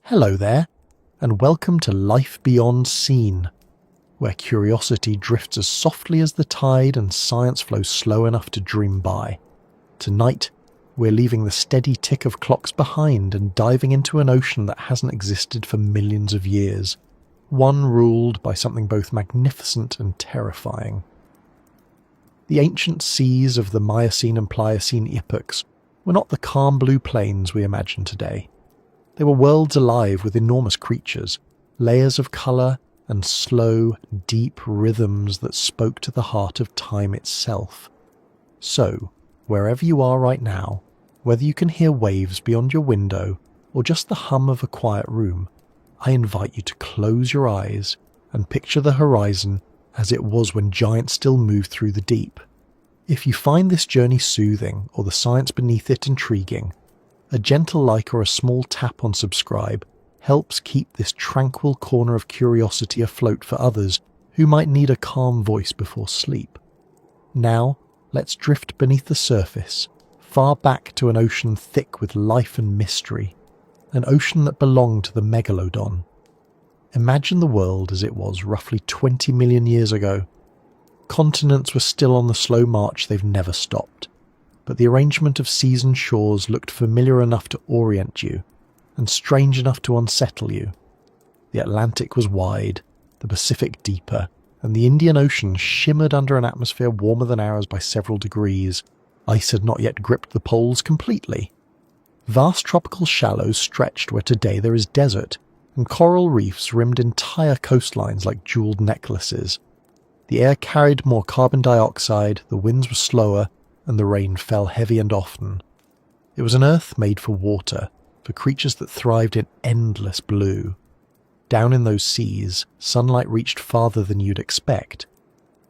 Hello there, and welcome to Life Beyond Seen, where curiosity drifts as softly as the tide and science flows slow enough to dream by. Tonight, we're leaving the steady tick of clocks behind and diving into an ocean that hasn't existed for millions of years, one ruled by something both magnificent and terrifying. The ancient seas of the Miocene and Pliocene epochs were not the calm blue plains we imagine today. They were worlds alive with enormous creatures, layers of colour, and slow, deep rhythms that spoke to the heart of time itself. So, wherever you are right now, whether you can hear waves beyond your window or just the hum of a quiet room, I invite you to close your eyes and picture the horizon as it was when giants still moved through the deep. If you find this journey soothing or the science beneath it intriguing, a gentle like or a small tap on subscribe helps keep this tranquil corner of curiosity afloat for others who might need a calm voice before sleep. Now, let's drift beneath the surface, far back to an ocean thick with life and mystery, an ocean that belonged to the Megalodon. Imagine the world as it was roughly 20 million years ago. Continents were still on the slow march they've never stopped, but the arrangement of seas and shores looked familiar enough to orient you, and strange enough to unsettle you. The Atlantic was wide, the Pacific deeper, and the Indian Ocean shimmered under an atmosphere warmer than ours by several degrees. Ice had not yet gripped the poles completely. Vast tropical shallows stretched where today there is desert, and coral reefs rimmed entire coastlines like jeweled necklaces. The air carried more carbon dioxide, the winds were slower, and the rain fell heavy and often. It was an earth made for water, for creatures that thrived in endless blue. Down in those seas, sunlight reached farther than you'd expect.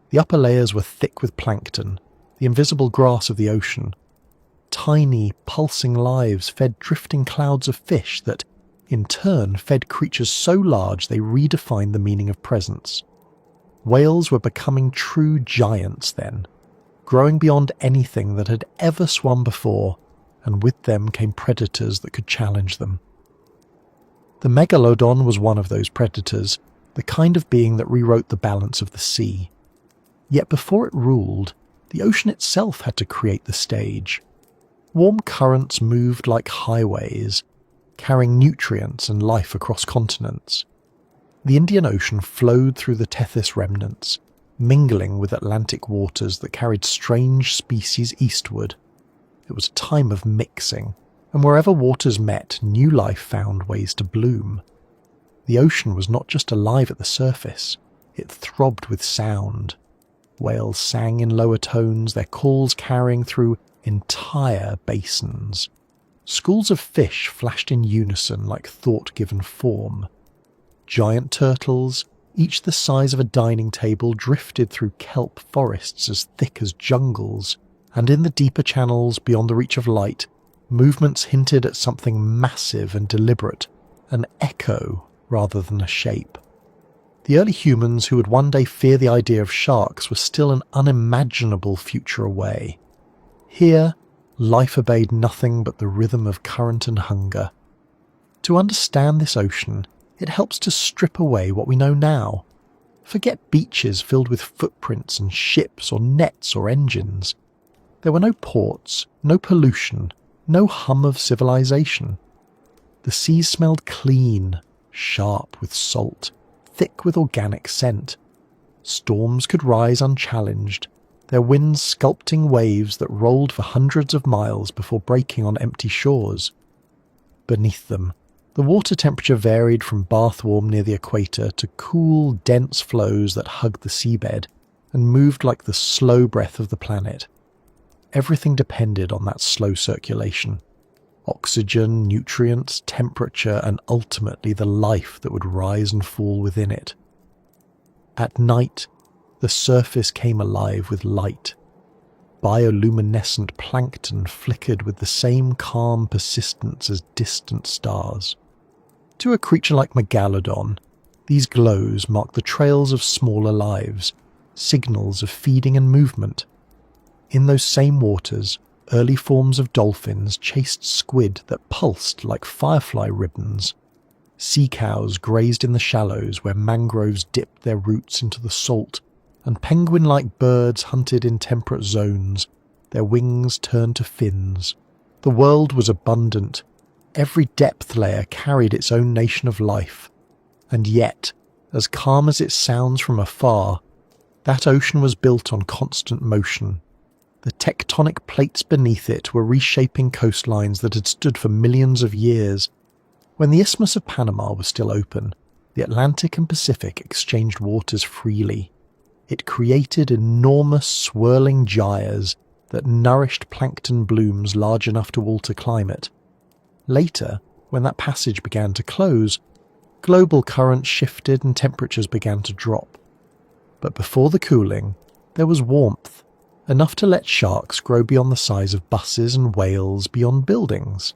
The upper layers were thick with plankton, the invisible grass of the ocean. Tiny, pulsing lives fed drifting clouds of fish that, in turn, fed creatures so large they redefined the meaning of presence. Whales were becoming true giants then, growing beyond anything that had ever swum before, and with them came predators that could challenge them. The Megalodon was one of those predators, the kind of being that rewrote the balance of the sea. Yet before it ruled, the ocean itself had to create the stage. Warm currents moved like highways, carrying nutrients and life across continents. The Indian Ocean flowed through the Tethys remnants, mingling with Atlantic waters that carried strange species eastward. It was a time of mixing, and wherever waters met, new life found ways to bloom. The ocean was not just alive at the surface, it throbbed with sound. Whales sang in lower tones, their calls carrying through entire basins. Schools of fish flashed in unison like thought given form. Giant turtles, each the size of a dining table, drifted through kelp forests as thick as jungles, and in the deeper channels beyond the reach of light, movements hinted at something massive and deliberate, an echo rather than a shape. The early humans who would one day fear the idea of sharks were still an unimaginable future away. Here, life obeyed nothing but the rhythm of current and hunger. To understand this ocean, it helps to strip away what we know now. Forget beaches filled with footprints and ships or nets or engines. There were no ports, no pollution, no hum of civilization. The seas smelled clean, sharp with salt, thick with organic scent. Storms could rise unchallenged, their winds sculpting waves that rolled for hundreds of miles before breaking on empty shores. Beneath them, the water temperature varied from bath warm near the equator to cool, dense flows that hugged the seabed and moved like the slow breath of the planet. Everything depended on that slow circulation. Oxygen, nutrients, temperature, and ultimately the life that would rise and fall within it. At night, the surface came alive with light. Bioluminescent plankton flickered with the same calm persistence as distant stars. To a creature like Megalodon, these glows marked the trails of smaller lives, signals of feeding and movement. In those same waters, early forms of dolphins chased squid that pulsed like firefly ribbons. Sea cows grazed in the shallows where mangroves dipped their roots into the salt, and penguin-like birds hunted in temperate zones, their wings turned to fins. The world was abundant. Every depth layer carried its own nation of life. And yet, as calm as it sounds from afar, that ocean was built on constant motion. The tectonic plates beneath it were reshaping coastlines that had stood for millions of years. When the Isthmus of Panama was still open, the Atlantic and Pacific exchanged waters freely. It created enormous swirling gyres that nourished plankton blooms large enough to alter climate. Later, when that passage began to close, global currents shifted and temperatures began to drop. But before the cooling, there was warmth, enough to let sharks grow beyond the size of buses and whales beyond buildings.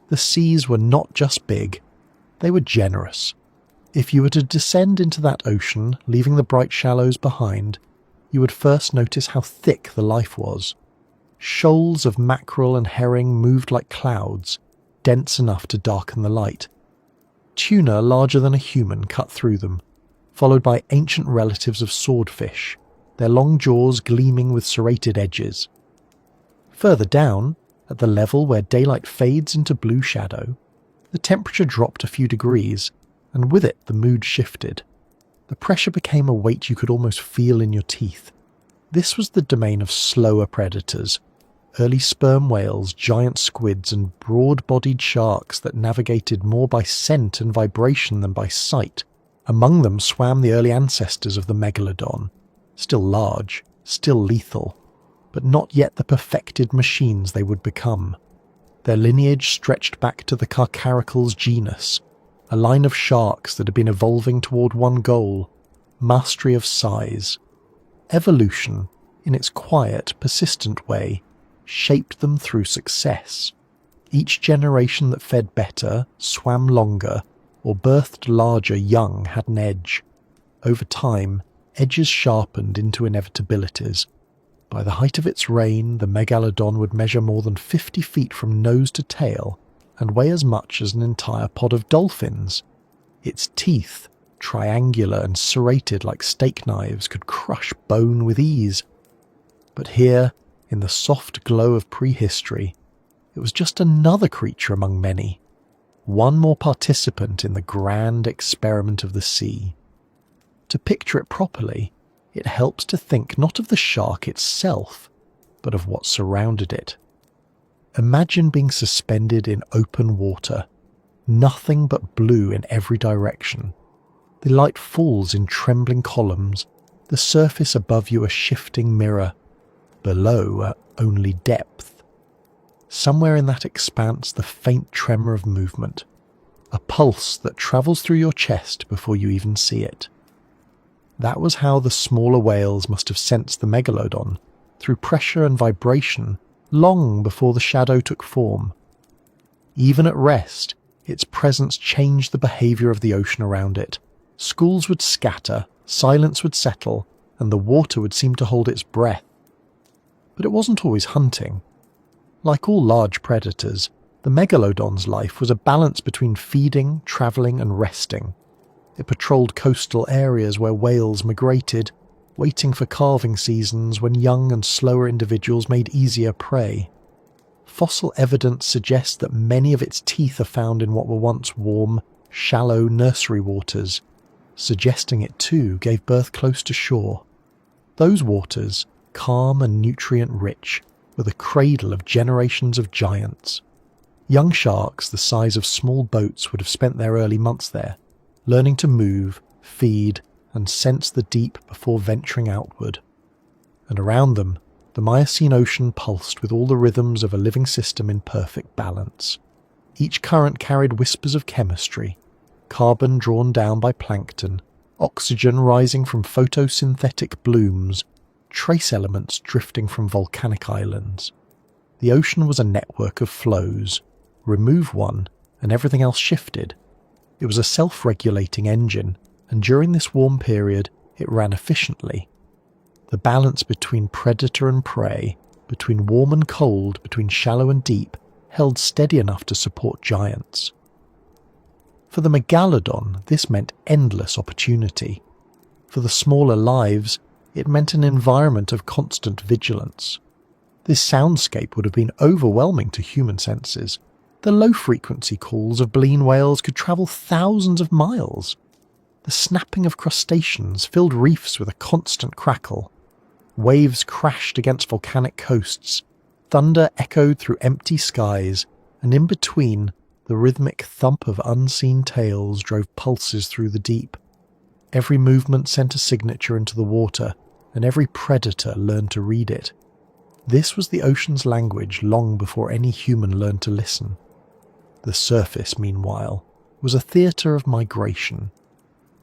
The seas were not just big, they were generous. If you were to descend into that ocean, leaving the bright shallows behind, you would first notice how thick the life was. Shoals of mackerel and herring moved like clouds, dense enough to darken the light. Tuna larger than a human cut through them, followed by ancient relatives of swordfish, their long jaws gleaming with serrated edges. Further down, at the level where daylight fades into blue shadow, the temperature dropped a few degrees, and with it the mood shifted. The pressure became a weight you could almost feel in your teeth. This was the domain of slower predators, early sperm whales, giant squids, and broad-bodied sharks that navigated more by scent and vibration than by sight. Among them swam the early ancestors of the megalodon, still large, still lethal, but not yet the perfected machines they would become. Their lineage stretched back to the Carcharicles genus, a line of sharks that had been evolving toward one goal: mastery of size. Evolution, in its quiet, persistent way, shaped them through success. Each generation that fed better, swam longer, or birthed larger young had an edge. Over time, edges sharpened into inevitabilities. By the height of its reign, the megalodon would measure more than 50 feet from nose to tail and weigh as much as an entire pod of dolphins. Its teeth, triangular and serrated like steak knives, could crush bone with ease. But here, in the soft glow of prehistory, it was just another creature among many, one more participant in the grand experiment of the sea. To picture it properly, it helps to think not of the shark itself, but of what surrounded it. Imagine being suspended in open water, nothing but blue in every direction. The light falls in trembling columns, the surface above you a shifting mirror, below only depth. Somewhere in that expanse the faint tremor of movement, a pulse that travels through your chest before you even see it. That was how the smaller whales must have sensed the megalodon, through pressure and vibration, long before the shadow took form. Even at rest, its presence changed the behaviour of the ocean around it. Schools would scatter, silence would settle, and the water would seem to hold its breath. But it wasn't always hunting. Like all large predators, the megalodon's life was a balance between feeding, travelling, and resting. It patrolled coastal areas where whales migrated, waiting for calving seasons when young and slower individuals made easier prey. Fossil evidence suggests that many of its teeth are found in what were once warm, shallow nursery waters, suggesting it too gave birth close to shore. Those waters, calm and nutrient-rich, were the cradle of generations of giants. Young sharks the size of small boats would have spent their early months there, learning to move, feed, and sense the deep before venturing outward. And around them, the Miocene Ocean pulsed with all the rhythms of a living system in perfect balance. Each current carried whispers of chemistry, carbon drawn down by plankton, oxygen rising from photosynthetic blooms, trace elements drifting from volcanic islands. The ocean was a network of flows. Remove one, and everything else shifted. It was a self-regulating engine, and during this warm period, it ran efficiently. The balance between predator and prey, between warm and cold, between shallow and deep, held steady enough to support giants. For the megalodon, this meant endless opportunity. For the smaller lives, it meant an environment of constant vigilance. This soundscape would have been overwhelming to human senses. The low-frequency calls of baleen whales could travel thousands of miles. The snapping of crustaceans filled reefs with a constant crackle. Waves crashed against volcanic coasts. Thunder echoed through empty skies, and in between, the rhythmic thump of unseen tails drove pulses through the deep. Every movement sent a signature into the water, and every predator learned to read it. This was the ocean's language long before any human learned to listen. The surface, meanwhile, was a theatre of migration.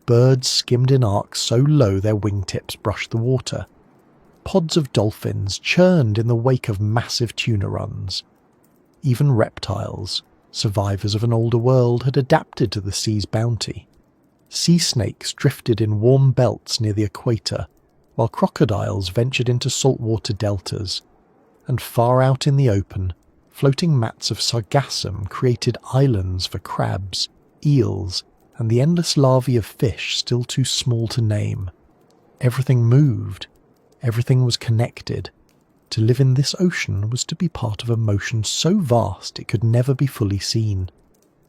Birds skimmed in arcs so low their wingtips brushed the water. Pods of dolphins churned in the wake of massive tuna runs. Even reptiles, survivors of an older world, had adapted to the sea's bounty. Sea snakes drifted in warm belts near the equator, while crocodiles ventured into saltwater deltas. And far out in the open, floating mats of sargassum created islands for crabs, eels, and the endless larvae of fish still too small to name. Everything moved. Everything was connected. To live in this ocean was to be part of a motion so vast it could never be fully seen.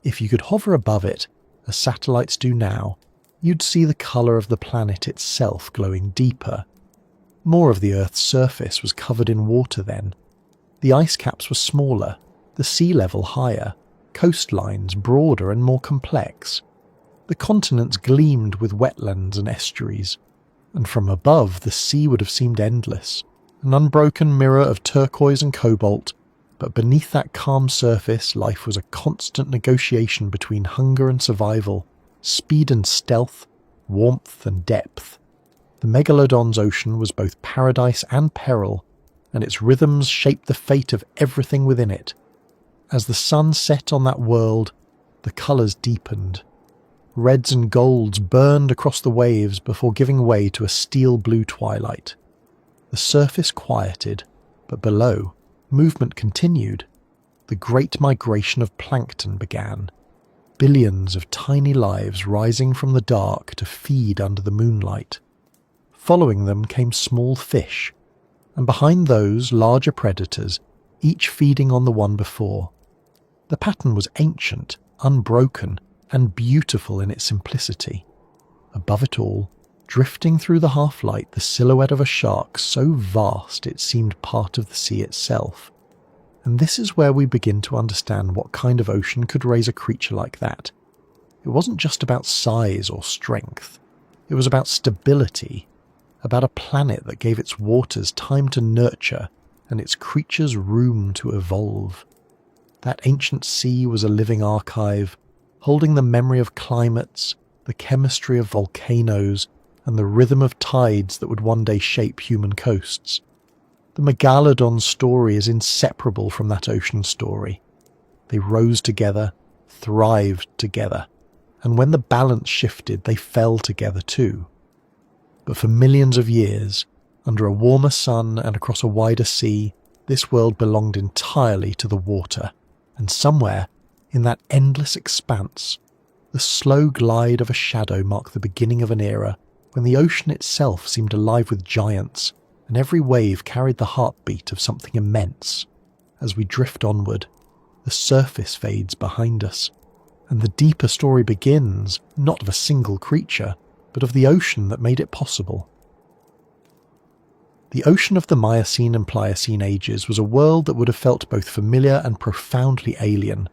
If you could hover above it, as satellites do now, you'd see the colour of the planet itself glowing deeper. More of the Earth's surface was covered in water then. The ice caps were smaller, the sea level higher, coastlines broader and more complex. The continents gleamed with wetlands and estuaries, and from above the sea would have seemed endless, an unbroken mirror of turquoise and cobalt, but beneath that calm surface life was a constant negotiation between hunger and survival, speed and stealth, warmth and depth. The megalodon's ocean was both paradise and peril, and its rhythms shaped the fate of everything within it. As the sun set on that world, the colours deepened. Reds and golds burned across the waves before giving way to a steel-blue twilight. The surface quieted, but below, movement continued. The great migration of plankton began. Billions of tiny lives rising from the dark to feed under the moonlight. Following them came small fish, and behind those larger predators, each feeding on the one before. The pattern was ancient, unbroken, and beautiful in its simplicity. Above it all, drifting through the half-light, the silhouette of a shark so vast it seemed part of the sea itself. And this is where we begin to understand what kind of ocean could raise a creature like that. It wasn't just about size or strength. It was about stability, about a planet that gave its waters time to nurture and its creatures room to evolve. That ancient sea was a living archive, holding the memory of climates, the chemistry of volcanoes, and the rhythm of tides that would one day shape human coasts. The megalodon's story is inseparable from that ocean story. They rose together, thrived together, and when the balance shifted, they fell together too. But for millions of years, under a warmer sun and across a wider sea, this world belonged entirely to the water, and somewhere, in that endless expanse, the slow glide of a shadow marked the beginning of an era when the ocean itself seemed alive with giants, and every wave carried the heartbeat of something immense. As we drift onward, the surface fades behind us, and the deeper story begins, not of a single creature, but of the ocean that made it possible. The ocean of the Miocene and Pliocene ages was a world that would have felt both familiar and profoundly alien.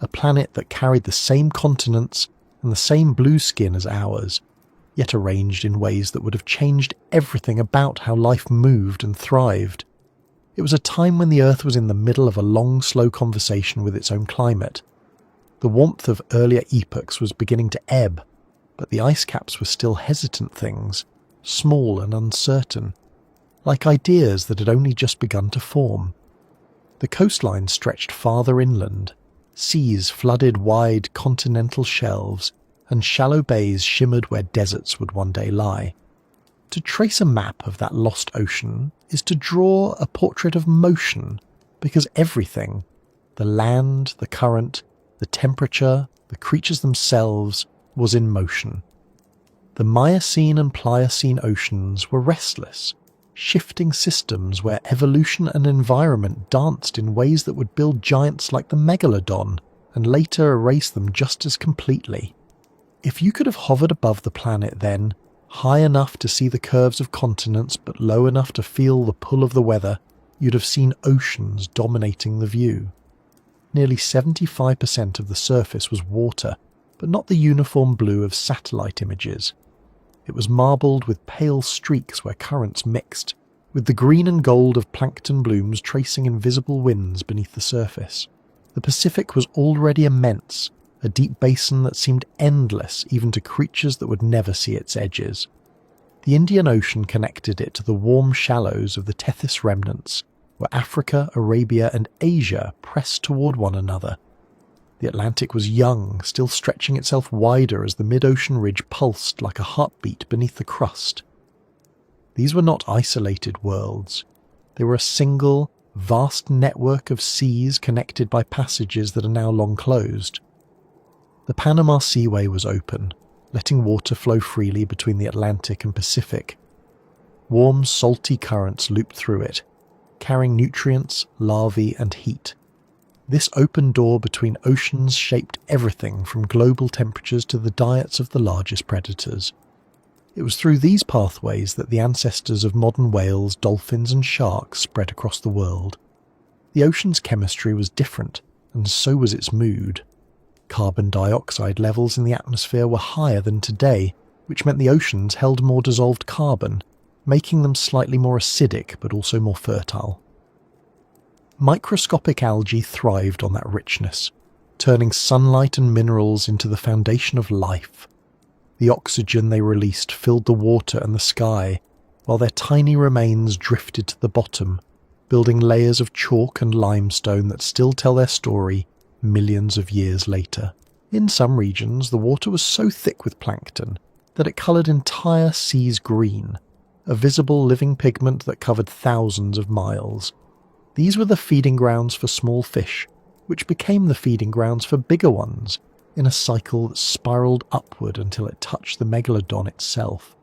A planet that carried the same continents and the same blue skin as ours, yet arranged in ways that would have changed everything about how life moved and thrived. It was a time when the Earth was in the middle of a long, slow conversation with its own climate. The warmth of earlier epochs was beginning to ebb, but the ice caps were still hesitant things, small and uncertain, like ideas that had only just begun to form. The coastline stretched farther inland, seas flooded wide continental shelves, and shallow bays shimmered where deserts would one day lie. To trace a map of that lost ocean is to draw a portrait of motion, because everything, the land, the current, the temperature, the the creatures themselves, was in motion. The Miocene and Pliocene oceans were restless, shifting systems where evolution and environment danced in ways that would build giants like the Megalodon and later erase them just as completely. If you could have hovered above the planet then, high enough to see the curves of continents but low enough to feel the pull of the weather, you'd have seen oceans dominating the view. Nearly 75% of the surface was water, but not the uniform blue of satellite images. It was marbled with pale streaks where currents mixed, with the green and gold of plankton blooms tracing invisible winds beneath the surface. The Pacific was already immense, a deep basin that seemed endless even to creatures that would never see its edges. The Indian Ocean connected it to the warm shallows of the Tethys remnants, where Africa, Arabia and Asia pressed toward one another. The Atlantic was young, still stretching itself wider as the mid-ocean ridge pulsed like a heartbeat beneath the crust. These were not isolated worlds. They were a single, vast network of seas connected by passages that are now long closed. The Panama Seaway was open, letting water flow freely between the Atlantic and Pacific. Warm, salty currents looped through it, carrying nutrients, larvae and heat. This open door between oceans shaped everything from global temperatures to the diets of the largest predators. It was through these pathways that the ancestors of modern whales, dolphins and sharks spread across the world. The ocean's chemistry was different, and so was its mood. Carbon dioxide levels in the atmosphere were higher than today, which meant the oceans held more dissolved carbon, making them slightly more acidic but also more fertile. Microscopic algae thrived on that richness, turning sunlight and minerals into the foundation of life. The oxygen they released filled the water and the sky, while their tiny remains drifted to the bottom, building layers of chalk and limestone that still tell their story millions of years later. In some regions, the water was so thick with plankton that it coloured entire seas green, a visible living pigment that covered thousands of miles. These were the feeding grounds for small fish, which became the feeding grounds for bigger ones, in a cycle that spiralled upward until it touched the megalodon itself.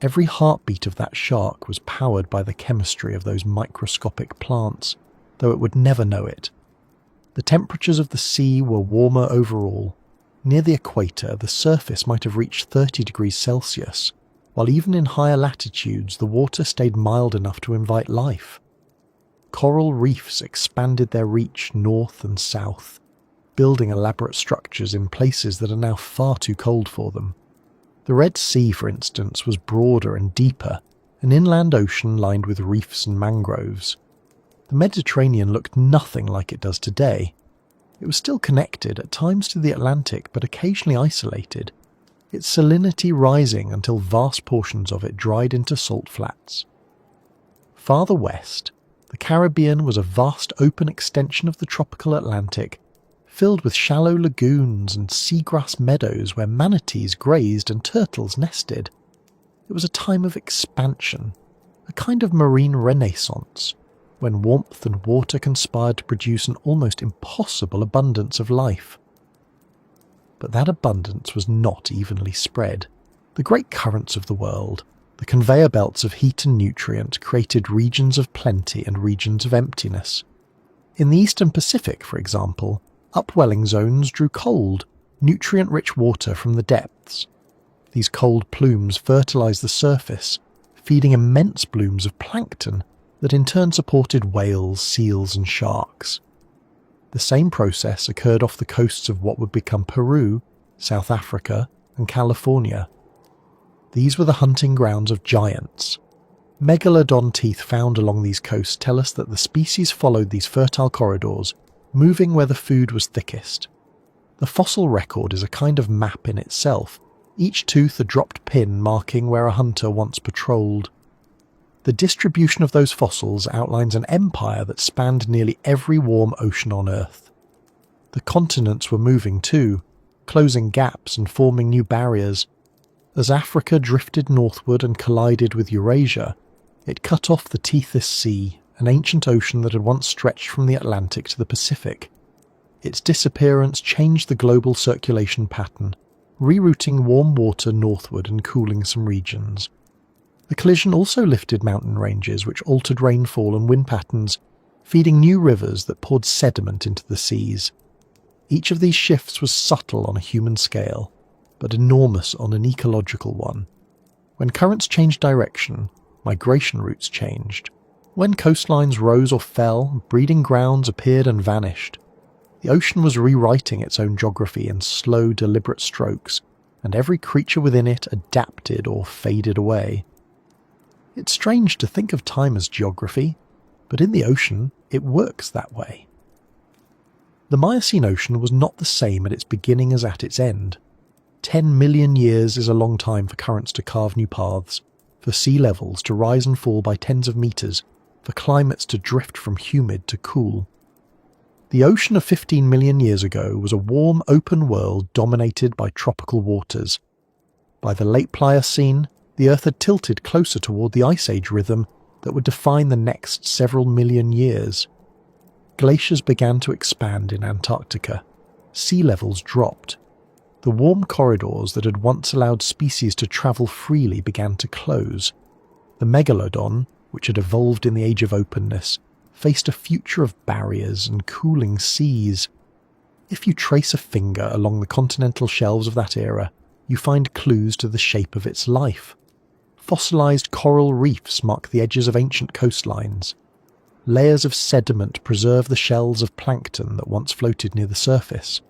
Every heartbeat of that shark was powered by the chemistry of those microscopic plants, though it would never know it. The temperatures of the sea were warmer overall. Near the equator, the surface might have reached 30 degrees Celsius, while even in higher latitudes the water stayed mild enough to invite life. Coral reefs expanded their reach north and south, building elaborate structures in places that are now far too cold for them. The Red Sea, for instance, was broader and deeper, an inland ocean lined with reefs and mangroves. The Mediterranean looked nothing like it does today. It was still connected, at times to the Atlantic, but occasionally isolated, its salinity rising until vast portions of it dried into salt flats. Farther west, the Caribbean was a vast open extension of the tropical Atlantic, filled with shallow lagoons and seagrass meadows where manatees grazed and turtles nested. It was a time of expansion, a kind of marine renaissance, when warmth and water conspired to produce an almost impossible abundance of life. But that abundance was not evenly spread. The great currents of the world, the conveyor belts of heat and nutrient, created regions of plenty and regions of emptiness. In the eastern Pacific, for example, upwelling zones drew cold, nutrient-rich water from the depths. These cold plumes fertilized the surface, feeding immense blooms of plankton that in turn supported whales, seals and sharks. The same process occurred off the coasts of what would become Peru, South Africa and California. These were the hunting grounds of giants. Megalodon teeth found along these coasts tell us that the species followed these fertile corridors, moving where the food was thickest. The fossil record is a kind of map in itself, each tooth a dropped pin marking where a hunter once patrolled. The distribution of those fossils outlines an empire that spanned nearly every warm ocean on Earth. The continents were moving too, closing gaps and forming new barriers. As Africa drifted northward and collided with Eurasia, it cut off the Tethys Sea, an ancient ocean that had once stretched from the Atlantic to the Pacific. Its disappearance changed the global circulation pattern, rerouting warm water northward and cooling some regions. The collision also lifted mountain ranges, which altered rainfall and wind patterns, feeding new rivers that poured sediment into the seas. Each of these shifts was subtle on a human scale, but enormous on an ecological one. When currents changed direction, migration routes changed. When coastlines rose or fell, breeding grounds appeared and vanished. The ocean was rewriting its own geography in slow, deliberate strokes, and every creature within it adapted or faded away. It's strange to think of time as geography, but in the ocean, it works that way. The Miocene Ocean was not the same at its beginning as at its end. 10 million years is a long time for currents to carve new paths, for sea levels to rise and fall by tens of meters, for climates to drift from humid to cool. The ocean of 15 million years ago was a warm, open world dominated by tropical waters. By the late Pliocene, the Earth had tilted closer toward the Ice Age rhythm that would define the next several million years. Glaciers began to expand in Antarctica. Sea levels dropped. The warm corridors that had once allowed species to travel freely began to close. The megalodon, which had evolved in the Age of Openness, faced a future of barriers and cooling seas. If you trace a finger along the continental shelves of that era, you find clues to the shape of its life. Fossilized coral reefs mark the edges of ancient coastlines. Layers of sediment preserve the shells of plankton that once floated near the surface,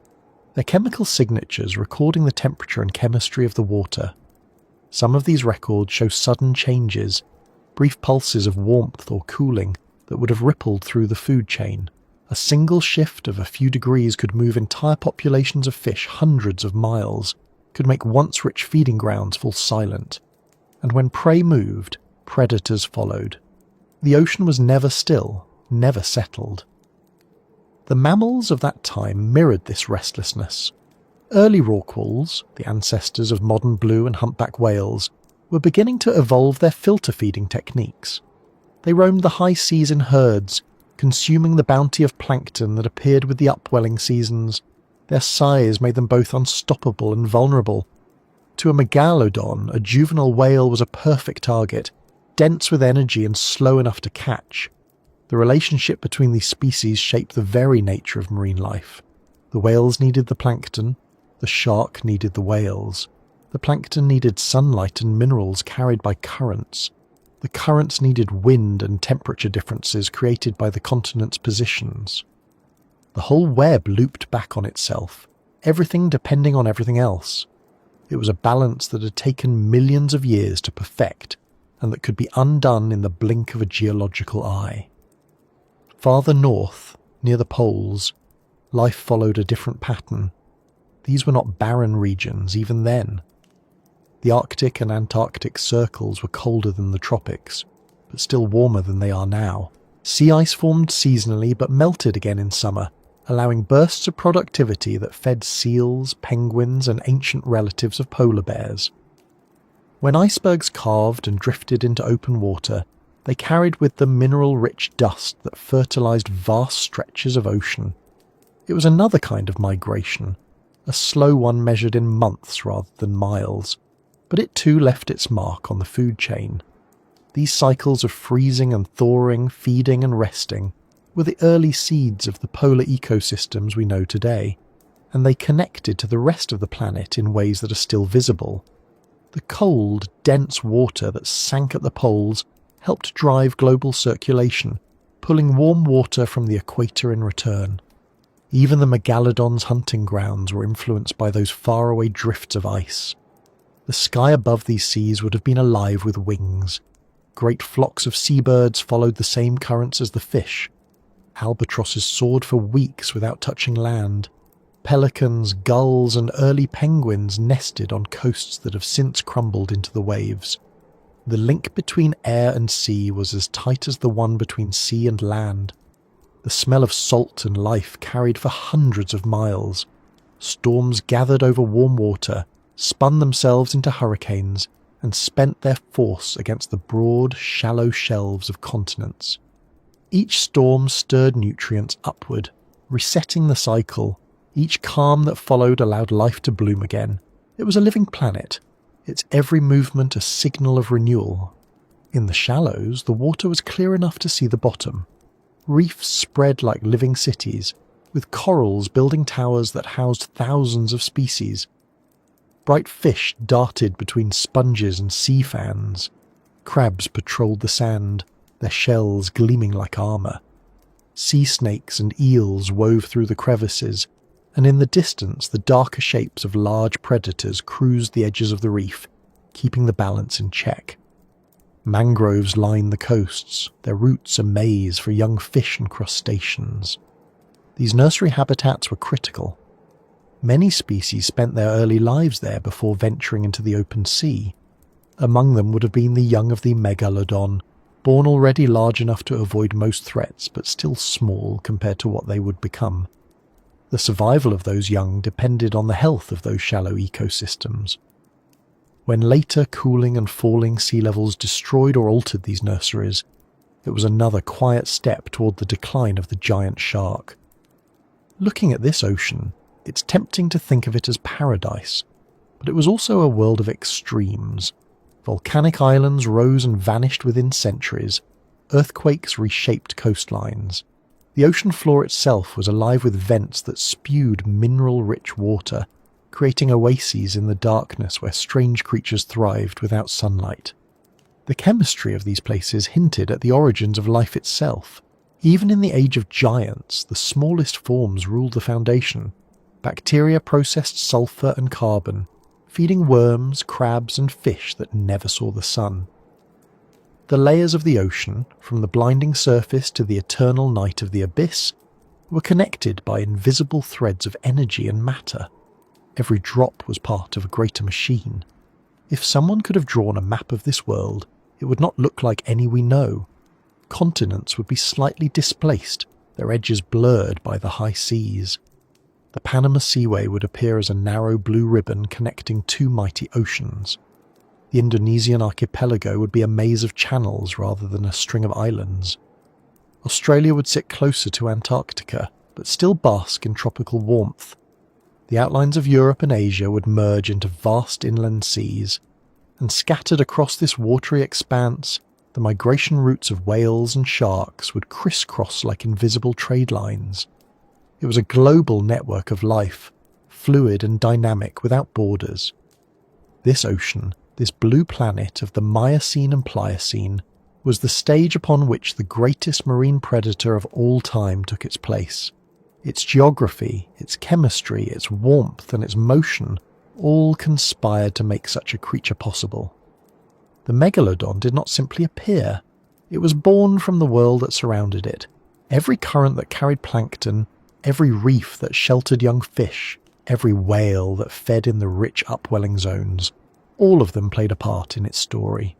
their chemical signatures recording the temperature and chemistry of the water. Some of these records show sudden changes, brief pulses of warmth or cooling that would have rippled through the food chain. A single shift of a few degrees could move entire populations of fish hundreds of miles, could make once rich feeding grounds fall silent. And when prey moved, predators followed. The ocean was never still, never settled. The mammals of that time mirrored this restlessness. Early rorquals, the ancestors of modern blue and humpback whales, were beginning to evolve their filter feeding techniques. They roamed the high seas in herds, consuming the bounty of plankton that appeared with the upwelling seasons. Their size made them both unstoppable and vulnerable. To a megalodon, a juvenile whale was a perfect target, dense with energy and slow enough to catch. The relationship between these species shaped the very nature of marine life. The whales needed the plankton, the shark needed the whales. The plankton needed sunlight and minerals carried by currents. The currents needed wind and temperature differences created by the continent's positions. The whole web looped back on itself, everything depending on everything else. It was a balance that had taken millions of years to perfect, and that could be undone in the blink of a geological eye. Farther north, near the poles, life followed a different pattern. These were not barren regions even then. The Arctic and Antarctic circles were colder than the tropics, but still warmer than they are now. Sea ice formed seasonally but melted again in summer, allowing bursts of productivity that fed seals, penguins, and ancient relatives of polar bears. When icebergs calved and drifted into open water, they carried with them mineral-rich dust that fertilized vast stretches of ocean. It was another kind of migration, a slow one measured in months rather than miles, but it too left its mark on the food chain. These cycles of freezing and thawing, feeding and resting, were the early seeds of the polar ecosystems we know today, and they connected to the rest of the planet in ways that are still visible. The cold, dense water that sank at the poles helped drive global circulation, pulling warm water from the equator in return. Even the megalodon's hunting grounds were influenced by those faraway drifts of ice. The sky above these seas would have been alive with wings. Great flocks of seabirds followed the same currents as the fish. Albatrosses soared for weeks without touching land. Pelicans, gulls, and early penguins nested on coasts that have since crumbled into the waves. The link between air and sea was as tight as the one between sea and land. The smell of salt and life carried for hundreds of miles. Storms gathered over warm water, spun themselves into hurricanes, and spent their force against the broad, shallow shelves of continents. Each storm stirred nutrients upward, resetting the cycle. Each calm that followed allowed life to bloom again. It was a living planet, its every movement a signal of renewal. In the shallows, the water was clear enough to see the bottom. Reefs spread like living cities, with corals building towers that housed thousands of species. Bright fish darted between sponges and sea fans. Crabs patrolled the sand, their shells gleaming like armour. Sea snakes and eels wove through the crevices, and in the distance the darker shapes of large predators cruised the edges of the reef, keeping the balance in check. Mangroves line the coasts, their roots a maze for young fish and crustaceans. These nursery habitats were critical. Many species spent their early lives there before venturing into the open sea. Among them would have been the young of the megalodon, born already large enough to avoid most threats but still small compared to what they would become. The survival of those young depended on the health of those shallow ecosystems. When later cooling and falling sea levels destroyed or altered these nurseries, it was another quiet step toward the decline of the giant shark. Looking at this ocean, it's tempting to think of it as paradise, but it was also a world of extremes. Volcanic islands rose and vanished within centuries. Earthquakes reshaped coastlines. The ocean floor itself was alive with vents that spewed mineral-rich water, creating oases in the darkness where strange creatures thrived without sunlight. The chemistry of these places hinted at the origins of life itself. Even in the age of giants, the smallest forms ruled the foundation. Bacteria processed sulfur and carbon, feeding worms, crabs, and fish that never saw the sun. The layers of the ocean, from the blinding surface to the eternal night of the abyss, were connected by invisible threads of energy and matter. Every drop was part of a greater machine. If someone could have drawn a map of this world, it would not look like any we know. Continents would be slightly displaced, their edges blurred by the high seas. The Panama Seaway would appear as a narrow blue ribbon connecting two mighty oceans. The Indonesian archipelago would be a maze of channels rather than a string of islands. Australia would sit closer to Antarctica, but still bask in tropical warmth. The outlines of Europe and Asia would merge into vast inland seas, and scattered across this watery expanse, the migration routes of whales and sharks would crisscross like invisible trade lines. It was a global network of life, fluid and dynamic without borders. This ocean, this blue planet of the Miocene and Pliocene, was the stage upon which the greatest marine predator of all time took its place. Its geography, its chemistry, its warmth and its motion all conspired to make such a creature possible. The megalodon did not simply appear. It was born from the world that surrounded it. Every current that carried plankton, every reef that sheltered young fish, every whale that fed in the rich upwelling zones, all of them played a part in its story.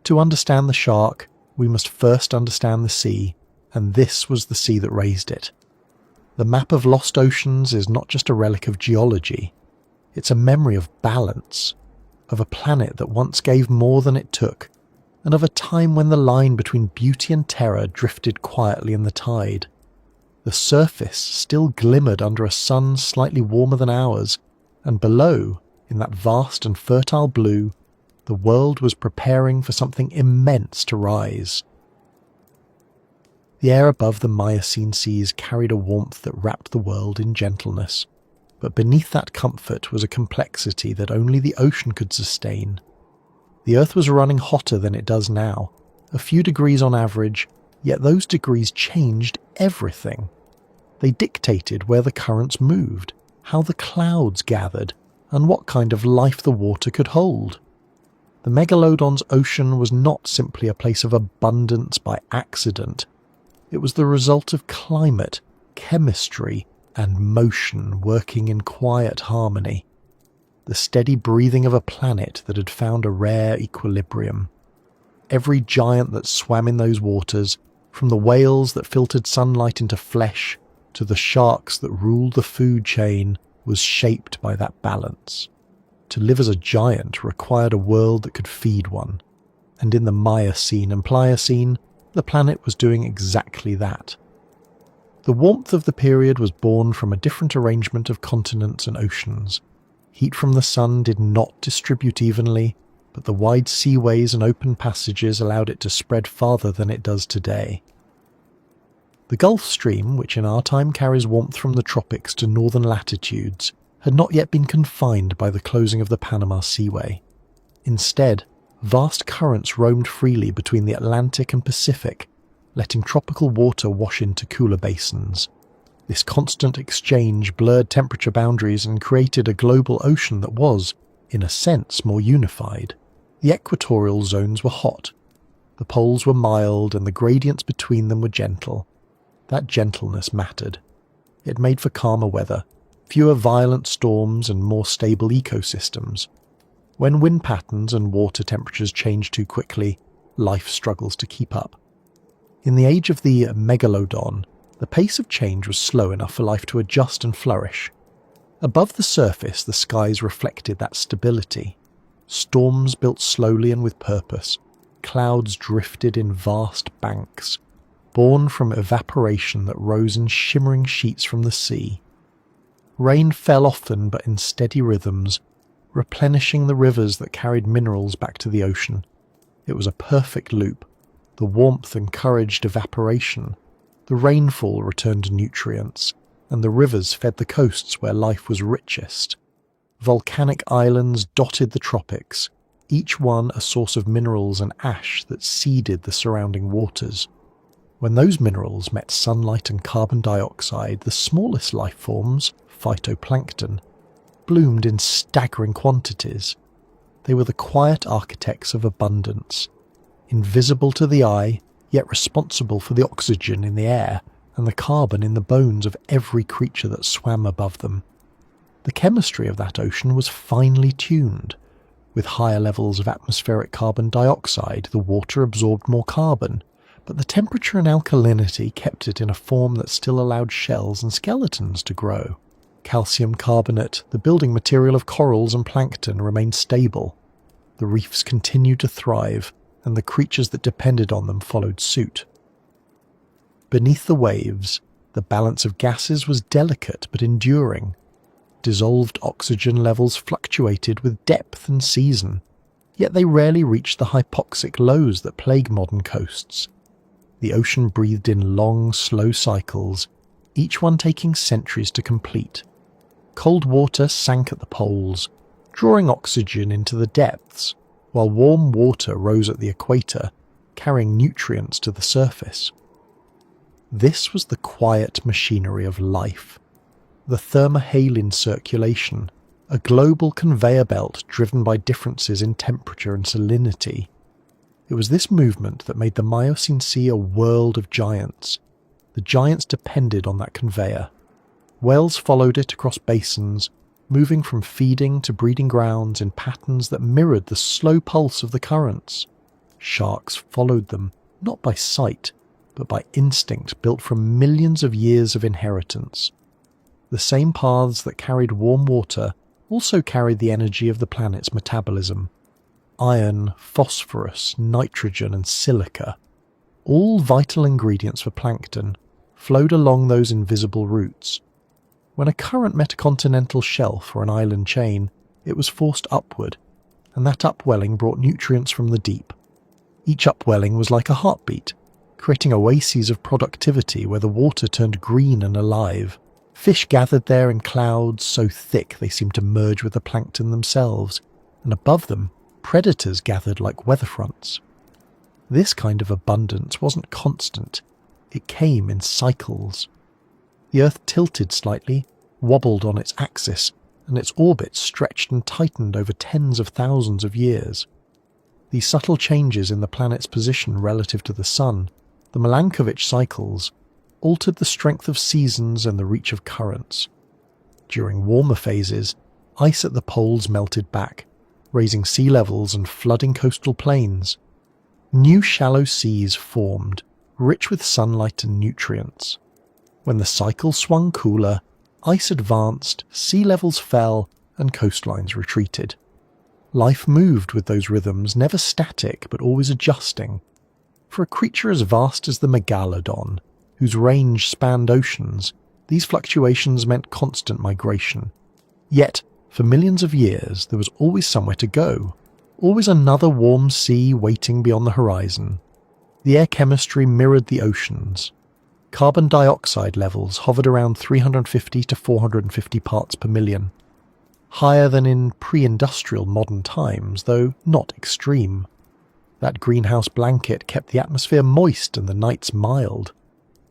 To understand the shark, we must first understand the sea, and this was the sea that raised it. The map of lost oceans is not just a relic of geology. It's a memory of balance, of a planet that once gave more than it took, and of a time when the line between beauty and terror drifted quietly in the tide. The surface still glimmered under a sun slightly warmer than ours, and below, in that vast and fertile blue, the world was preparing for something immense to rise. The air above the Miocene seas carried a warmth that wrapped the world in gentleness, but beneath that comfort was a complexity that only the ocean could sustain. The Earth was running hotter than it does now, a few degrees on average, yet those degrees changed everything. They dictated where the currents moved, how the clouds gathered, and what kind of life the water could hold. The Megalodon's ocean was not simply a place of abundance by accident. It was the result of climate, chemistry, and motion working in quiet harmony. The steady breathing of a planet that had found a rare equilibrium. Every giant that swam in those waters, from the whales that filtered sunlight into flesh to the sharks that ruled the food chain, was shaped by that balance. To live as a giant required a world that could feed one, and in the Miocene and Pliocene, the planet was doing exactly that. The warmth of the period was born from a different arrangement of continents and oceans. Heat from the sun did not distribute evenly, but the wide seaways and open passages allowed it to spread farther than it does today. The Gulf Stream, which in our time carries warmth from the tropics to northern latitudes, had not yet been confined by the closing of the Panama Seaway. Instead, vast currents roamed freely between the Atlantic and Pacific, letting tropical water wash into cooler basins. This constant exchange blurred temperature boundaries and created a global ocean that was, in a sense, more unified. The equatorial zones were hot. The poles were mild and the gradients between them were gentle. That gentleness mattered. It made for calmer weather, fewer violent storms and more stable ecosystems. When wind patterns and water temperatures change too quickly, life struggles to keep up. In the age of the megalodon, the pace of change was slow enough for life to adjust and flourish. Above the surface, the skies reflected that stability. Storms built slowly and with purpose. Clouds drifted in vast banks, born from evaporation that rose in shimmering sheets from the sea. Rain fell often but in steady rhythms, replenishing the rivers that carried minerals back to the ocean. It was a perfect loop. The warmth encouraged evaporation. The rainfall returned nutrients, and the rivers fed the coasts where life was richest. Volcanic islands dotted the tropics, each one a source of minerals and ash that seeded the surrounding waters. When those minerals met sunlight and carbon dioxide, the smallest life forms, phytoplankton, bloomed in staggering quantities. They were the quiet architects of abundance, invisible to the eye, yet responsible for the oxygen in the air and the carbon in the bones of every creature that swam above them. The chemistry of that ocean was finely tuned. With higher levels of atmospheric carbon dioxide, the water absorbed more carbon, but the temperature and alkalinity kept it in a form that still allowed shells and skeletons to grow. Calcium carbonate, the building material of corals and plankton, remained stable. The reefs continued to thrive, and the creatures that depended on them followed suit. Beneath the waves, the balance of gases was delicate but enduring. Dissolved oxygen levels fluctuated with depth and season, yet they rarely reached the hypoxic lows that plague modern coasts. The ocean breathed in long, slow cycles, each one taking centuries to complete. Cold water sank at the poles, drawing oxygen into the depths, while warm water rose at the equator, carrying nutrients to the surface. This was the quiet machinery of life, the thermohaline circulation, a global conveyor belt driven by differences in temperature and salinity. It was this movement that made the Miocene Sea a world of giants. The giants depended on that conveyor. Whales followed it across basins, moving from feeding to breeding grounds in patterns that mirrored the slow pulse of the currents. Sharks followed them, not by sight, but by instinct built from millions of years of inheritance. The same paths that carried warm water also carried the energy of the planet's metabolism. Iron, phosphorus, nitrogen and silica, all vital ingredients for plankton, flowed along those invisible routes. When a current met a continental shelf or an island chain, it was forced upward, and that upwelling brought nutrients from the deep. Each upwelling was like a heartbeat, creating oases of productivity where the water turned green and alive. Fish gathered there in clouds so thick they seemed to merge with the plankton themselves, and above them, predators gathered like weather fronts. This kind of abundance wasn't constant. It came in cycles. The Earth tilted slightly, wobbled on its axis, and its orbit stretched and tightened over tens of thousands of years. These subtle changes in the planet's position relative to the Sun, the Milankovitch cycles, altered the strength of seasons and the reach of currents. During warmer phases, ice at the poles melted back, raising sea levels and flooding coastal plains. New shallow seas formed, rich with sunlight and nutrients. When the cycle swung cooler, ice advanced, sea levels fell, and coastlines retreated. Life moved with those rhythms, never static but always adjusting. For a creature as vast as the megalodon, whose range spanned oceans, these fluctuations meant constant migration. Yet, for millions of years, there was always somewhere to go, always another warm sea waiting beyond the horizon. The air chemistry mirrored the oceans. Carbon dioxide levels hovered around 350 to 450 parts per million, higher than in pre-industrial modern times, though not extreme. That greenhouse blanket kept the atmosphere moist and the nights mild.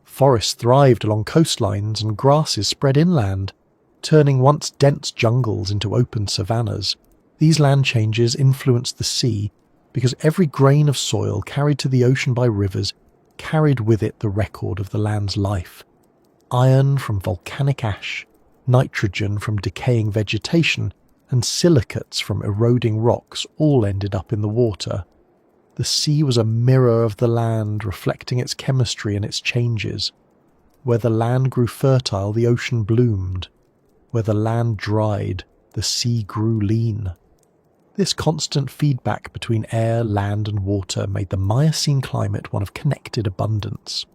Forests thrived along coastlines and grasses spread inland, turning once dense jungles into open savannas. These land changes influenced the sea because every grain of soil carried to the ocean by rivers carried with it the record of the land's life. Iron from volcanic ash, nitrogen from decaying vegetation, and silicates from eroding rocks all ended up in the water. The sea was a mirror of the land, reflecting its chemistry and its changes. Where the land grew fertile, the ocean bloomed. Where the land dried, the sea grew lean. This constant feedback between air, land and water made the Miocene climate one of connected abundance.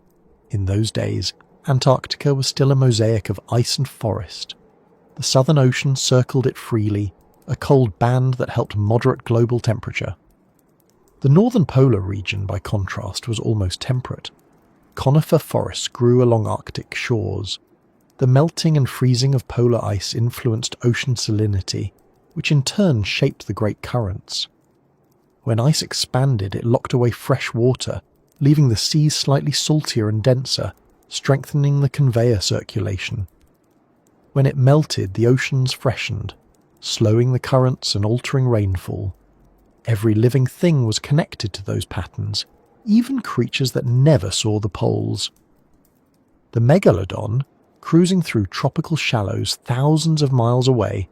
In those days, Antarctica was still a mosaic of ice and forest. The Southern Ocean circled it freely, a cold band that helped moderate global temperature. The northern polar region, by contrast, was almost temperate. Conifer forests grew along Arctic shores. The melting and freezing of polar ice influenced ocean salinity, which in turn shaped the great currents. When ice expanded, it locked away fresh water, leaving the seas slightly saltier and denser, strengthening the conveyor circulation. When it melted, the oceans freshened, slowing the currents and altering rainfall. Every living thing was connected to those patterns, even creatures that never saw the poles. The megalodon, cruising through tropical shallows thousands of miles away,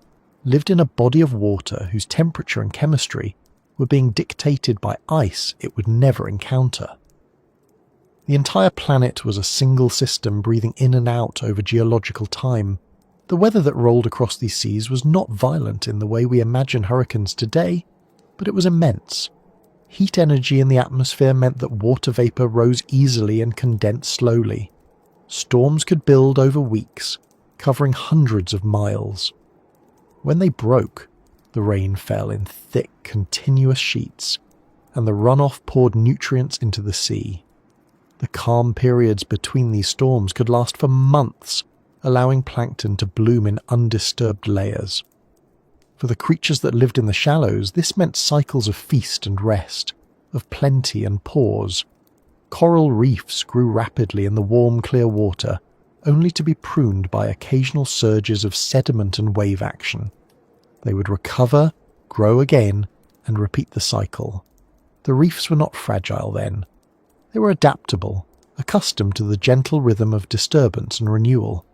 lived in a body of water whose temperature and chemistry were being dictated by ice it would never encounter. The entire planet was a single system breathing in and out over geological time. The weather that rolled across these seas was not violent in the way we imagine hurricanes today, but it was immense. Heat energy in the atmosphere meant that water vapor rose easily and condensed slowly. Storms could build over weeks, covering hundreds of miles. When they broke, the rain fell in thick, continuous sheets, and the runoff poured nutrients into the sea. The calm periods between these storms could last for months, allowing plankton to bloom in undisturbed layers. For the creatures that lived in the shallows, this meant cycles of feast and rest, of plenty and pause. Coral reefs grew rapidly in the warm, clear water, only to be pruned by occasional surges of sediment and wave action. They would recover, grow again, and repeat the cycle. The reefs were not fragile then. They were adaptable, accustomed to the gentle rhythm of disturbance and renewal.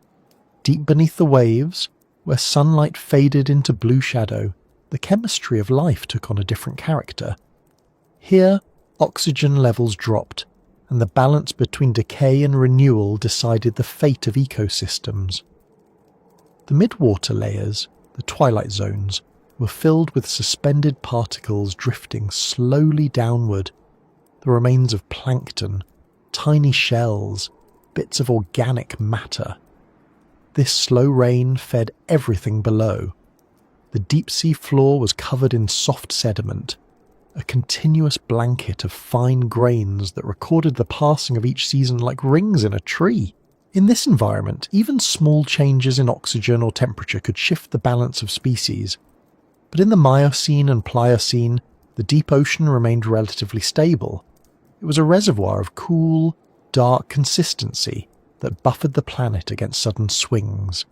Deep beneath the waves, where sunlight faded into blue shadow, the chemistry of life took on a different character. Here, oxygen levels dropped, and the balance between decay and renewal decided the fate of ecosystems. The midwater layers, the twilight zones, were filled with suspended particles drifting slowly downward, the remains of plankton, tiny shells, bits of organic matter. This slow rain fed everything below. The deep-sea floor was covered in soft sediment, a continuous blanket of fine grains that recorded the passing of each season like rings in a tree. In this environment, even small changes in oxygen or temperature could shift the balance of species. But in the Miocene and Pliocene, the deep ocean remained relatively stable. It was a reservoir of cool, dark consistency that buffered the planet against sudden swings.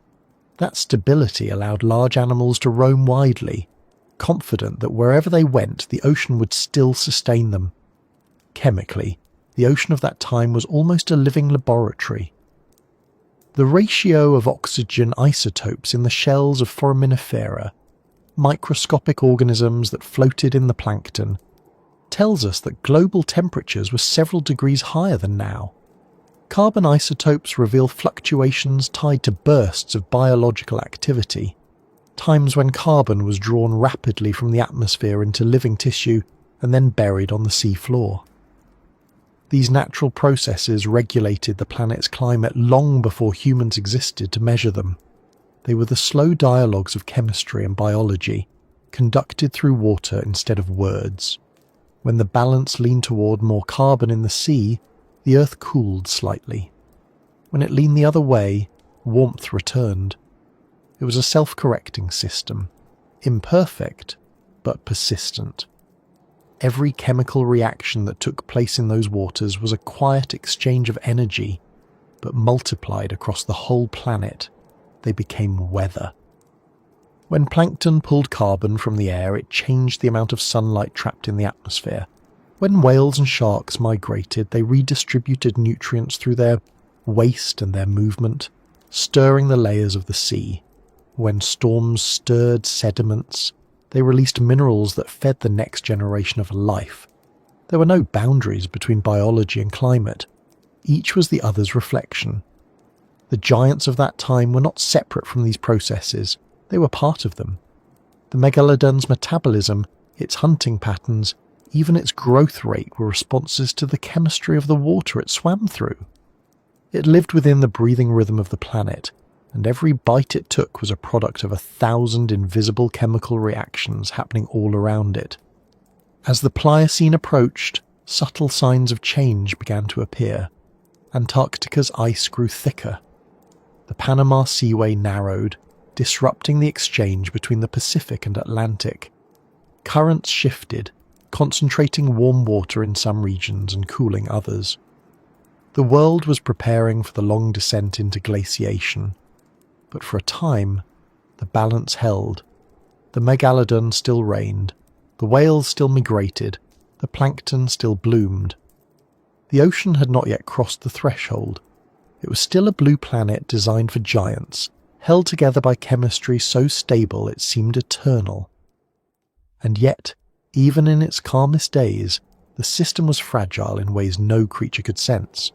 That stability allowed large animals to roam widely, confident that wherever they went, the ocean would still sustain them. Chemically, the ocean of that time was almost a living laboratory. The ratio of oxygen isotopes in the shells of foraminifera, microscopic organisms that floated in the plankton, tells us that global temperatures were several degrees higher than now. Carbon isotopes reveal fluctuations tied to bursts of biological activity, times when carbon was drawn rapidly from the atmosphere into living tissue and then buried on the sea floor. These natural processes regulated the planet's climate long before humans existed to measure them. They were the slow dialogues of chemistry and biology, conducted through water instead of words. When the balance leaned toward more carbon in the sea, the Earth cooled slightly. When it leaned the other way, warmth returned. It was a self-correcting system, imperfect, but persistent. Every chemical reaction that took place in those waters was a quiet exchange of energy, but multiplied across the whole planet. They became weather. When plankton pulled carbon from the air, it changed the amount of sunlight trapped in the atmosphere. When whales and sharks migrated, they redistributed nutrients through their waste and their movement, stirring the layers of the sea. When storms stirred sediments, they released minerals that fed the next generation of life. There were no boundaries between biology and climate. Each was the other's reflection. The giants of that time were not separate from these processes. They were part of them. The megalodon's metabolism, its hunting patterns, even its growth rate were responses to the chemistry of the water it swam through. It lived within the breathing rhythm of the planet, and every bite it took was a product of 1,000 invisible chemical reactions happening all around it. As the Pliocene approached, subtle signs of change began to appear. Antarctica's ice grew thicker. The Panama Seaway narrowed, disrupting the exchange between the Pacific and Atlantic. Currents shifted, concentrating warm water in some regions and cooling others. The world was preparing for the long descent into glaciation, but for a time, the balance held. The megalodon still reigned, the whales still migrated, the plankton still bloomed. The ocean had not yet crossed the threshold. It was still a blue planet designed for giants, held together by chemistry so stable it seemed eternal. And yet, even in its calmest days, the system was fragile in ways no creature could sense.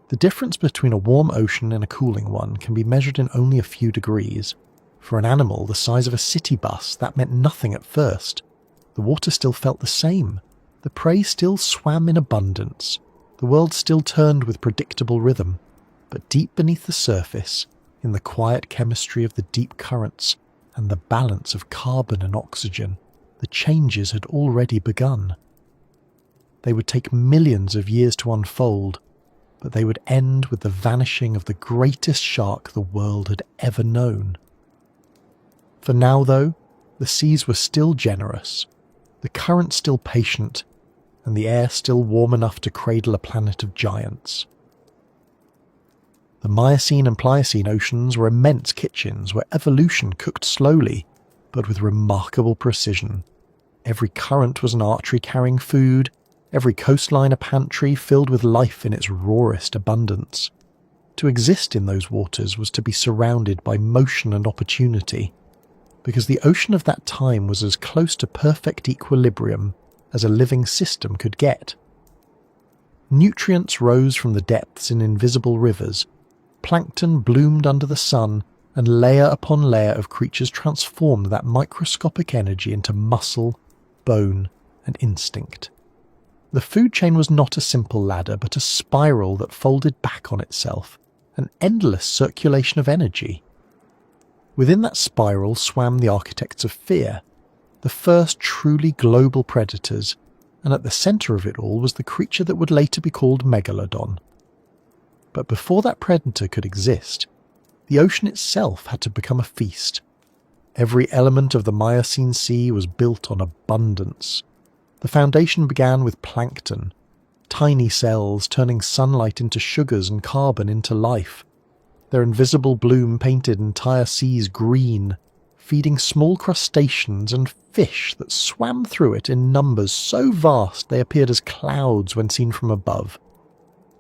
The difference between a warm ocean and a cooling one can be measured in only a few degrees. For an animal the size of a city bus, that meant nothing at first. The water still felt the same. The prey still swam in abundance. The world still turned with predictable rhythm. But deep beneath the surface, in the quiet chemistry of the deep currents and the balance of carbon and oxygen, the changes had already begun. They would take millions of years to unfold, but they would end with the vanishing of the greatest shark the world had ever known. For now, though, the seas were still generous, the current still patient, and the air still warm enough to cradle a planet of giants. The Miocene and Pliocene oceans were immense kitchens where evolution cooked slowly, but with remarkable precision. Every current was an artery carrying food, every coastline a pantry filled with life in its rawest abundance. To exist in those waters was to be surrounded by motion and opportunity, because the ocean of that time was as close to perfect equilibrium as a living system could get. Nutrients rose from the depths in invisible rivers. Plankton bloomed under the sun, and layer upon layer of creatures transformed that microscopic energy into muscle, bone, and instinct. The food chain was not a simple ladder, but a spiral that folded back on itself, an endless circulation of energy. Within that spiral swam the architects of fear, the first truly global predators, and at the centre of it all was the creature that would later be called Megalodon. But before that predator could exist, the ocean itself had to become a feast. Every element of the Miocene Sea was built on abundance. The foundation began with plankton, tiny cells turning sunlight into sugars and carbon into life. Their invisible bloom painted entire seas green, feeding small crustaceans and fish that swam through it in numbers so vast they appeared as clouds when seen from above.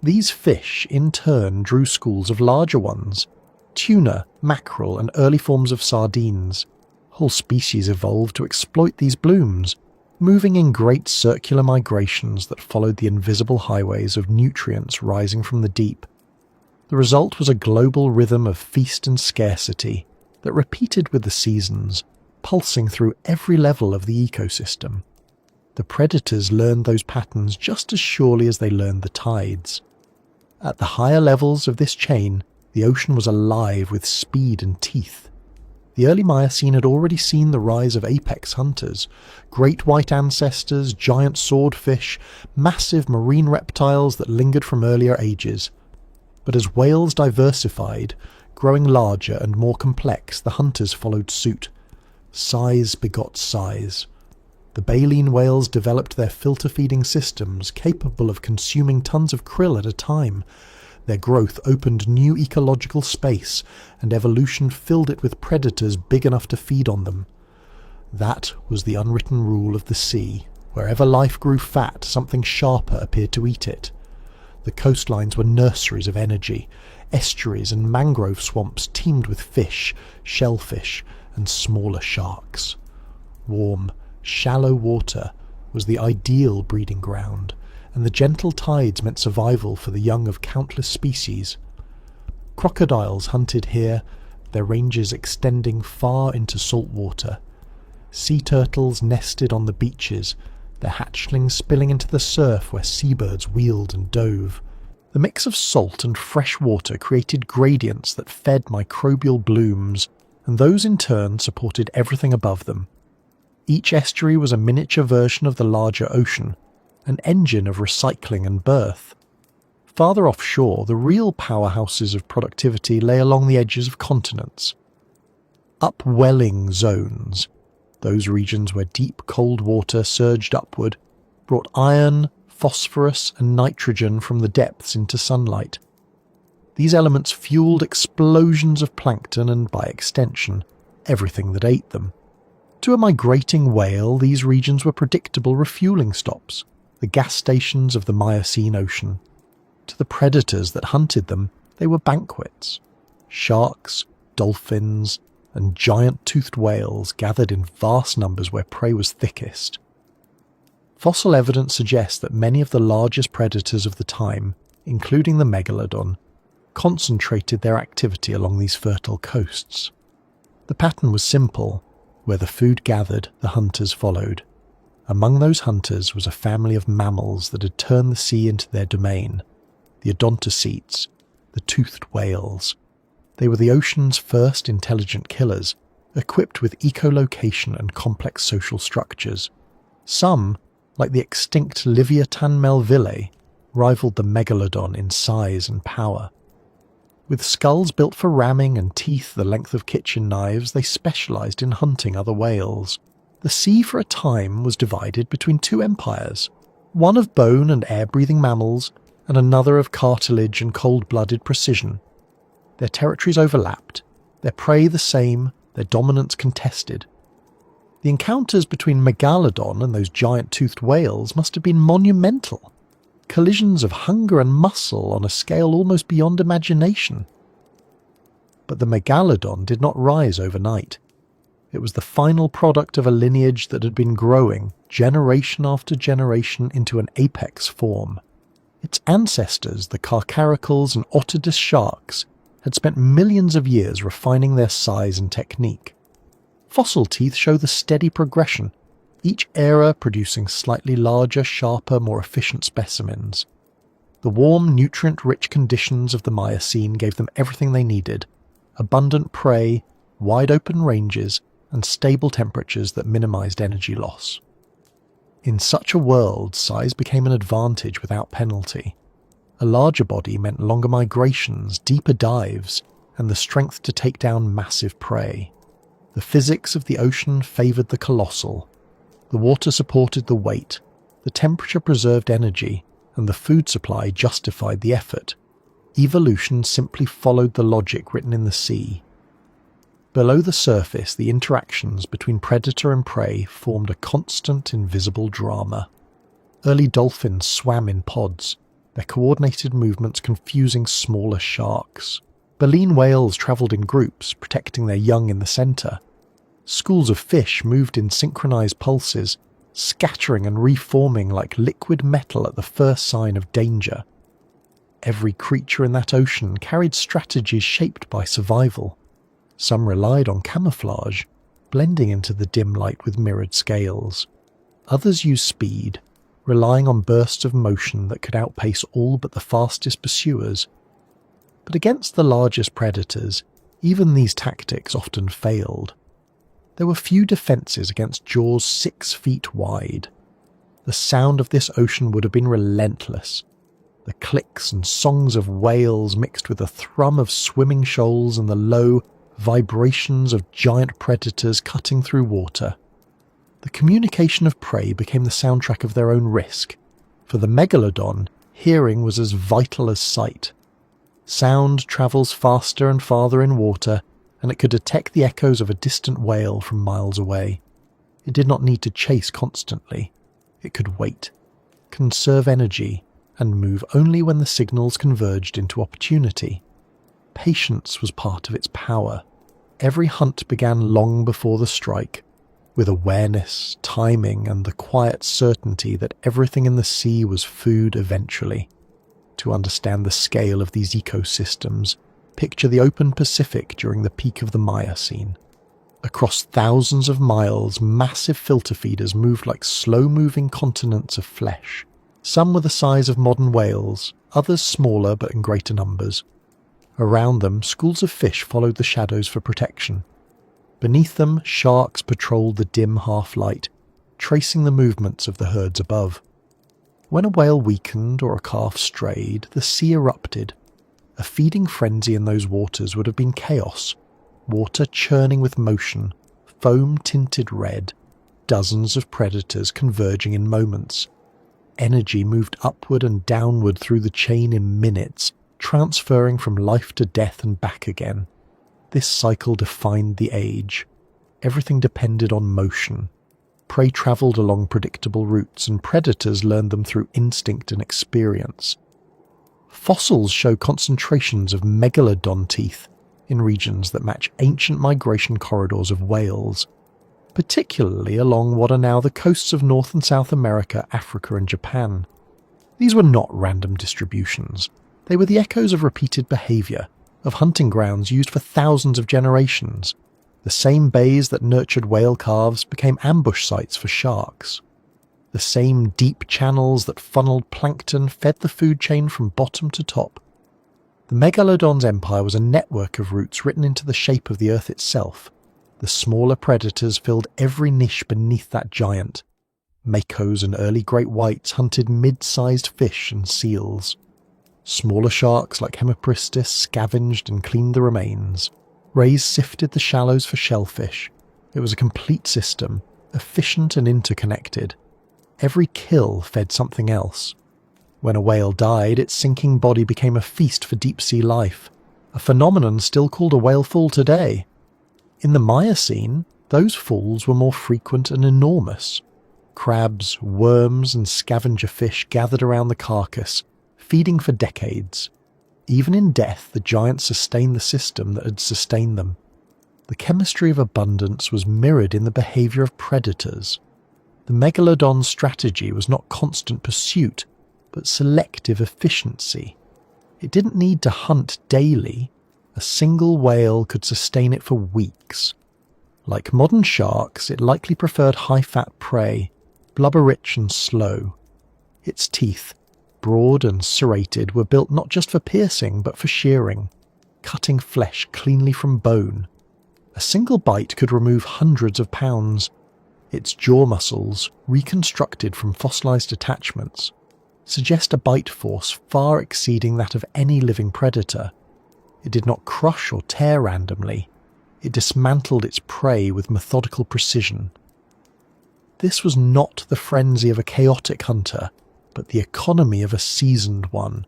These fish, in turn, drew schools of larger ones, tuna, mackerel, and early forms of sardines. Whole species evolved to exploit these blooms, moving in great circular migrations that followed the invisible highways of nutrients rising from the deep. The result was a global rhythm of feast and scarcity that repeated with the seasons, pulsing through every level of the ecosystem. The predators learned those patterns just as surely as they learned the tides. At the higher levels of this chain, the ocean was alive with speed and teeth. The early Miocene had already seen the rise of apex hunters, great white ancestors, giant swordfish, massive marine reptiles that lingered from earlier ages. But as whales diversified, growing larger and more complex, the hunters followed suit. Size begot size. The baleen whales developed their filter-feeding systems capable of consuming tons of krill at a time. Their growth opened new ecological space, and evolution filled it with predators big enough to feed on them. That was the unwritten rule of the sea. Wherever life grew fat, something sharper appeared to eat it. The coastlines were nurseries of energy. Estuaries and mangrove swamps teemed with fish, shellfish, and smaller sharks. Warm, shallow water was the ideal breeding ground, and the gentle tides meant survival for the young of countless species. Crocodiles hunted here, their ranges extending far into salt water. Sea turtles nested on the beaches, their hatchlings spilling into the surf where seabirds wheeled and dove. The mix of salt and fresh water created gradients that fed microbial blooms, and those in turn supported everything above them. Each estuary was a miniature version of the larger ocean, an engine of recycling and birth. Farther offshore, the real powerhouses of productivity lay along the edges of continents. Upwelling zones, those regions where deep cold water surged upward, brought iron, phosphorus, and nitrogen from the depths into sunlight. These elements fueled explosions of plankton and, by extension, everything that ate them. To a migrating whale, these regions were predictable refueling stops, the gas stations of the Miocene Ocean. To the predators that hunted them, they were banquets. Sharks, dolphins, and giant-toothed whales gathered in vast numbers where prey was thickest. Fossil evidence suggests that many of the largest predators of the time, including the megalodon, concentrated their activity along these fertile coasts. The pattern was simple. Where the food gathered, the hunters followed. Among those hunters was a family of mammals that had turned the sea into their domain, the odontocetes, the toothed whales. They were the ocean's first intelligent killers, equipped with echolocation and complex social structures. Some, like the extinct Leviathan melville, rivaled the megalodon in size and power. With skulls built for ramming and teeth the length of kitchen knives, they specialized in hunting other whales. The sea for a time was divided between two empires, one of bone and air-breathing mammals, and another of cartilage and cold-blooded precision. Their territories overlapped, their prey the same, their dominance contested. The encounters between Megalodon and those giant-toothed whales must have been monumental. Collisions of hunger and muscle on a scale almost beyond imagination. But the Megalodon did not rise overnight. It was the final product of a lineage that had been growing, generation after generation, into an apex form. Its ancestors, the Carcharicles and Otodus sharks, had spent millions of years refining their size and technique. Fossil teeth show the steady progression, each era producing slightly larger, sharper, more efficient specimens. The warm, nutrient-rich conditions of the Miocene gave them everything they needed: abundant prey, wide-open ranges, and stable temperatures that minimized energy loss. In such a world, size became an advantage without penalty. A larger body meant longer migrations, deeper dives, and the strength to take down massive prey. The physics of the ocean favored the colossal. The water supported the weight, the temperature preserved energy, and the food supply justified the effort. Evolution simply followed the logic written in the sea. Below the surface, the interactions between predator and prey formed a constant, invisible drama. Early dolphins swam in pods, their coordinated movements confusing smaller sharks. Baleen whales travelled in groups, protecting their young in the centre. Schools of fish moved in synchronized pulses, scattering and reforming like liquid metal at the first sign of danger. Every creature in that ocean carried strategies shaped by survival. Some relied on camouflage, blending into the dim light with mirrored scales. Others used speed, relying on bursts of motion that could outpace all but the fastest pursuers. But against the largest predators, even these tactics often failed. There were few defences against jaws 6 feet wide. The sound of this ocean would have been relentless. The clicks and songs of whales mixed with the thrum of swimming shoals and the low vibrations of giant predators cutting through water. The communication of prey became the soundtrack of their own risk. For the megalodon, hearing was as vital as sight. Sound travels faster and farther in water, and it could detect the echoes of a distant whale from miles away. It did not need to chase constantly. It could wait, conserve energy, and move only when the signals converged into opportunity. Patience was part of its power. Every hunt began long before the strike, with awareness, timing, and the quiet certainty that everything in the sea was food eventually. To understand the scale of these ecosystems, picture the open Pacific during the peak of the Miocene. Across thousands of miles, massive filter feeders moved like slow-moving continents of flesh. Some were the size of modern whales, others smaller but in greater numbers. Around them, schools of fish followed the shadows for protection. Beneath them, sharks patrolled the dim half-light, tracing the movements of the herds above. When a whale weakened or a calf strayed, the sea erupted. A feeding frenzy in those waters would have been chaos. Water churning with motion, foam tinted red, dozens of predators converging in moments. Energy moved upward and downward through the chain in minutes, transferring from life to death and back again. This cycle defined the age. Everything depended on motion. Prey travelled along predictable routes, and predators learned them through instinct and experience. Fossils show concentrations of megalodon teeth in regions that match ancient migration corridors of whales, particularly along what are now the coasts of North and South America, Africa and Japan. These were not random distributions. They were the echoes of repeated behaviour, of hunting grounds used for thousands of generations. The same bays that nurtured whale calves became ambush sites for sharks. The same deep channels that funneled plankton fed the food chain from bottom to top. The megalodon's empire was a network of routes written into the shape of the earth itself. The smaller predators filled every niche beneath that giant. Makos and early great whites hunted mid-sized fish and seals. Smaller sharks like Hemipristis scavenged and cleaned the remains. Rays sifted the shallows for shellfish. It was a complete system, efficient and interconnected. Every kill fed something else. When a whale died, its sinking body became a feast for deep-sea life, a phenomenon still called a whalefall today. In the Miocene, those falls were more frequent and enormous. Crabs, worms and scavenger fish gathered around the carcass, feeding for decades. Even in death, the giants sustained the system that had sustained them. The chemistry of abundance was mirrored in the behaviour of predators. The megalodon's strategy was not constant pursuit, but selective efficiency. It didn't need to hunt daily. A single whale could sustain it for weeks. Like modern sharks, it likely preferred high-fat prey, blubber-rich and slow. Its teeth, broad and serrated, were built not just for piercing but for shearing, cutting flesh cleanly from bone. A single bite could remove hundreds of pounds. Its jaw muscles, reconstructed from fossilized attachments, suggest a bite force far exceeding that of any living predator. It did not crush or tear randomly. It dismantled its prey with methodical precision. This was not the frenzy of a chaotic hunter, but the economy of a seasoned one.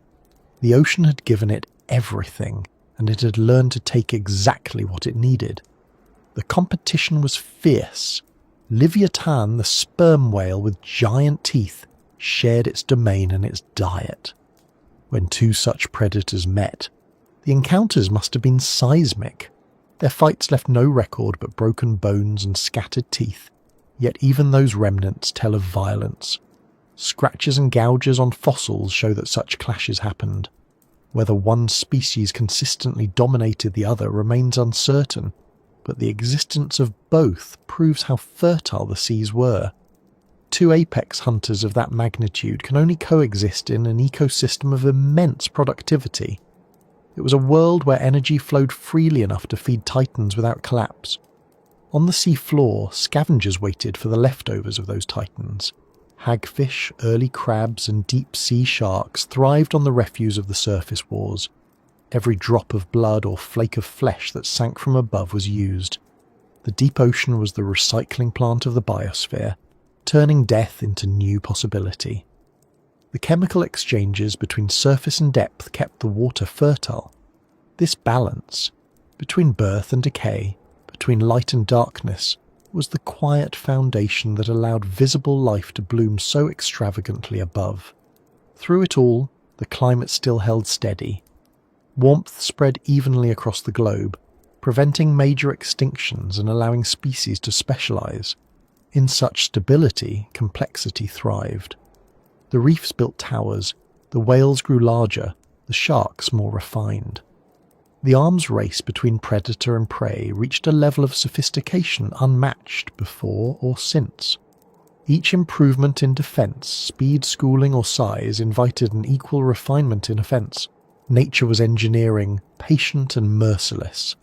The ocean had given it everything, and it had learned to take exactly what it needed. The competition was fierce. Leviathan, the sperm whale with giant teeth, shared its domain and its diet. When two such predators met, the encounters must have been seismic. Their fights left no record but broken bones and scattered teeth, yet even those remnants tell of violence. Scratches and gouges on fossils show that such clashes happened. Whether one species consistently dominated the other remains uncertain, but the existence of both proves how fertile the seas were. Two apex hunters of that magnitude can only coexist in an ecosystem of immense productivity. It was a world where energy flowed freely enough to feed titans without collapse. On the sea floor, scavengers waited for the leftovers of those titans. Hagfish, early crabs, and deep-sea sharks thrived on the refuse of the surface wars. Every drop of blood or flake of flesh that sank from above was used. The deep ocean was the recycling plant of the biosphere, turning death into new possibility. The chemical exchanges between surface and depth kept the water fertile. This balance, between birth and decay, between light and darkness, was the quiet foundation that allowed visible life to bloom so extravagantly above. Through it all, the climate still held steady. Warmth spread evenly across the globe, preventing major extinctions and allowing species to specialize. In such stability, complexity thrived. The reefs built towers, the whales grew larger, the sharks more refined. The arms race between predator and prey reached a level of sophistication unmatched before or since. Each improvement in defense, speed, schooling, or size invited an equal refinement in offense. Nature was engineering, patient and merciless.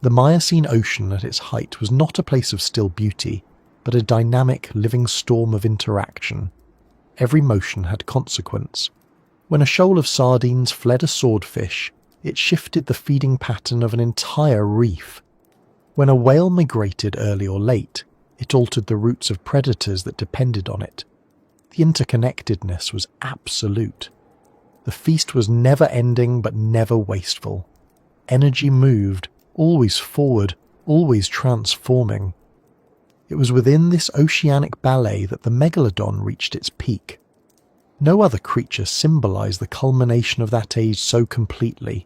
The Miocene Ocean at its height was not a place of still beauty, but a dynamic, living storm of interaction. Every motion had consequence. When a shoal of sardines fled a swordfish, it shifted the feeding pattern of an entire reef. When a whale migrated early or late, it altered the routes of predators that depended on it. The interconnectedness was absolute. The feast was never ending but never wasteful. Energy moved, always forward, always transforming. It was within this oceanic ballet that the megalodon reached its peak. No other creature symbolized the culmination of that age so completely.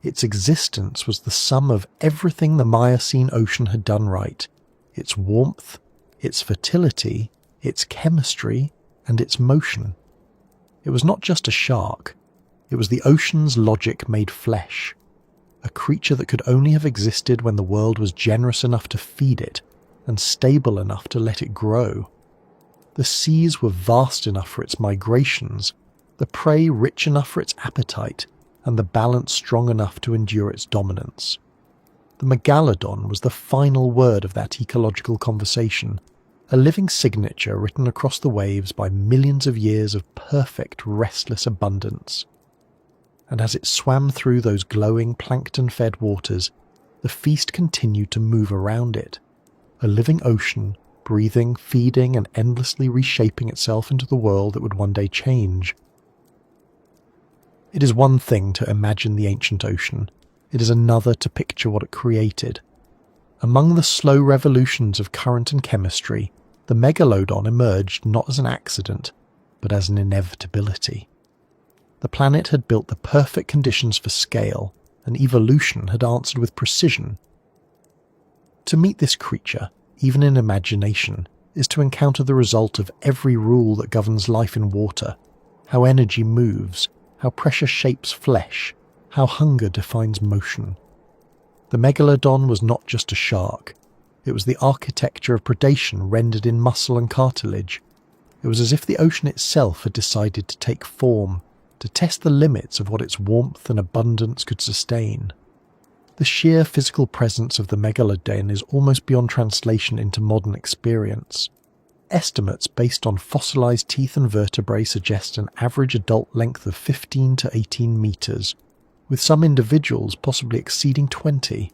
Its existence was the sum of everything the Miocene Ocean had done right: its warmth, its fertility, its chemistry, and its motion. It was not just a shark. It was the ocean's logic made flesh. A creature that could only have existed when the world was generous enough to feed it and stable enough to let it grow. The seas were vast enough for its migrations, the prey rich enough for its appetite, and the balance strong enough to endure its dominance. The megalodon was the final word of that ecological conversation, a living signature written across the waves by millions of years of perfect, restless abundance. And as it swam through those glowing, plankton-fed waters, the feast continued to move around it, a living ocean, breathing, feeding, and endlessly reshaping itself into the world that would one day change. It is one thing to imagine the ancient ocean. It is another to picture what it created. Among the slow revolutions of current and chemistry, the megalodon emerged not as an accident, but as an inevitability. The planet had built the perfect conditions for scale, and evolution had answered with precision. To meet this creature, even in imagination, is to encounter the result of every rule that governs life in water: how energy moves, how pressure shapes flesh, how hunger defines motion. The megalodon was not just a shark. It was the architecture of predation rendered in muscle and cartilage. It was as if the ocean itself had decided to take form, to test the limits of what its warmth and abundance could sustain. The sheer physical presence of the megalodon is almost beyond translation into modern experience. Estimates based on fossilized teeth and vertebrae suggest an average adult length of 15 to 18 meters, with some individuals possibly exceeding 20.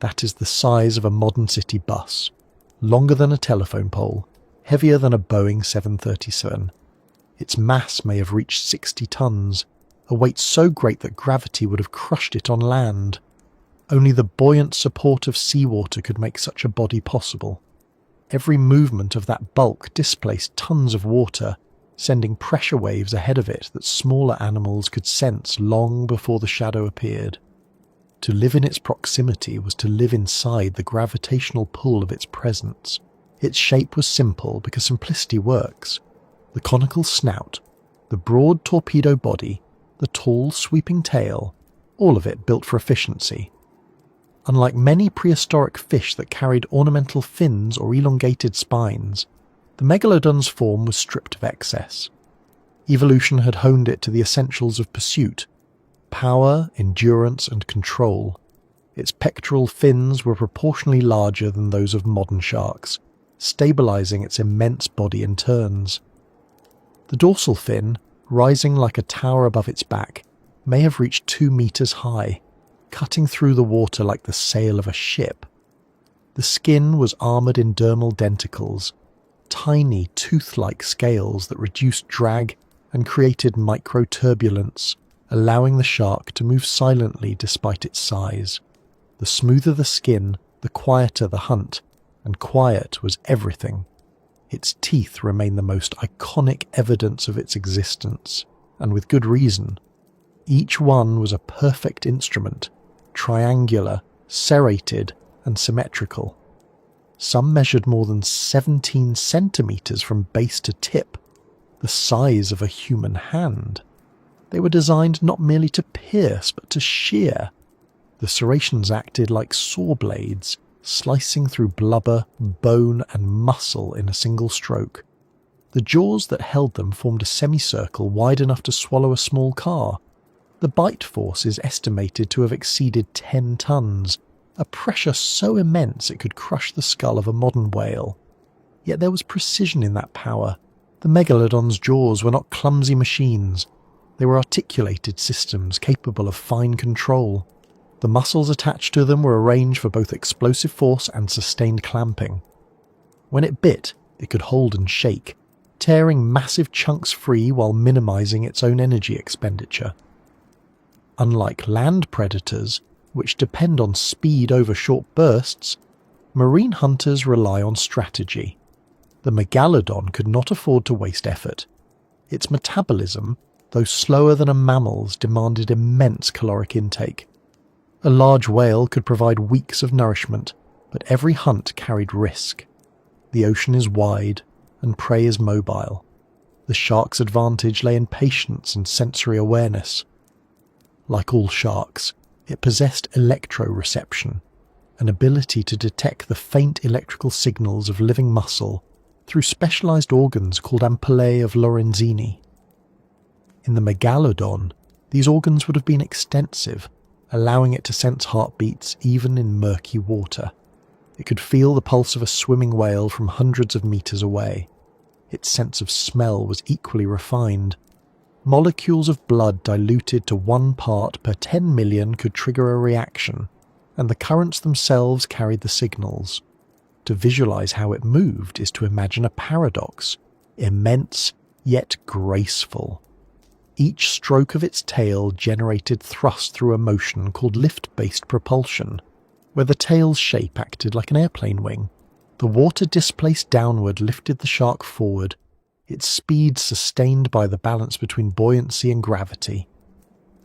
That is the size of a modern city bus, longer than a telephone pole, heavier than a Boeing 737. Its mass may have reached 60 tons, a weight so great that gravity would have crushed it on land. Only the buoyant support of seawater could make such a body possible. Every movement of that bulk displaced tons of water, sending pressure waves ahead of it that smaller animals could sense long before the shadow appeared. To live in its proximity was to live inside the gravitational pull of its presence. Its shape was simple because simplicity works. The conical snout, the broad torpedo body, the tall sweeping tail, all of it built for efficiency. Unlike many prehistoric fish that carried ornamental fins or elongated spines, The megalodon's form was stripped of excess. Evolution had honed it to the essentials of pursuit: power, endurance, and control. Its pectoral fins were proportionally larger than those of modern sharks, stabilizing its immense body in turns. The dorsal fin, rising like a tower above its back, may have reached 2 meters high, cutting through the water like the sail of a ship. The skin was armored in dermal denticles, tiny tooth-like scales that reduced drag and created microturbulence, allowing the shark to move silently despite its size. The smoother the skin, the quieter the hunt, and quiet was everything. Its teeth remain the most iconic evidence of its existence, and with good reason. Each one was a perfect instrument, triangular, serrated, and symmetrical. Some measured more than 17 centimeters from base to tip, the size of a human hand. They were designed not merely to pierce, but to shear. The serrations acted like saw blades, slicing through blubber, bone, and muscle in a single stroke. The jaws that held them formed a semicircle wide enough to swallow a small car. The bite force is estimated to have exceeded 10 tons, a pressure so immense it could crush the skull of a modern whale. Yet there was precision in that power. The megalodon's jaws were not clumsy machines. They were articulated systems capable of fine control. The muscles attached to them were arranged for both explosive force and sustained clamping. When it bit, it could hold and shake, tearing massive chunks free while minimizing its own energy expenditure. Unlike land predators, which depend on speed over short bursts, marine hunters rely on strategy. The megalodon could not afford to waste effort. Its metabolism, though slower than a mammal's, demanded immense caloric intake. A large whale could provide weeks of nourishment, but every hunt carried risk. The ocean is wide, and prey is mobile. The shark's advantage lay in patience and sensory awareness. Like all sharks, it possessed electroreception, an ability to detect the faint electrical signals of living muscle through specialized organs called ampullae of Lorenzini. In the megalodon, these organs would have been extensive, allowing it to sense heartbeats even in murky water. It could feel the pulse of a swimming whale from hundreds of meters away. Its sense of smell was equally refined. Molecules of blood diluted to 1 part per 10 million could trigger a reaction, and the currents themselves carried the signals. To visualize how it moved is to imagine a paradox, immense yet graceful. Each stroke of its tail generated thrust through a motion called lift-based propulsion, where the tail's shape acted like an airplane wing. The water displaced downward lifted the shark forward, its speed sustained by the balance between buoyancy and gravity.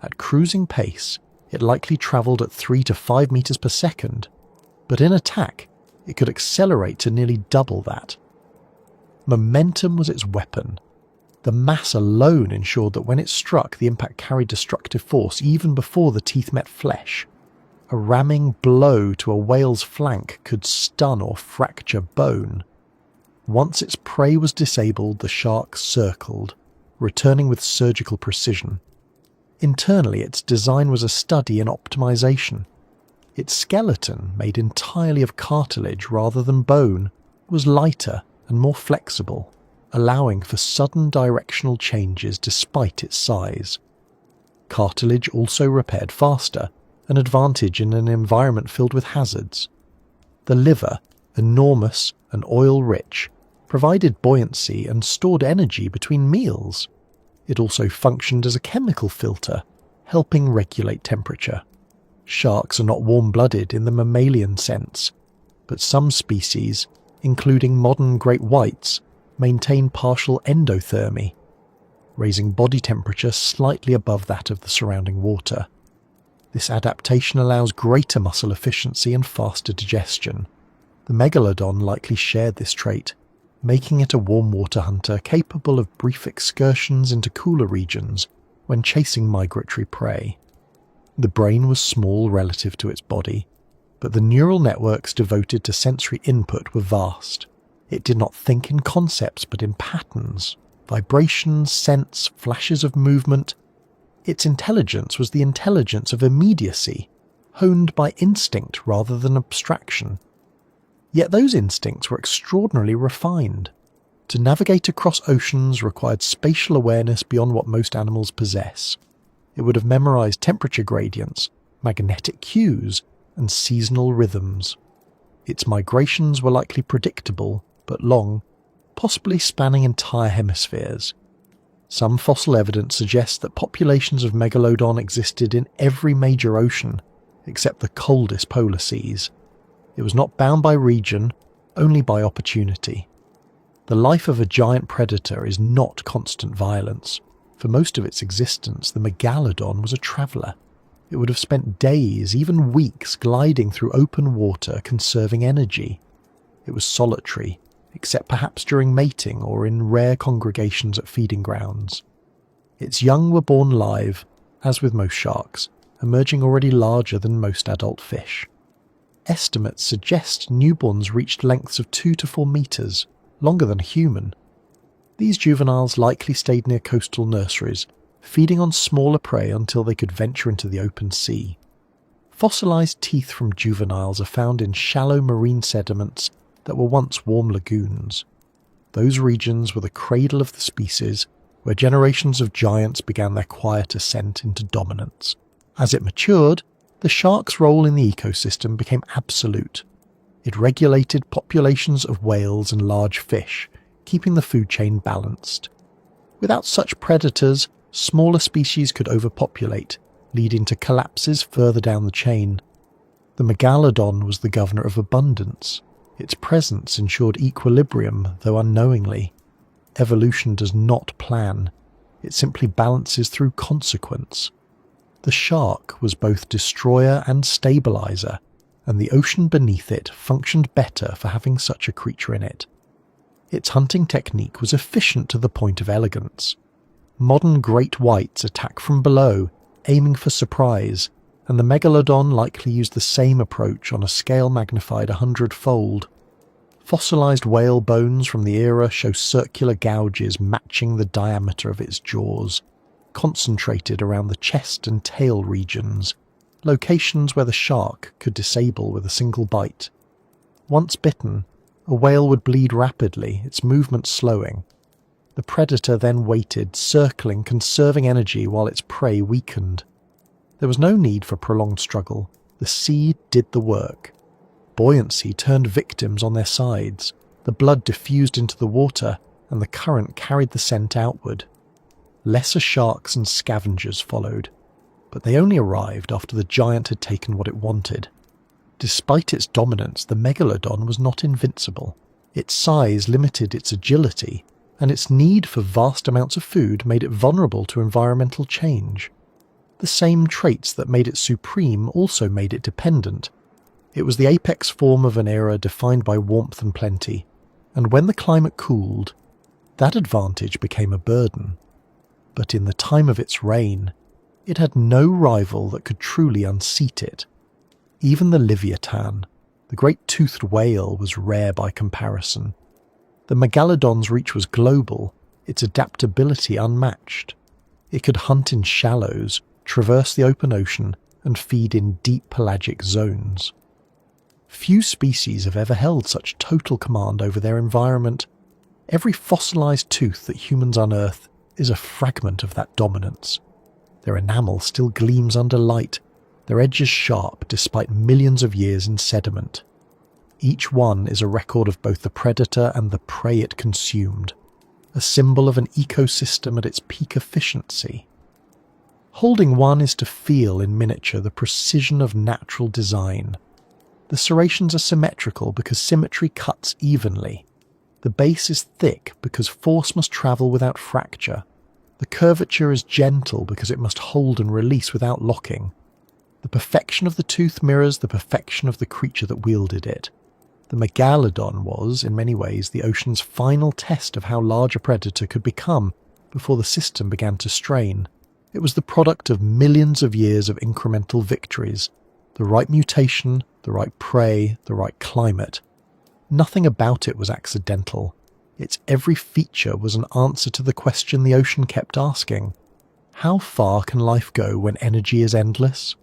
At cruising pace, it likely travelled at 3 to 5 meters per second, but in attack, it could accelerate to nearly double that. Momentum was its weapon. The mass alone ensured that when it struck, the impact carried destructive force even before the teeth met flesh. A ramming blow to a whale's flank could stun or fracture bone. Once its prey was disabled, the shark circled, returning with surgical precision. Internally, its design was a study in optimization. Its skeleton, made entirely of cartilage rather than bone, was lighter and more flexible, allowing for sudden directional changes despite its size. Cartilage also repaired faster, an advantage in an environment filled with hazards. The liver, enormous and oil-rich, provided buoyancy and stored energy between meals. It also functioned as a chemical filter, helping regulate temperature. Sharks are not warm-blooded in the mammalian sense, but some species, including modern great whites, maintain partial endothermy, raising body temperature slightly above that of the surrounding water. This adaptation allows greater muscle efficiency and faster digestion. The megalodon likely shared this trait, making it a warm water hunter capable of brief excursions into cooler regions when chasing migratory prey. The brain was small relative to its body, but the neural networks devoted to sensory input were vast. It did not think in concepts but in patterns, vibrations, scents, flashes of movement. Its intelligence was the intelligence of immediacy, honed by instinct rather than abstraction. Yet those instincts were extraordinarily refined. To navigate across oceans required spatial awareness beyond what most animals possess. It would have memorized temperature gradients, magnetic cues, and seasonal rhythms. Its migrations were likely predictable, but long, possibly spanning entire hemispheres. Some fossil evidence suggests that populations of Megalodon existed in every major ocean, except the coldest polar seas. It was not bound by region, only by opportunity. The life of a giant predator is not constant violence. For most of its existence, the Megalodon was a traveller. It would have spent days, even weeks, gliding through open water, conserving energy. It was solitary, except perhaps during mating or in rare congregations at feeding grounds. Its young were born live, as with most sharks, emerging already larger than most adult fish. Estimates suggest newborns reached lengths of 2 to 4 metres, longer than a human. These juveniles likely stayed near coastal nurseries, feeding on smaller prey until they could venture into the open sea. Fossilized teeth from juveniles are found in shallow marine sediments that were once warm lagoons. Those regions were the cradle of the species, where generations of giants began their quiet ascent into dominance. As it matured, the shark's role in the ecosystem became absolute. It regulated populations of whales and large fish, keeping the food chain balanced. Without such predators, smaller species could overpopulate, leading to collapses further down the chain. The Megalodon was the governor of abundance. Its presence ensured equilibrium, though unknowingly. Evolution does not plan. It simply balances through consequence. The shark was both destroyer and stabilizer, and the ocean beneath it functioned better for having such a creature in it. Its hunting technique was efficient to the point of elegance. Modern great whites attack from below, aiming for surprise, and the Megalodon likely used the same approach on a scale magnified 100-fold. Fossilized whale bones from the era show circular gouges matching the diameter of its jaws, concentrated around the chest and tail regions, locations where the shark could disable with a single bite. Once bitten, a whale would bleed rapidly, its movement slowing. The predator then waited, circling, conserving energy while its prey weakened. There was no need for prolonged struggle. The sea did the work. Buoyancy turned victims on their sides. The blood diffused into the water, and the current carried the scent outward. Lesser sharks and scavengers followed, but they only arrived after the giant had taken what it wanted. Despite its dominance, the Megalodon was not invincible. Its size limited its agility, and its need for vast amounts of food made it vulnerable to environmental change. The same traits that made it supreme also made it dependent. It was the apex form of an era defined by warmth and plenty, and when the climate cooled, that advantage became a burden. But in the time of its reign, it had no rival that could truly unseat it. Even the Leviathan, the great toothed whale, was rare by comparison. The Megalodon's reach was global, its adaptability unmatched. It could hunt in shallows, traverse the open ocean, and feed in deep pelagic zones. Few species have ever held such total command over their environment. Every fossilized tooth that humans unearth is a fragment of that dominance. Their enamel still gleams under light, their edges sharp despite millions of years in sediment. Each one is a record of both the predator and the prey it consumed, a symbol of an ecosystem at its peak efficiency. Holding one is to feel in miniature the precision of natural design. The serrations are symmetrical because symmetry cuts evenly. The base is thick because force must travel without fracture. The curvature is gentle because it must hold and release without locking. The perfection of the tooth mirrors the perfection of the creature that wielded it. The Megalodon was, in many ways, the ocean's final test of how large a predator could become before the system began to strain. It was the product of millions of years of incremental victories, the right mutation, the right prey, the right climate. Nothing about it was accidental. Its every feature was an answer to the question the ocean kept asking. How far can life go when energy is endless?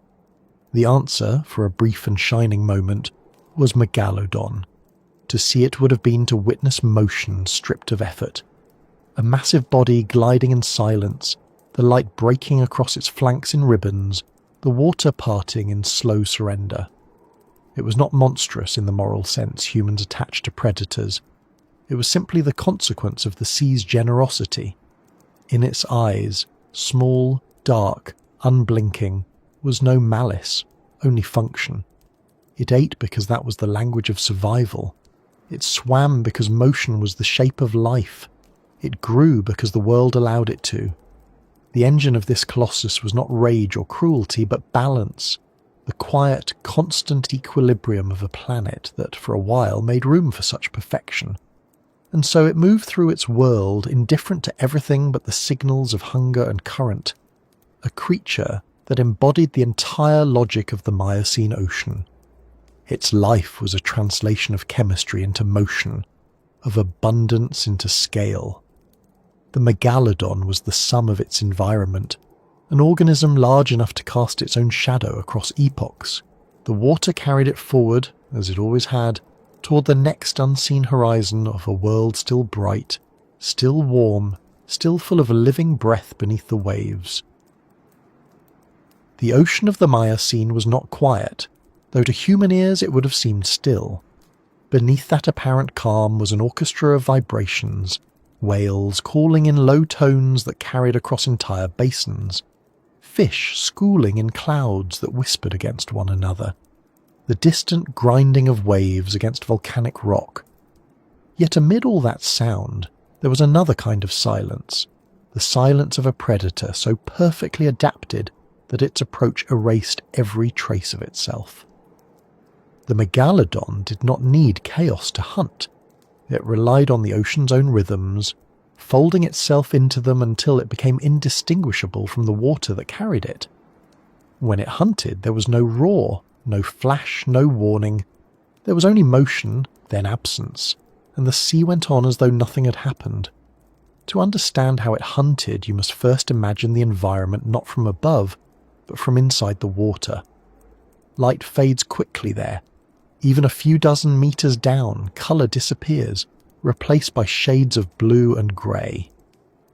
The answer, for a brief and shining moment, was Megalodon. To see it would have been to witness motion stripped of effort. A massive body gliding in silence, the light breaking across its flanks in ribbons, the water parting in slow surrender. It was not monstrous in the moral sense humans attach to predators. It was simply the consequence of the sea's generosity. In its eyes, small, dark, unblinking, was no malice, only function. It ate because that was the language of survival. It swam because motion was the shape of life. It grew because the world allowed it to. The engine of this colossus was not rage or cruelty, but balance, the quiet, constant equilibrium of a planet that, for a while, made room for such perfection. And so it moved through its world, indifferent to everything but the signals of hunger and current, a creature that embodied the entire logic of the Miocene ocean. Its life was a translation of chemistry into motion, of abundance into scale. The Megalodon was the sum of its environment, an organism large enough to cast its own shadow across epochs. The water carried it forward, as it always had, toward the next unseen horizon of a world still bright, still warm, still full of a living breath beneath the waves. The ocean of the Miocene was not quiet, though to human ears it would have seemed still. Beneath that apparent calm was an orchestra of vibrations, whales calling in low tones that carried across entire basins, fish schooling in clouds that whispered against one another, the distant grinding of waves against volcanic rock. Yet amid all that sound, there was another kind of silence, the silence of a predator so perfectly adapted that its approach erased every trace of itself. The Megalodon did not need chaos to hunt. It relied on the ocean's own rhythms, folding itself into them until it became indistinguishable from the water that carried it. When it hunted, there was no roar, no flash, no warning. There was only motion, then absence, and the sea went on as though nothing had happened. To understand how it hunted, you must first imagine the environment not from above, but from inside the water. Light fades quickly there. Even a few dozen meters down, colour disappears, replaced by shades of blue and grey.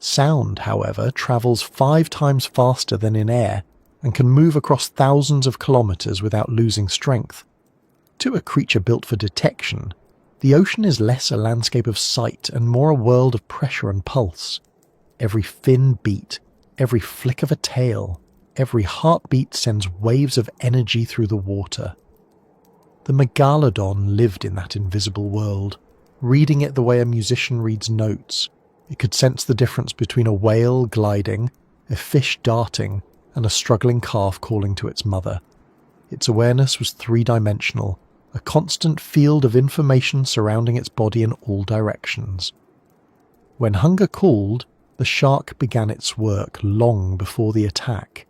Sound, however, travels 5 times faster than in air and can move across thousands of kilometres without losing strength. To a creature built for detection, the ocean is less a landscape of sight and more a world of pressure and pulse. Every fin beat, every flick of a tail, every heartbeat sends waves of energy through the water. The Megalodon lived in that invisible world, reading it the way a musician reads notes. It could sense the difference between a whale gliding, a fish darting, and a struggling calf calling to its mother. Its awareness was 3-dimensional, a constant field of information surrounding its body in all directions. When hunger called, the shark began its work long before the attack.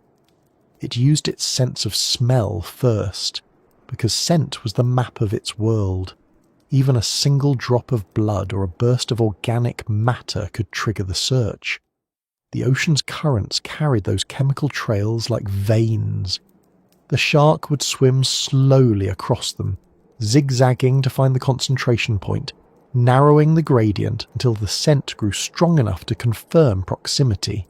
It used its sense of smell first, because scent was the map of its world. Even a single drop of blood or a burst of organic matter could trigger the search. The ocean's currents carried those chemical trails like veins. The shark would swim slowly across them, zigzagging to find the concentration point, narrowing the gradient until the scent grew strong enough to confirm proximity.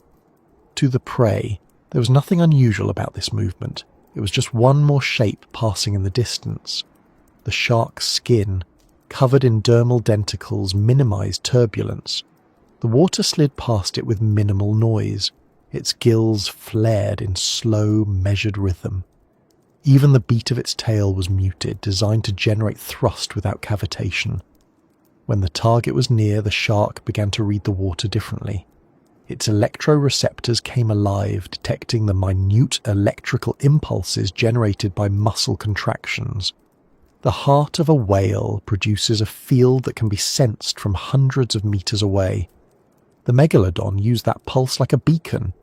To the prey, there was nothing unusual about this movement. It was just one more shape passing in the distance. The shark's skin, covered in dermal denticles, minimized turbulence. The water slid past it with minimal noise. Its gills flared in slow, measured rhythm. Even the beat of its tail was muted, designed to generate thrust without cavitation. When the target was near, the shark began to read the water differently. Its electroreceptors came alive, detecting the minute electrical impulses generated by muscle contractions. The heart of a whale produces a field that can be sensed from hundreds of meters away. The Megalodon used that pulse like a beacon.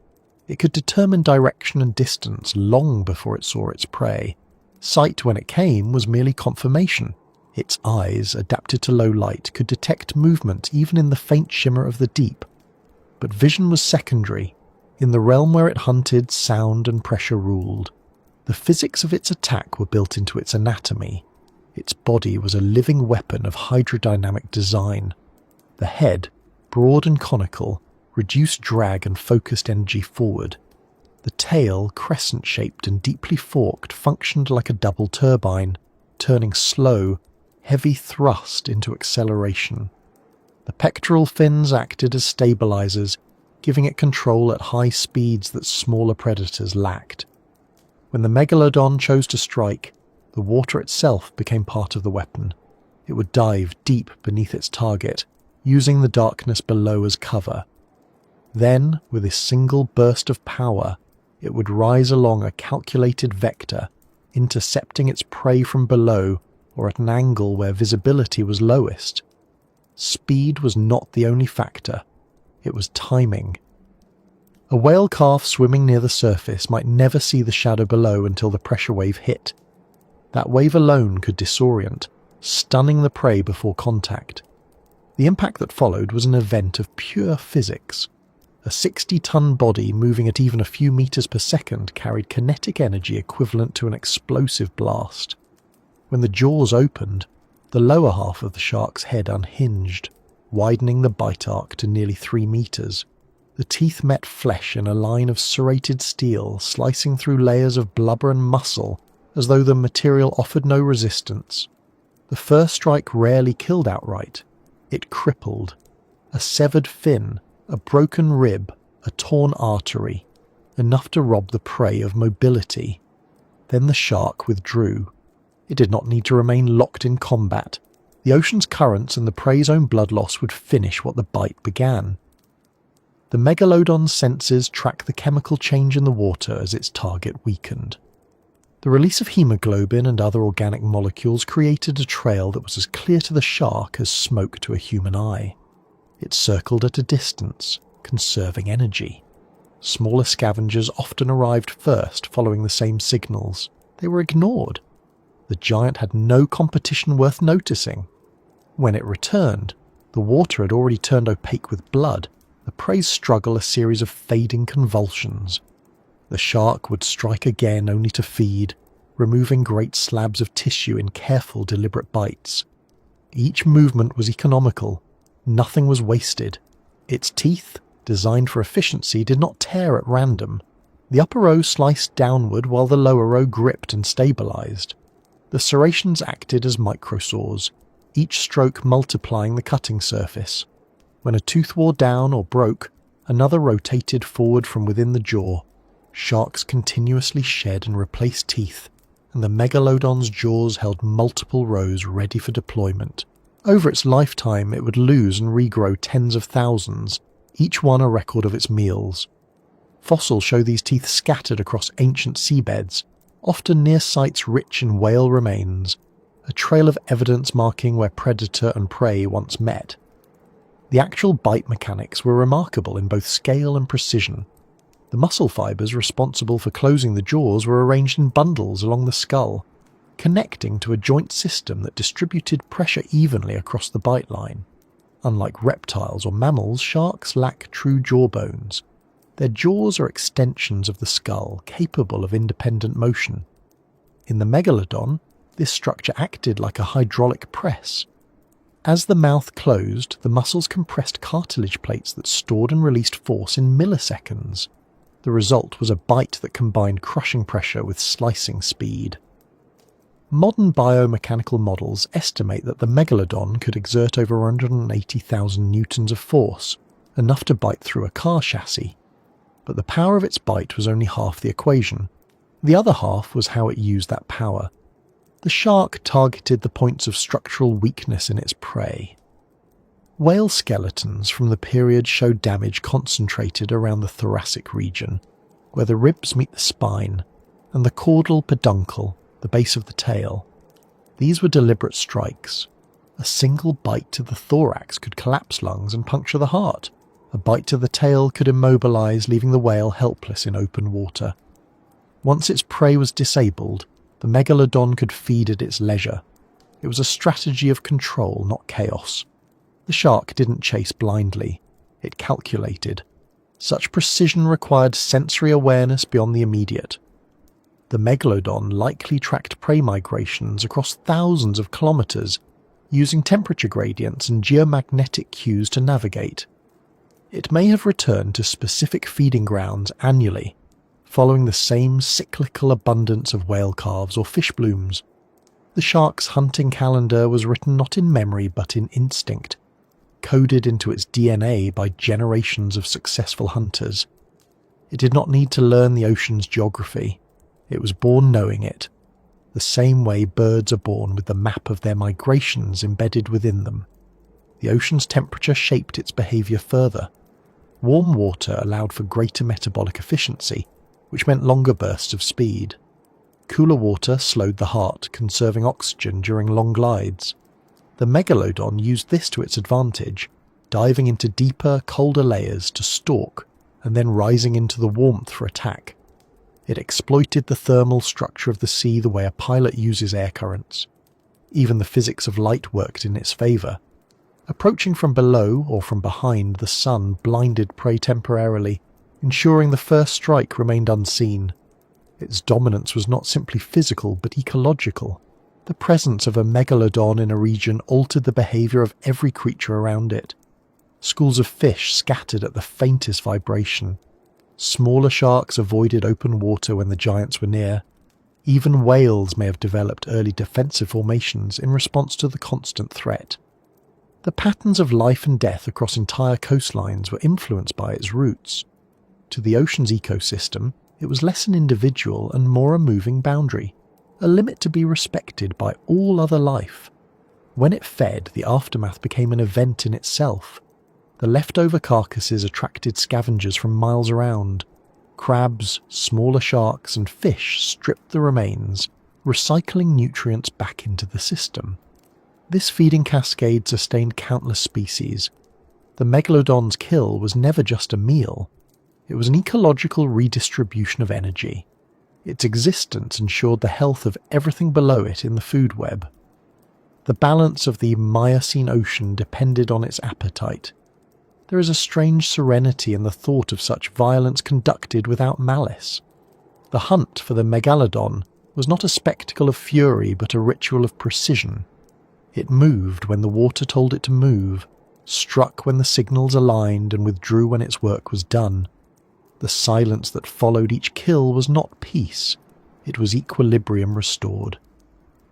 It could determine direction and distance long before it saw its prey. Sight, when it came, was merely confirmation. Its eyes, adapted to low light, could detect movement even in the faint shimmer of the deep. But vision was secondary. In the realm where it hunted, sound and pressure ruled. The physics of its attack were built into its anatomy. Its body was a living weapon of hydrodynamic design. The head, broad and conical, reduced drag and focused energy forward. The tail, crescent-shaped and deeply forked, functioned like a double turbine, turning slow, heavy thrust into acceleration. The pectoral fins acted as stabilizers, giving it control at high speeds that smaller predators lacked. When the Megalodon chose to strike, the water itself became part of the weapon. It would dive deep beneath its target, using the darkness below as cover. Then, with a single burst of power, it would rise along a calculated vector, intercepting its prey from below or at an angle where visibility was lowest. Speed was not the only factor. It was timing. A whale calf swimming near the surface might never see the shadow below until the pressure wave hit. That wave alone could disorient, stunning the prey before contact. The impact that followed was an event of pure physics. A 60-ton body moving at even a few meters per second carried kinetic energy equivalent to an explosive blast. When the jaws opened, the lower half of the shark's head unhinged, widening the bite arc to nearly 3 meters. The teeth met flesh in a line of serrated steel, slicing through layers of blubber and muscle as though the material offered no resistance. The first strike rarely killed outright. It crippled. A severed fin, a broken rib, a torn artery, enough to rob the prey of mobility. Then the shark withdrew. It did not need to remain locked in combat. The ocean's currents and the prey's own blood loss would finish what the bite began. The Megalodon's senses tracked the chemical change in the water as its target weakened. The release of hemoglobin and other organic molecules created a trail that was as clear to the shark as smoke to a human eye. It circled at a distance, conserving energy. Smaller scavengers often arrived first, following the same signals. They were ignored. The giant had no competition worth noticing. When it returned, the water had already turned opaque with blood, the prey's struggle a series of fading convulsions. The shark would strike again only to feed, removing great slabs of tissue in careful, deliberate bites. Each movement was economical. Nothing was wasted. Its teeth, designed for efficiency, did not tear at random. The upper row sliced downward while the lower row gripped and stabilized. The serrations acted as microsaws, each stroke multiplying the cutting surface. When a tooth wore down or broke, another rotated forward from within the jaw. Sharks continuously shed and replaced teeth, and the Megalodon's jaws held multiple rows ready for deployment. Over its lifetime, it would lose and regrow tens of thousands, each one a record of its meals. Fossils show these teeth scattered across ancient seabeds, often near sites rich in whale remains, a trail of evidence marking where predator and prey once met. The actual bite mechanics were remarkable in both scale and precision. The muscle fibers responsible for closing the jaws were arranged in bundles along the skull, connecting to a joint system that distributed pressure evenly across the bite line. Unlike reptiles or mammals, sharks lack true jawbones. Their jaws are extensions of the skull, capable of independent motion. In the Megalodon, this structure acted like a hydraulic press. As the mouth closed, the muscles compressed cartilage plates that stored and released force in milliseconds. The result was a bite that combined crushing pressure with slicing speed. Modern biomechanical models estimate that the Megalodon could exert over 180,000 newtons of force, enough to bite through a car chassis. But the power of its bite was only half the equation. The other half was how it used that power. The shark targeted the points of structural weakness in its prey. Whale skeletons from the period show damage concentrated around the thoracic region, where the ribs meet the spine, and the caudal peduncle, the base of the tail. These were deliberate strikes. A single bite to the thorax could collapse lungs and puncture the heart. A bite to the tail could immobilize, leaving the whale helpless in open water. Once its prey was disabled, the Megalodon could feed at its leisure. It was a strategy of control, not chaos. The shark didn't chase blindly. It calculated. Such precision required sensory awareness beyond the immediate. The megalodon likely tracked prey migrations across thousands of kilometers, using temperature gradients and geomagnetic cues to navigate. It may have returned to specific feeding grounds annually, following the same cyclical abundance of whale calves or fish blooms. The shark's hunting calendar was written not in memory but in instinct, coded into its DNA by generations of successful hunters. It did not need to learn the ocean's geography. It was born knowing it, the same way birds are born with the map of their migrations embedded within them. The ocean's temperature shaped its behaviour further. Warm water allowed for greater metabolic efficiency, which meant longer bursts of speed. Cooler water slowed the heart, conserving oxygen during long glides. The megalodon used this to its advantage, diving into deeper, colder layers to stalk and then rising into the warmth for attack. It exploited the thermal structure of the sea the way a pilot uses air currents. Even the physics of light worked in its favour. Approaching from below or from behind, the sun blinded prey temporarily, ensuring the first strike remained unseen. Its dominance was not simply physical but ecological. The presence of a megalodon in a region altered the behaviour of every creature around it. Schools of fish scattered at the faintest vibration. Smaller sharks avoided open water when the giants were near. Even whales may have developed early defensive formations in response to the constant threat. The patterns of life and death across entire coastlines were influenced by its roots. To the ocean's ecosystem, it was less an individual and more a moving boundary, a limit to be respected by all other life. When it fed, the aftermath became an event in itself. The leftover carcasses attracted scavengers from miles around. Crabs, smaller sharks and fish stripped the remains, recycling nutrients back into the system. This feeding cascade sustained countless species. The megalodon's kill was never just a meal. It was an ecological redistribution of energy. Its existence ensured the health of everything below it in the food web. The balance of the Miocene ocean depended on its appetite. There is a strange serenity in the thought of such violence conducted without malice. The hunt for the megalodon was not a spectacle of fury but a ritual of precision. It moved when the water told it to move, struck when the signals aligned and withdrew when its work was done. The silence that followed each kill was not peace, it was equilibrium restored.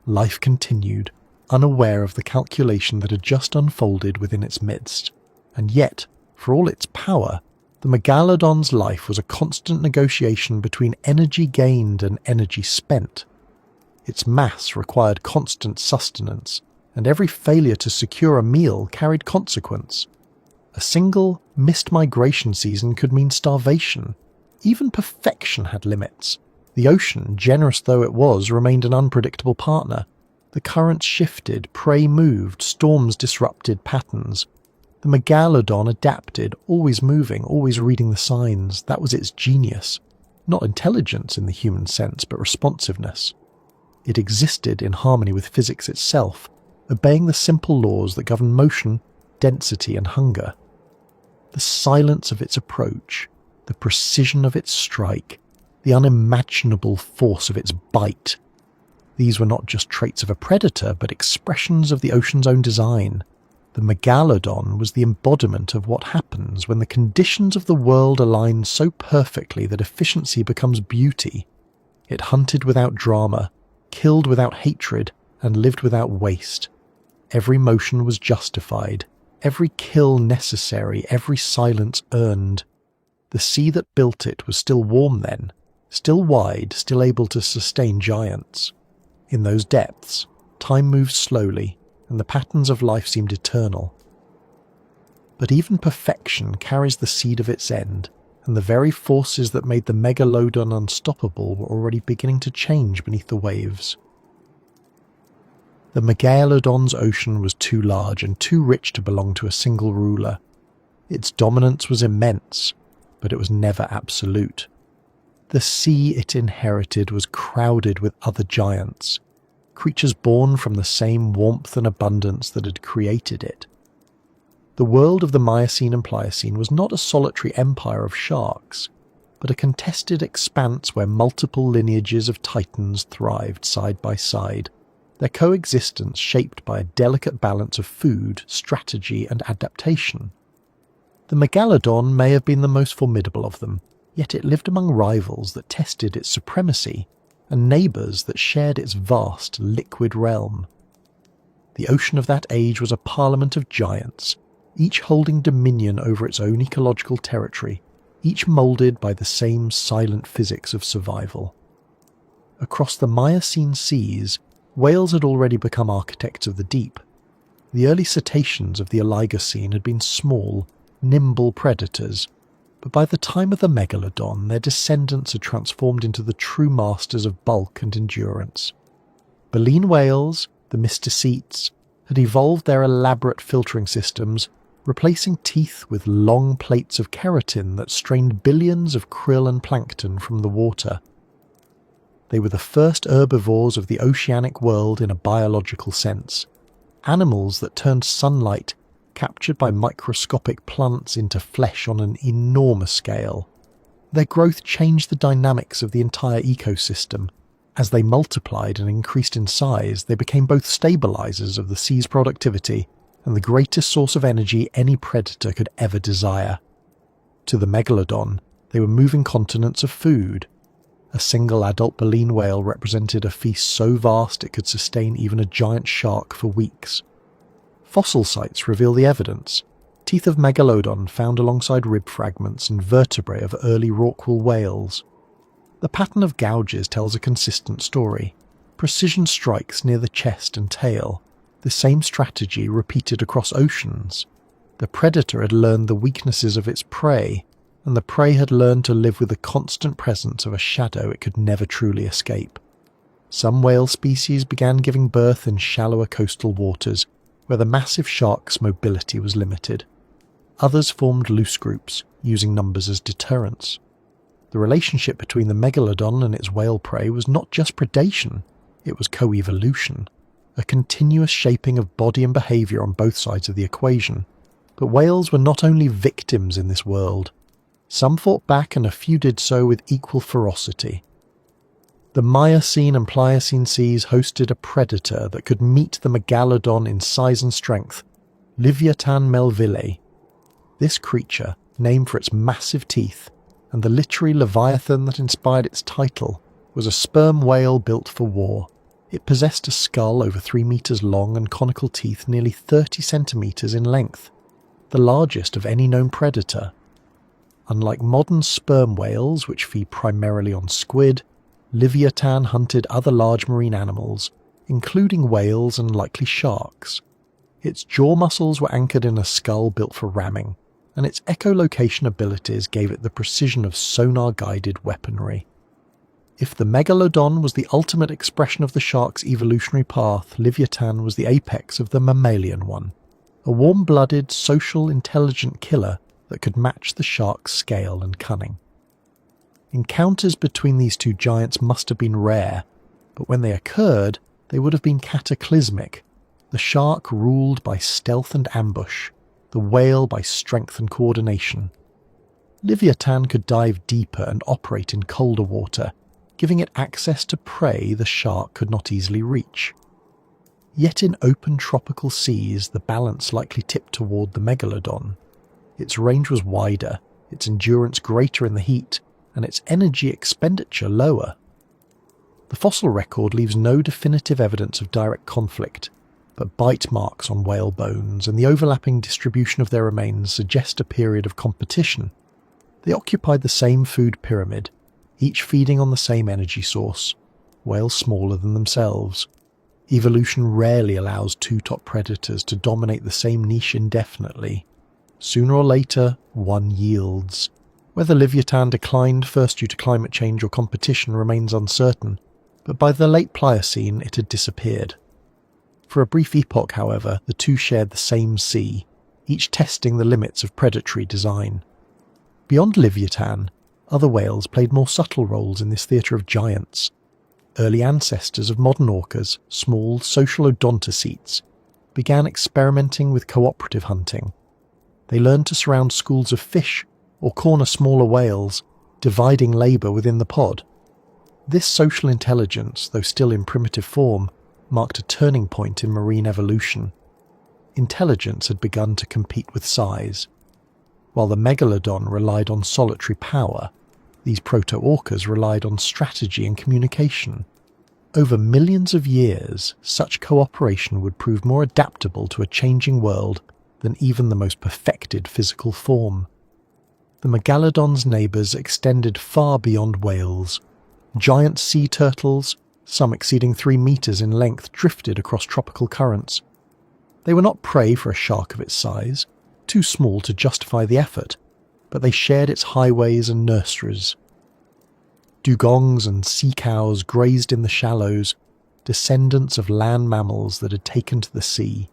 Life continued, unaware of the calculation that had just unfolded within its midst. And yet, for all its power, the megalodon's life was a constant negotiation between energy gained and energy spent. Its mass required constant sustenance, and every failure to secure a meal carried consequence. A single missed migration season could mean starvation. Even perfection had limits. The ocean, generous though it was, remained an unpredictable partner. The currents shifted, prey moved, storms disrupted patterns. The megalodon adapted, always moving, always reading the signs. That was its genius. Not intelligence in the human sense, but responsiveness. It existed in harmony with physics itself, obeying the simple laws that govern motion, density, and hunger. The silence of its approach, the precision of its strike, the unimaginable force of its bite. These were not just traits of a predator, but expressions of the ocean's own design. The megalodon was the embodiment of what happens when the conditions of the world align so perfectly that efficiency becomes beauty. It hunted without drama, killed without hatred, and lived without waste. Every motion was justified, every kill necessary, every silence earned. The sea that built it was still warm then, still wide, still able to sustain giants. In those depths, time moved slowly, and the patterns of life seemed eternal. But even perfection carries the seed of its end, and the very forces that made the megalodon unstoppable were already beginning to change beneath the waves. The megalodon's ocean was too large and too rich to belong to a single ruler. Its dominance was immense, but it was never absolute. The sea it inherited was crowded with other giants. creatures born from the same warmth and abundance that had created it. The world of the Miocene and Pliocene was not a solitary empire of sharks, but a contested expanse where multiple lineages of titans thrived side by side, their coexistence shaped by a delicate balance of food, strategy, and adaptation. The Megalodon may have been the most formidable of them, yet it lived among rivals that tested its supremacy and neighbours that shared its vast liquid realm. The ocean of that age was a parliament of giants, each holding dominion over its own ecological territory, each moulded by the same silent physics of survival. Across the Miocene seas, whales had already become architects of the deep. The early cetaceans of the Oligocene had been small, nimble predators, but by the time of the Megalodon, their descendants had transformed into the true masters of bulk and endurance. Baleen whales, the mysticetes, had evolved their elaborate filtering systems, replacing teeth with long plates of keratin that strained billions of krill and plankton from the water. They were the first herbivores of the oceanic world in a biological sense, animals that turned sunlight captured by microscopic plants into flesh on an enormous scale. Their growth changed the dynamics of the entire ecosystem. As they multiplied and increased in size, they became both stabilizers of the sea's productivity and the greatest source of energy any predator could ever desire. To the Megalodon, they were moving continents of food. A single adult baleen whale represented a feast so vast it could sustain even a giant shark for weeks. Fossil sites reveal the evidence. Teeth of Megalodon found alongside rib fragments and vertebrae of early Rorqual whales. The pattern of gouges tells a consistent story. Precision strikes near the chest and tail. The same strategy repeated across oceans. The predator had learned the weaknesses of its prey, and the prey had learned to live with the constant presence of a shadow it could never truly escape. Some whale species began giving birth in shallower coastal waters, where the massive shark's mobility was limited. Others formed loose groups, using numbers as deterrents. The relationship between the Megalodon and its whale prey was not just predation, it was co-evolution, a continuous shaping of body and behaviour on both sides of the equation. But whales were not only victims in this world. Some fought back and a few did so with equal ferocity. The Miocene and Pliocene seas hosted a predator that could meet the Megalodon in size and strength, Livyatan melville. This creature, named for its massive teeth, and the literary leviathan that inspired its title, was a sperm whale built for war. It possessed a skull over 3 meters long and conical teeth nearly 30 centimeters in length, the largest of any known predator. Unlike modern sperm whales, which feed primarily on squid, Livyatan hunted other large marine animals, including whales and likely sharks. Its jaw muscles were anchored in a skull built for ramming, and its echolocation abilities gave it the precision of sonar-guided weaponry. If the Megalodon was the ultimate expression of the shark's evolutionary path, Livyatan was the apex of the mammalian one, a warm-blooded, social, intelligent killer that could match the shark's scale and cunning. Encounters between these two giants must have been rare, but when they occurred, they would have been cataclysmic. The shark ruled by stealth and ambush, the whale by strength and coordination. Livyatan could dive deeper and operate in colder water, giving it access to prey the shark could not easily reach. Yet in open tropical seas, the balance likely tipped toward the Megalodon. Its range was wider, its endurance greater in the heat, and its energy expenditure lower. The fossil record leaves no definitive evidence of direct conflict, but bite marks on whale bones and the overlapping distribution of their remains suggest a period of competition. They occupied the same food pyramid, each feeding on the same energy source, whales smaller than themselves. Evolution rarely allows two top predators to dominate the same niche indefinitely. Sooner or later, one yields. Whether Livyatan declined first due to climate change or competition remains uncertain, but by the late Pliocene it had disappeared. For a brief epoch, however, the two shared the same sea, each testing the limits of predatory design. Beyond Livyatan, other whales played more subtle roles in this theatre of giants. early ancestors of modern orcas, small social odontocetes, began experimenting with cooperative hunting. They learned to surround schools of fish or corner smaller whales, dividing labour within the pod. This social intelligence, though still in primitive form, marked a turning point in marine evolution. Intelligence had begun to compete with size. While the megalodon relied on solitary power, these proto-orcas relied on strategy and communication. Over millions of years, such cooperation would prove more adaptable to a changing world than even the most perfected physical form. The megalodon's neighbours extended far beyond whales. Giant sea turtles, some exceeding 3 meters in length, drifted across tropical currents. They were not prey for a shark of its size, too small to justify the effort, but they shared its highways and nurseries. Dugongs and sea cows grazed in the shallows, descendants of land mammals that had taken to the sea.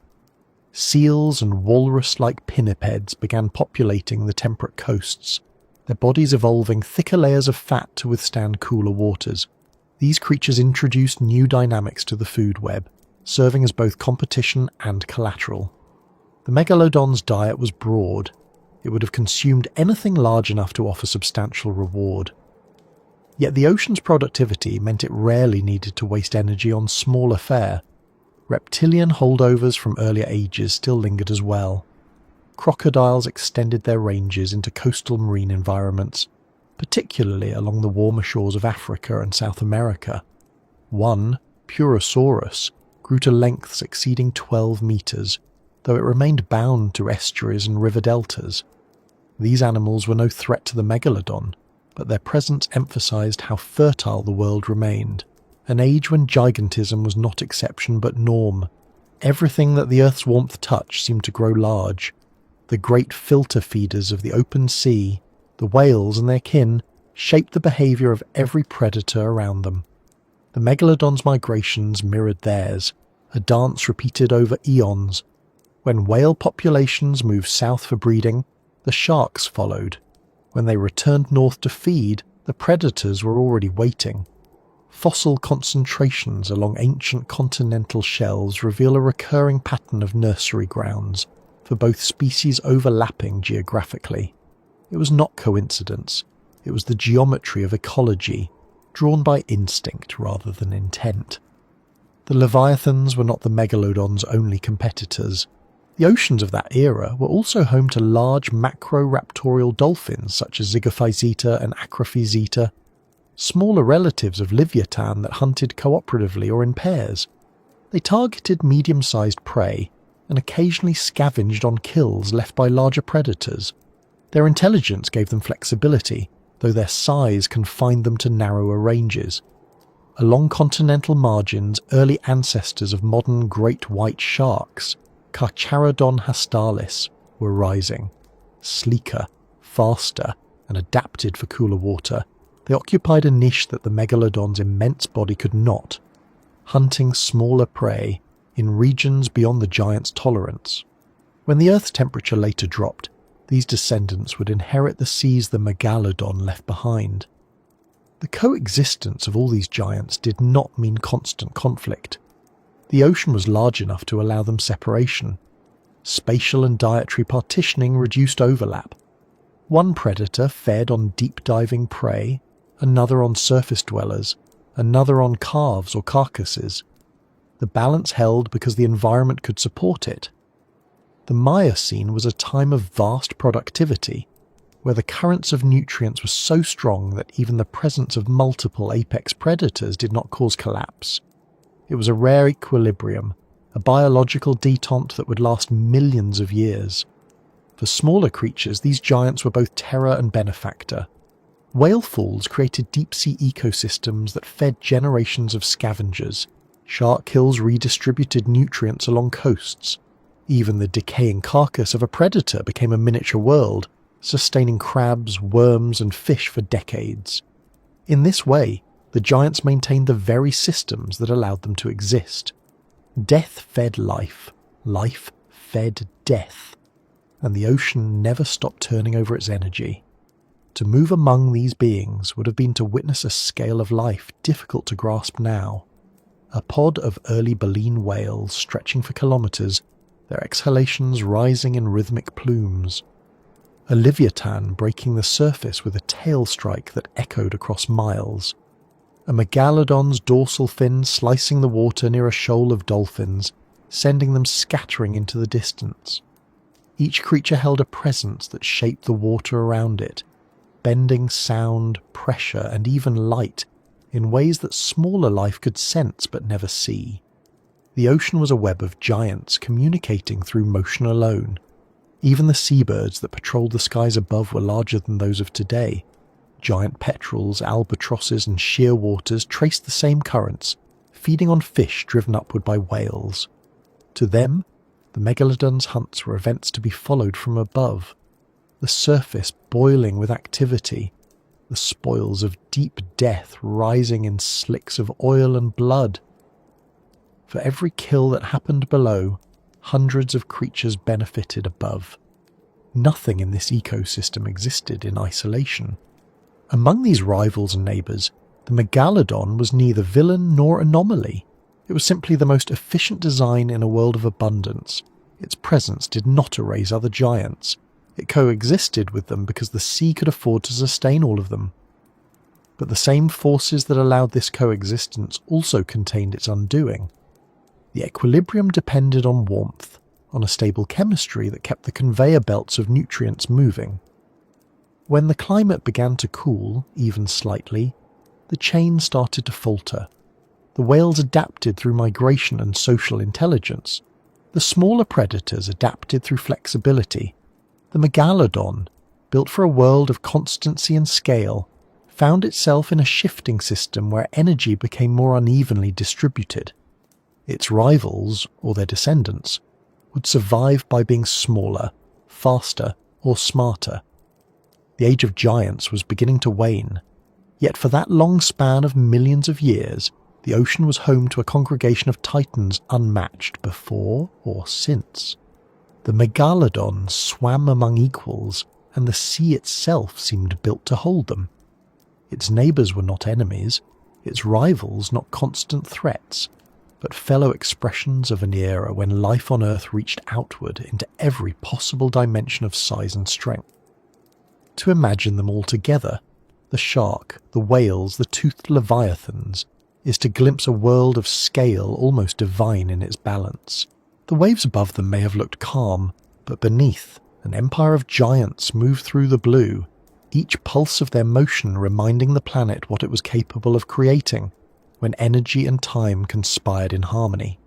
Seals and walrus-like pinnipeds began populating the temperate coasts, their bodies evolving thicker layers of fat to withstand cooler waters. These creatures introduced new dynamics to the food web, serving as both competition and collateral. The megalodon's diet was broad. It would have consumed anything large enough to offer substantial reward. Yet the ocean's productivity meant it rarely needed to waste energy on smaller fare. Reptilian holdovers from earlier ages still lingered as well. Crocodiles extended their ranges into coastal marine environments, particularly along the warmer shores of Africa and South America. One, Purosaurus, grew to lengths exceeding 12 meters, though it remained bound to estuaries and river deltas. These animals were no threat to the megalodon, but their presence emphasized how fertile the world remained, an age when gigantism was not exception but norm. Everything that the Earth's warmth touched seemed to grow large. The great filter feeders of the open sea, the whales and their kin, shaped the behaviour of every predator around them. The megalodon's migrations mirrored theirs, a dance repeated over eons. When whale populations moved south for breeding, the sharks followed. When they returned north to feed, the predators were already waiting. Fossil concentrations along ancient continental shelves reveal a recurring pattern of nursery grounds, for both species overlapping geographically. It was not coincidence. It was the geometry of ecology, drawn by instinct rather than intent. The leviathans were not the megalodon's only competitors. The oceans of that era were also home to large macroraptorial dolphins such as Zygophyzeta and Acrophyseta, smaller relatives of Leviathan that hunted cooperatively or in pairs. They targeted medium-sized prey and occasionally scavenged on kills left by larger predators. Their intelligence gave them flexibility, though their size confined them to narrower ranges. Along continental margins, early ancestors of modern great white sharks, Carcharodon hastalis, were rising. Sleeker, faster, and adapted for cooler water, they occupied a niche that the megalodon's immense body could not, hunting smaller prey in regions beyond the giant's tolerance. When the Earth's temperature later dropped, these descendants would inherit the seas the megalodon left behind. The coexistence of all these giants did not mean constant conflict. The ocean was large enough to allow them separation. Spatial and dietary partitioning reduced overlap. One predator fed on deep-diving prey, another on surface dwellers, another on calves or carcasses. The balance held because the environment could support it. The Miocene was a time of vast productivity, where the currents of nutrients were so strong that even the presence of multiple apex predators did not cause collapse. It was a rare equilibrium, a biological detente that would last millions of years. For smaller creatures, these giants were both terror and benefactor. Whale falls created deep-sea ecosystems that fed generations of scavengers. Shark kills redistributed nutrients along coasts. Even the decaying carcass of a predator became a miniature world, sustaining crabs, worms, and fish for decades. In this way, the giants maintained the very systems that allowed them to exist. Death fed life, life fed death, and the ocean never stopped turning over its energy. To move among these beings would have been to witness a scale of life difficult to grasp now. A pod of early baleen whales stretching for kilometres, their exhalations rising in rhythmic plumes. A Leviathan breaking the surface with a tail strike that echoed across miles. A megalodon's dorsal fin slicing the water near a shoal of dolphins, sending them scattering into the distance. Each creature held a presence that shaped the water around it, bending sound, pressure, and even light in ways that smaller life could sense but never see. The ocean was a web of giants communicating through motion alone. Even the seabirds that patrolled the skies above were larger than those of today. Giant petrels, albatrosses, and shearwaters traced the same currents, feeding on fish driven upward by whales. To them, the megalodon's hunts were events to be followed from above, the surface boiling with activity, the spoils of deep death rising in slicks of oil and blood. For every kill that happened below, hundreds of creatures benefited above. Nothing in this ecosystem existed in isolation. Among these rivals and neighbours, the megalodon was neither villain nor anomaly. It was simply the most efficient design in a world of abundance. Its presence did not erase other giants. It coexisted with them because the sea could afford to sustain all of them. But the same forces that allowed this coexistence also contained its undoing. The equilibrium depended on warmth, on a stable chemistry that kept the conveyor belts of nutrients moving. When the climate began to cool, even slightly, the chain started to falter. The whales adapted through migration and social intelligence. The smaller predators adapted through flexibility. The megalodon, built for a world of constancy and scale, found itself in a shifting system where energy became more unevenly distributed. Its rivals, or their descendants, would survive by being smaller, faster, or smarter. The age of giants was beginning to wane, yet for that long span of millions of years, the ocean was home to a congregation of titans unmatched before or since. The megalodon swam among equals, and the sea itself seemed built to hold them. Its neighbours were not enemies, its rivals not constant threats, but fellow expressions of an era when life on Earth reached outward into every possible dimension of size and strength. To imagine them all together, the shark, the whales, the toothed leviathans, is to glimpse a world of scale almost divine in its balance. The waves above them may have looked calm, but beneath, an empire of giants moved through the blue, each pulse of their motion reminding the planet what it was capable of creating when energy and time conspired in harmony.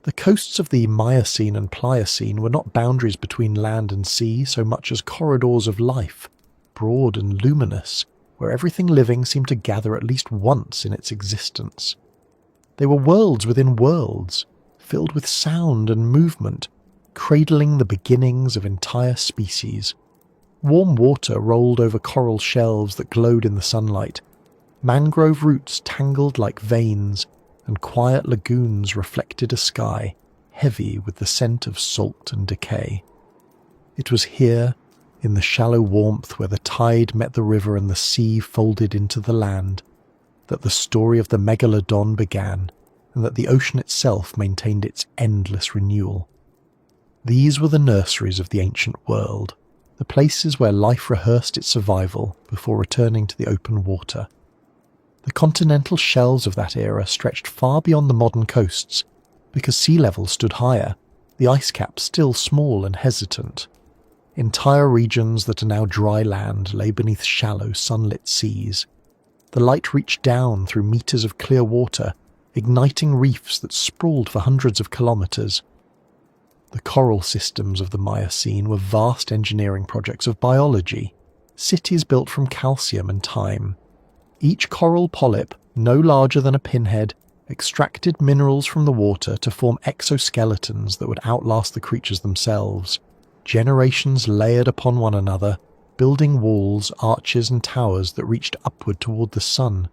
The coasts of the Miocene and Pliocene were not boundaries between land and sea so much as corridors of life, broad and luminous, where everything living seemed to gather at least once in its existence. They were worlds within worlds, filled with sound and movement, cradling the beginnings of entire species. Warm water rolled over coral shelves that glowed in the sunlight. Mangrove roots tangled like veins, and quiet lagoons reflected a sky heavy with the scent of salt and decay. It was here, in the shallow warmth where the tide met the river and the sea folded into the land, that the story of the megalodon began, and that the ocean itself maintained its endless renewal. These were the nurseries of the ancient world, the places where life rehearsed its survival before returning to the open water. The continental shelves of that era stretched far beyond the modern coasts, because sea level stood higher, the ice caps still small and hesitant. Entire regions that are now dry land lay beneath shallow, sunlit seas. The light reached down through meters of clear water, igniting reefs that sprawled for hundreds of kilometers. The coral systems of the Miocene were vast engineering projects of biology, cities built from calcium and time. Each coral polyp, no larger than a pinhead, extracted minerals from the water to form exoskeletons that would outlast the creatures themselves. Generations layered upon one another, building walls, arches and towers that reached upward toward the sun.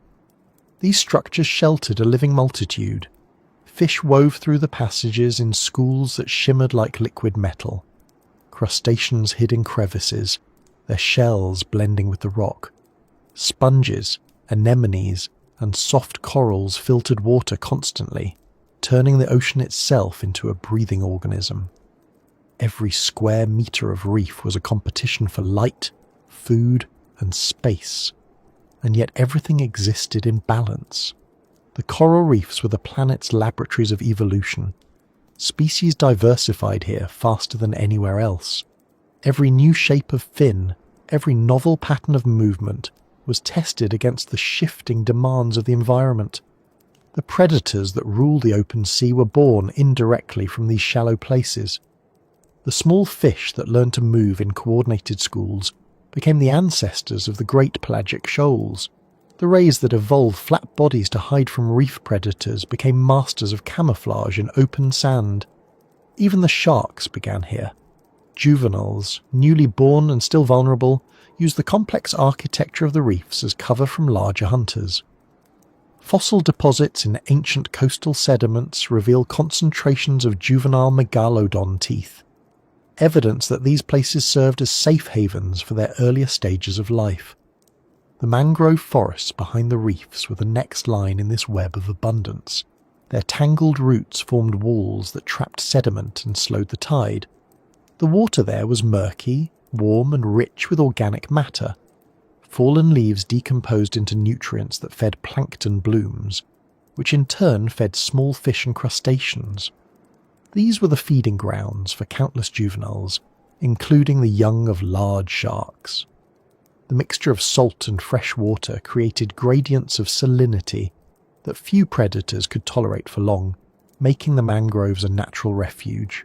These structures sheltered a living multitude. Fish wove through the passages in schools that shimmered like liquid metal. Crustaceans hid in crevices, their shells blending with the rock. Sponges, anemones, and soft corals filtered water constantly, turning the ocean itself into a breathing organism. Every square meter of reef was a competition for light, food, and space, and yet everything existed in balance. The coral reefs were the planet's laboratories of evolution. Species diversified here faster than anywhere else. Every new shape of fin, every novel pattern of movement was tested against the shifting demands of the environment. The predators that rule the open sea were born indirectly from these shallow places. The small fish that learned to move in coordinated schools became the ancestors of the great pelagic shoals. The rays that evolved flat bodies to hide from reef predators became masters of camouflage in open sand. Even the sharks began here. Juveniles, newly born and still vulnerable, used the complex architecture of the reefs as cover from larger hunters. Fossil deposits in ancient coastal sediments reveal concentrations of juvenile megalodon teeth, evidence that these places served as safe havens for their earlier stages of life. The mangrove forests behind the reefs were the next line in this web of abundance. Their tangled roots formed walls that trapped sediment and slowed the tide. The water there was murky, warm and rich with organic matter. Fallen leaves decomposed into nutrients that fed plankton blooms, which in turn fed small fish and crustaceans. These were the feeding grounds for countless juveniles, including the young of large sharks. The mixture of salt and fresh water created gradients of salinity that few predators could tolerate for long, making the mangroves a natural refuge.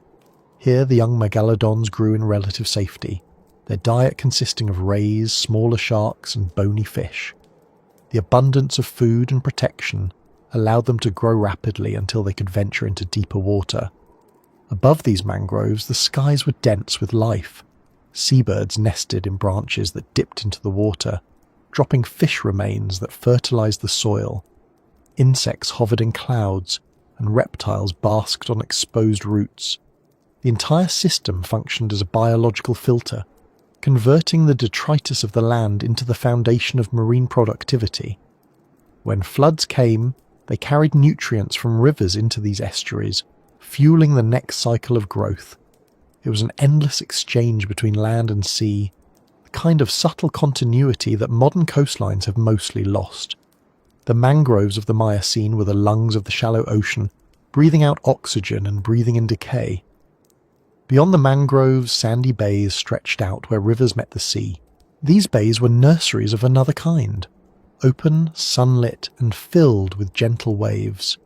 Here the young megalodons grew in relative safety, their diet consisting of rays, smaller sharks, and bony fish. The abundance of food and protection allowed them to grow rapidly until they could venture into deeper water. Above these mangroves, the skies were dense with life. Seabirds nested in branches that dipped into the water, dropping fish remains that fertilized the soil. Insects hovered in clouds, and reptiles basked on exposed roots. The entire system functioned as a biological filter, converting the detritus of the land into the foundation of marine productivity. When floods came, they carried nutrients from rivers into these estuaries, fueling the next cycle of growth. It was an endless exchange between land and sea, the kind of subtle continuity that modern coastlines have mostly lost. The mangroves of the Miocene were the lungs of the shallow ocean, breathing out oxygen and breathing in decay. Beyond the mangroves, sandy bays stretched out where rivers met the sea. These bays were nurseries of another kind, open, sunlit, and filled with gentle waves.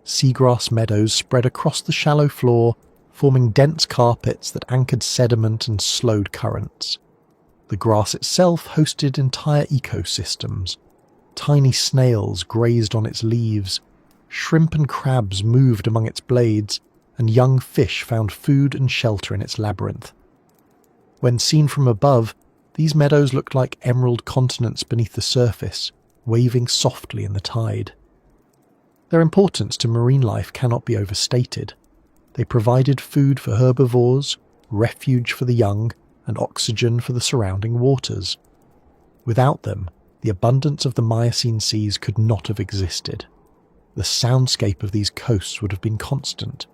Seagrass meadows spread across the shallow floor, forming dense carpets that anchored sediment and slowed currents. The grass itself hosted entire ecosystems. Tiny snails grazed on its leaves, shrimp and crabs moved among its blades, and young fish found food and shelter in its labyrinth. When seen from above, these meadows looked like emerald continents beneath the surface, waving softly in the tide. Their importance to marine life cannot be overstated. They provided food for herbivores, refuge for the young, and oxygen for the surrounding waters. Without them, the abundance of the Miocene seas could not have existed. The soundscape of these coasts would have been constant.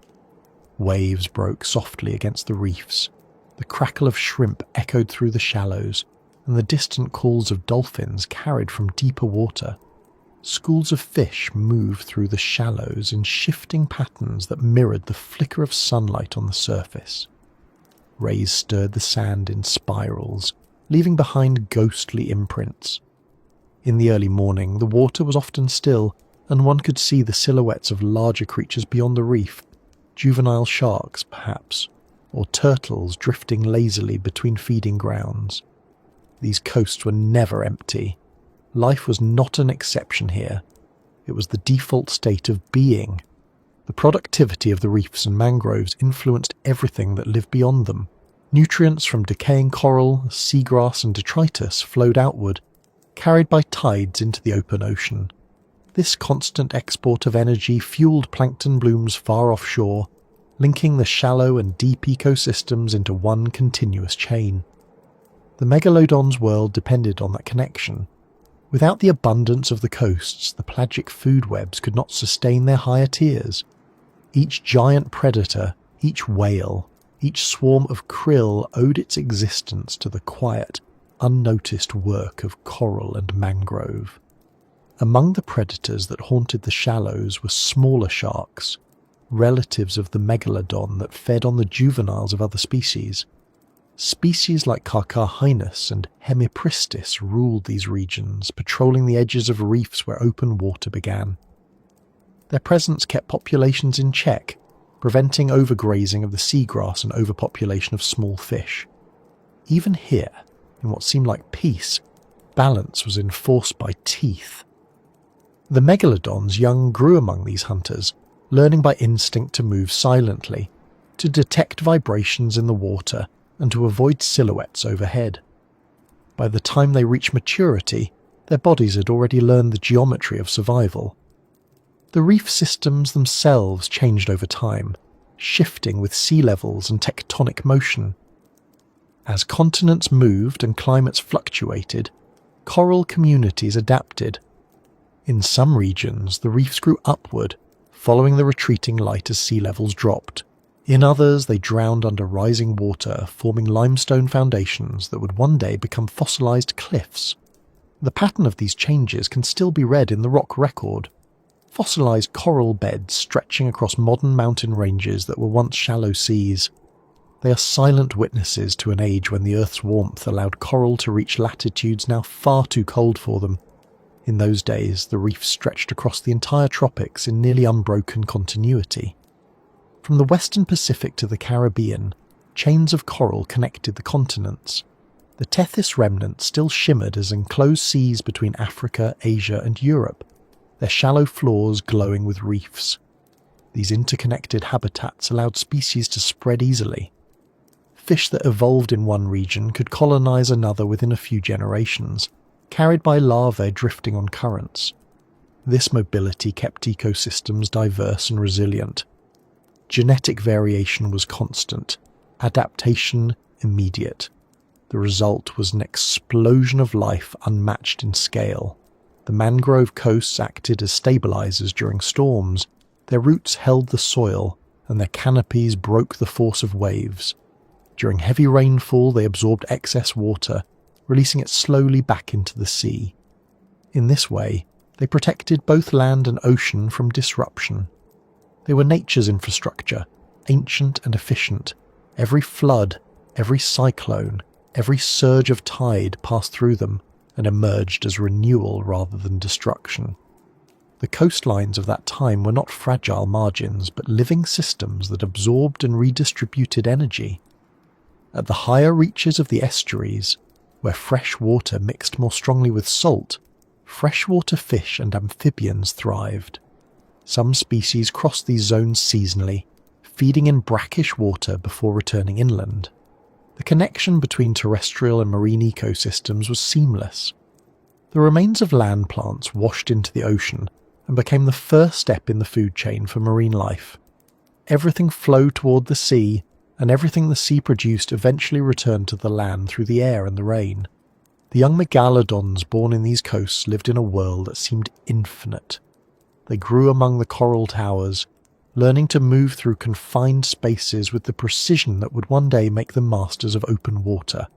Waves broke softly against the reefs. The crackle of shrimp echoed through the shallows, and the distant calls of dolphins carried from deeper water. Schools of fish moved through the shallows in shifting patterns that mirrored the flicker of sunlight on the surface. Rays stirred the sand in spirals, leaving behind ghostly imprints. In the early morning, the water was often still, and one could see the silhouettes of larger creatures beyond the reef, juvenile sharks perhaps, or turtles drifting lazily between feeding grounds. These coasts were never empty. Life was not an exception here. It was the default state of being. The productivity of the reefs and mangroves influenced everything that lived beyond them. Nutrients from decaying coral, seagrass and detritus flowed outward, carried by tides into the open ocean. This constant export of energy fueled plankton blooms far offshore, linking the shallow and deep ecosystems into one continuous chain. The megalodon's world depended on that connection. Without the abundance of the coasts, the pelagic food webs could not sustain their higher tiers. Each giant predator, each whale, each swarm of krill owed its existence to the quiet, unnoticed work of coral and mangrove. Among the predators that haunted the shallows were smaller sharks, relatives of the megalodon that fed on the juveniles of other species. Species like Carcharhinus and Hemipristis ruled these regions, patrolling the edges of reefs where open water began. Their presence kept populations in check, preventing overgrazing of the seagrass and overpopulation of small fish. Even here, in what seemed like peace, balance was enforced by teeth. The megalodon's young grew among these hunters, learning by instinct to move silently, to detect vibrations in the water, and to avoid silhouettes overhead. By the time they reached maturity, their bodies had already learned the geometry of survival. The reef systems themselves changed over time, shifting with sea levels and tectonic motion. As continents moved and climates fluctuated, coral communities adapted. In some regions, the reefs grew upward, following the retreating light as sea levels dropped. In others, they drowned under rising water, forming limestone foundations that would one day become fossilized cliffs. The pattern of these changes can still be read in the rock record. Fossilized coral beds stretching across modern mountain ranges that were once shallow seas. They are silent witnesses to an age when the Earth's warmth allowed coral to reach latitudes now far too cold for them. In those days, the reef stretched across the entire tropics in nearly unbroken continuity. From the western Pacific to the Caribbean, chains of coral connected the continents. The Tethys remnant still shimmered as enclosed seas between Africa, Asia and Europe, their shallow floors glowing with reefs. These interconnected habitats allowed species to spread easily. Fish that evolved in one region could colonize another within a few generations, carried by larvae drifting on currents. This mobility kept ecosystems diverse and resilient. Genetic variation was constant, adaptation immediate. The result was an explosion of life unmatched in scale. The mangrove coasts acted as stabilizers during storms. Their roots held the soil, and their canopies broke the force of waves. During heavy rainfall, they absorbed excess water, releasing it slowly back into the sea. In this way, they protected both land and ocean from disruption. They were nature's infrastructure, ancient and efficient. Every flood, every cyclone, every surge of tide passed through them and emerged as renewal rather than destruction. The coastlines of that time were not fragile margins, but living systems that absorbed and redistributed energy. At the higher reaches of the estuaries, where fresh water mixed more strongly with salt, freshwater fish and amphibians thrived. Some species crossed these zones seasonally, feeding in brackish water before returning inland. The connection between terrestrial and marine ecosystems was seamless. The remains of land plants washed into the ocean and became the first step in the food chain for marine life. Everything flowed toward the sea, and everything the sea produced eventually returned to the land through the air and the rain. The young megalodons born in these coasts lived in a world that seemed infinite. They grew among the coral towers, learning to move through confined spaces with the precision that would one day make them masters of open water.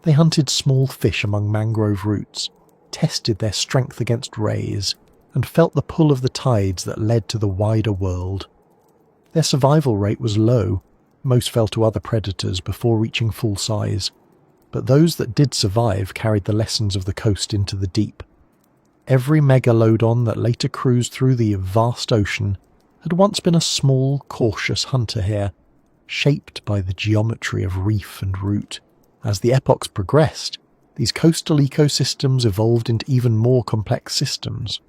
They hunted small fish among mangrove roots, tested their strength against rays, and felt the pull of the tides that led to the wider world. Their survival rate was low. Most fell to other predators before reaching full size, but those that did survive carried the lessons of the coast into the deep. Every megalodon that later cruised through the vast ocean had once been a small, cautious hunter hare, shaped by the geometry of reef and root. As the epochs progressed, these coastal ecosystems evolved into even more complex systems.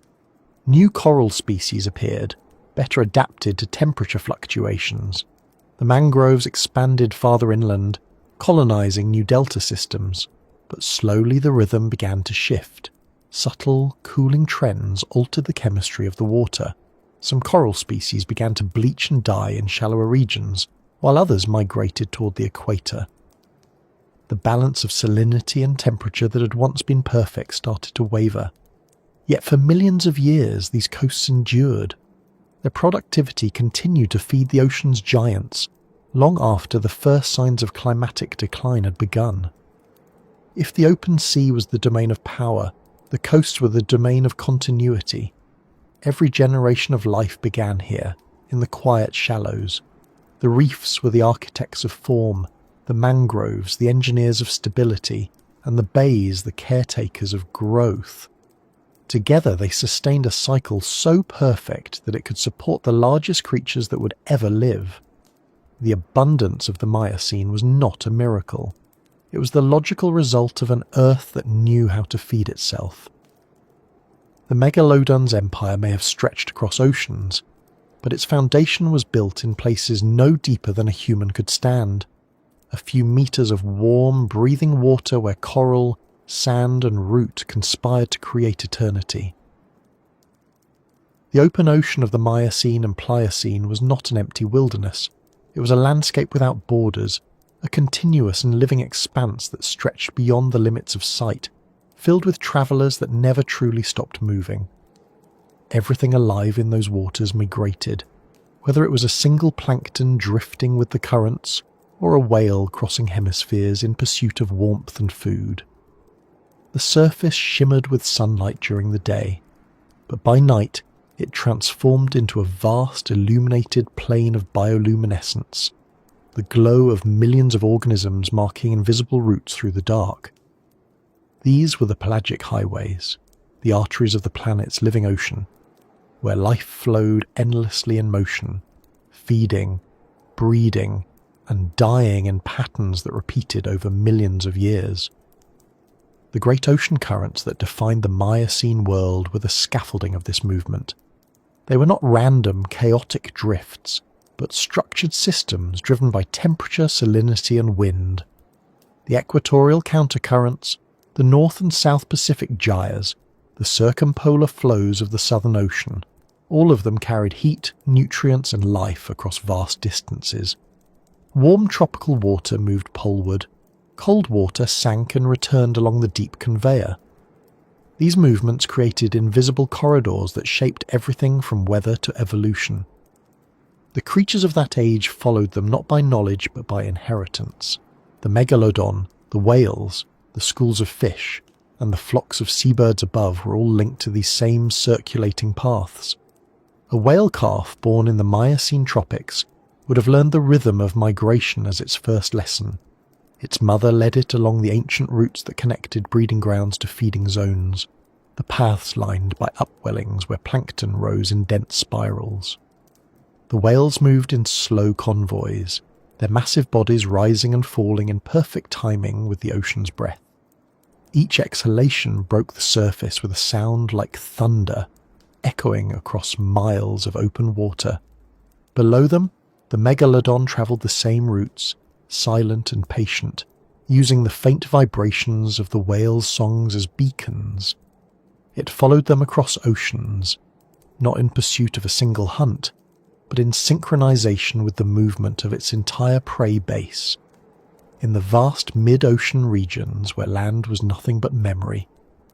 New coral species appeared, better adapted to temperature fluctuations. The mangroves expanded farther inland, colonizing new delta systems, but slowly the rhythm began to shift. Subtle, cooling trends altered the chemistry of the water. Some coral species began to bleach and die in shallower regions, while others migrated toward the equator. The balance of salinity and temperature that had once been perfect started to waver. Yet for millions of years these coasts endured. Their productivity continued to feed the ocean's giants, long after the first signs of climatic decline had begun. If the open sea was the domain of power, the coasts were the domain of continuity. Every generation of life began here, in the quiet shallows. The reefs were the architects of form, the mangroves the engineers of stability, and the bays the caretakers of growth. Together they sustained a cycle so perfect that it could support the largest creatures that would ever live. The abundance of the Miocene was not a miracle. It was the logical result of an Earth that knew how to feed itself. The Megalodon's empire may have stretched across oceans, but its foundation was built in places no deeper than a human could stand. A few meters of warm, breathing water where coral, sand and root conspired to create eternity. The open ocean of the Miocene and Pliocene was not an empty wilderness. It was a landscape without borders, a continuous and living expanse that stretched beyond the limits of sight, filled with travellers that never truly stopped moving. Everything alive in those waters migrated, whether it was a single plankton drifting with the currents, or a whale crossing hemispheres in pursuit of warmth and food. The surface shimmered with sunlight during the day, but by night it transformed into a vast illuminated plain of bioluminescence, the glow of millions of organisms marking invisible routes through the dark. These were the pelagic highways, the arteries of the planet's living ocean, where life flowed endlessly in motion, feeding, breeding, and dying in patterns that repeated over millions of years. The great ocean currents that defined the Miocene world were the scaffolding of this movement. They were not random, chaotic drifts, but structured systems driven by temperature, salinity, and wind. The equatorial countercurrents, the North and South Pacific gyres, the circumpolar flows of the Southern Ocean, all of them carried heat, nutrients, and life across vast distances. Warm tropical water moved poleward, cold water sank and returned along the deep conveyor. These movements created invisible corridors that shaped everything from weather to evolution. The creatures of that age followed them not by knowledge but by inheritance. The megalodon, the whales, the schools of fish, and the flocks of seabirds above were all linked to these same circulating paths. A whale calf born in the Miocene tropics would have learned the rhythm of migration as its first lesson. Its mother led it along the ancient routes that connected breeding grounds to feeding zones, the paths lined by upwellings where plankton rose in dense spirals. The whales moved in slow convoys, their massive bodies rising and falling in perfect timing with the ocean's breath. Each exhalation broke the surface with a sound like thunder, echoing across miles of open water. Below them, the megalodon travelled the same routes, silent and patient, using the faint vibrations of the whales' songs as beacons. It followed them across oceans, not in pursuit of a single hunt, but in synchronization with the movement of its entire prey base. In the vast mid-ocean regions where land was nothing but memory,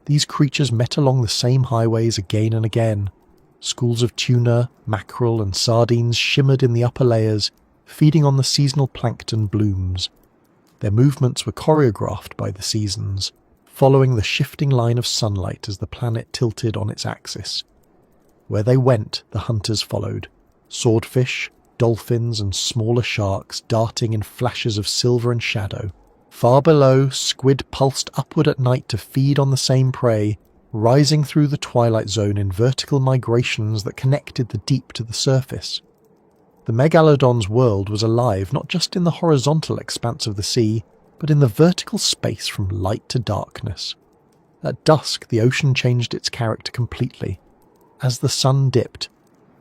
these creatures met along the same highways again and again. Schools of tuna, mackerel, and sardines shimmered in the upper layers, feeding on the seasonal plankton blooms. Their movements were choreographed by the seasons, following the shifting line of sunlight as the planet tilted on its axis. Where they went, the hunters followed. Swordfish, dolphins, and smaller sharks darting in flashes of silver and shadow. Far below, squid pulsed upward at night to feed on the same prey, rising through the twilight zone in vertical migrations that connected the deep to the surface. The megalodon's world was alive not just in the horizontal expanse of the sea, but in the vertical space from light to darkness. At dusk, the ocean changed its character completely. As the sun dipped,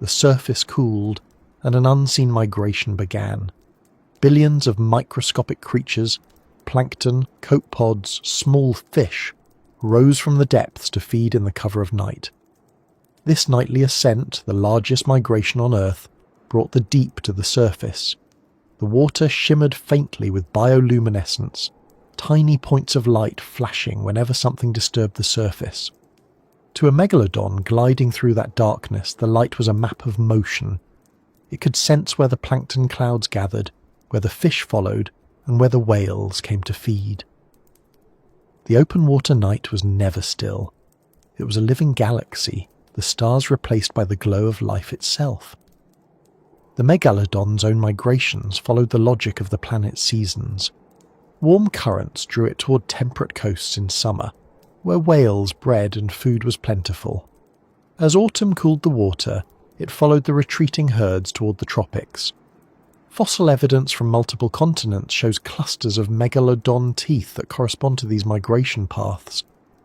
the surface cooled, and an unseen migration began. Billions of microscopic creatures, plankton, copepods, small fish, rose from the depths to feed in the cover of night. This nightly ascent, the largest migration on Earth, brought the deep to the surface. The water shimmered faintly with bioluminescence, tiny points of light flashing whenever something disturbed the surface. To a megalodon gliding through that darkness, the light was a map of motion. It could sense where the plankton clouds gathered, where the fish followed, and where the whales came to feed. The open water night was never still. It was a living galaxy, the stars replaced by the glow of life itself. The megalodon's own migrations followed the logic of the planet's seasons. Warm currents drew it toward temperate coasts in summer, where whales bred and food was plentiful. As autumn cooled the water, it followed the retreating herds toward the tropics. Fossil evidence from multiple continents shows clusters of megalodon teeth that correspond to these migration paths,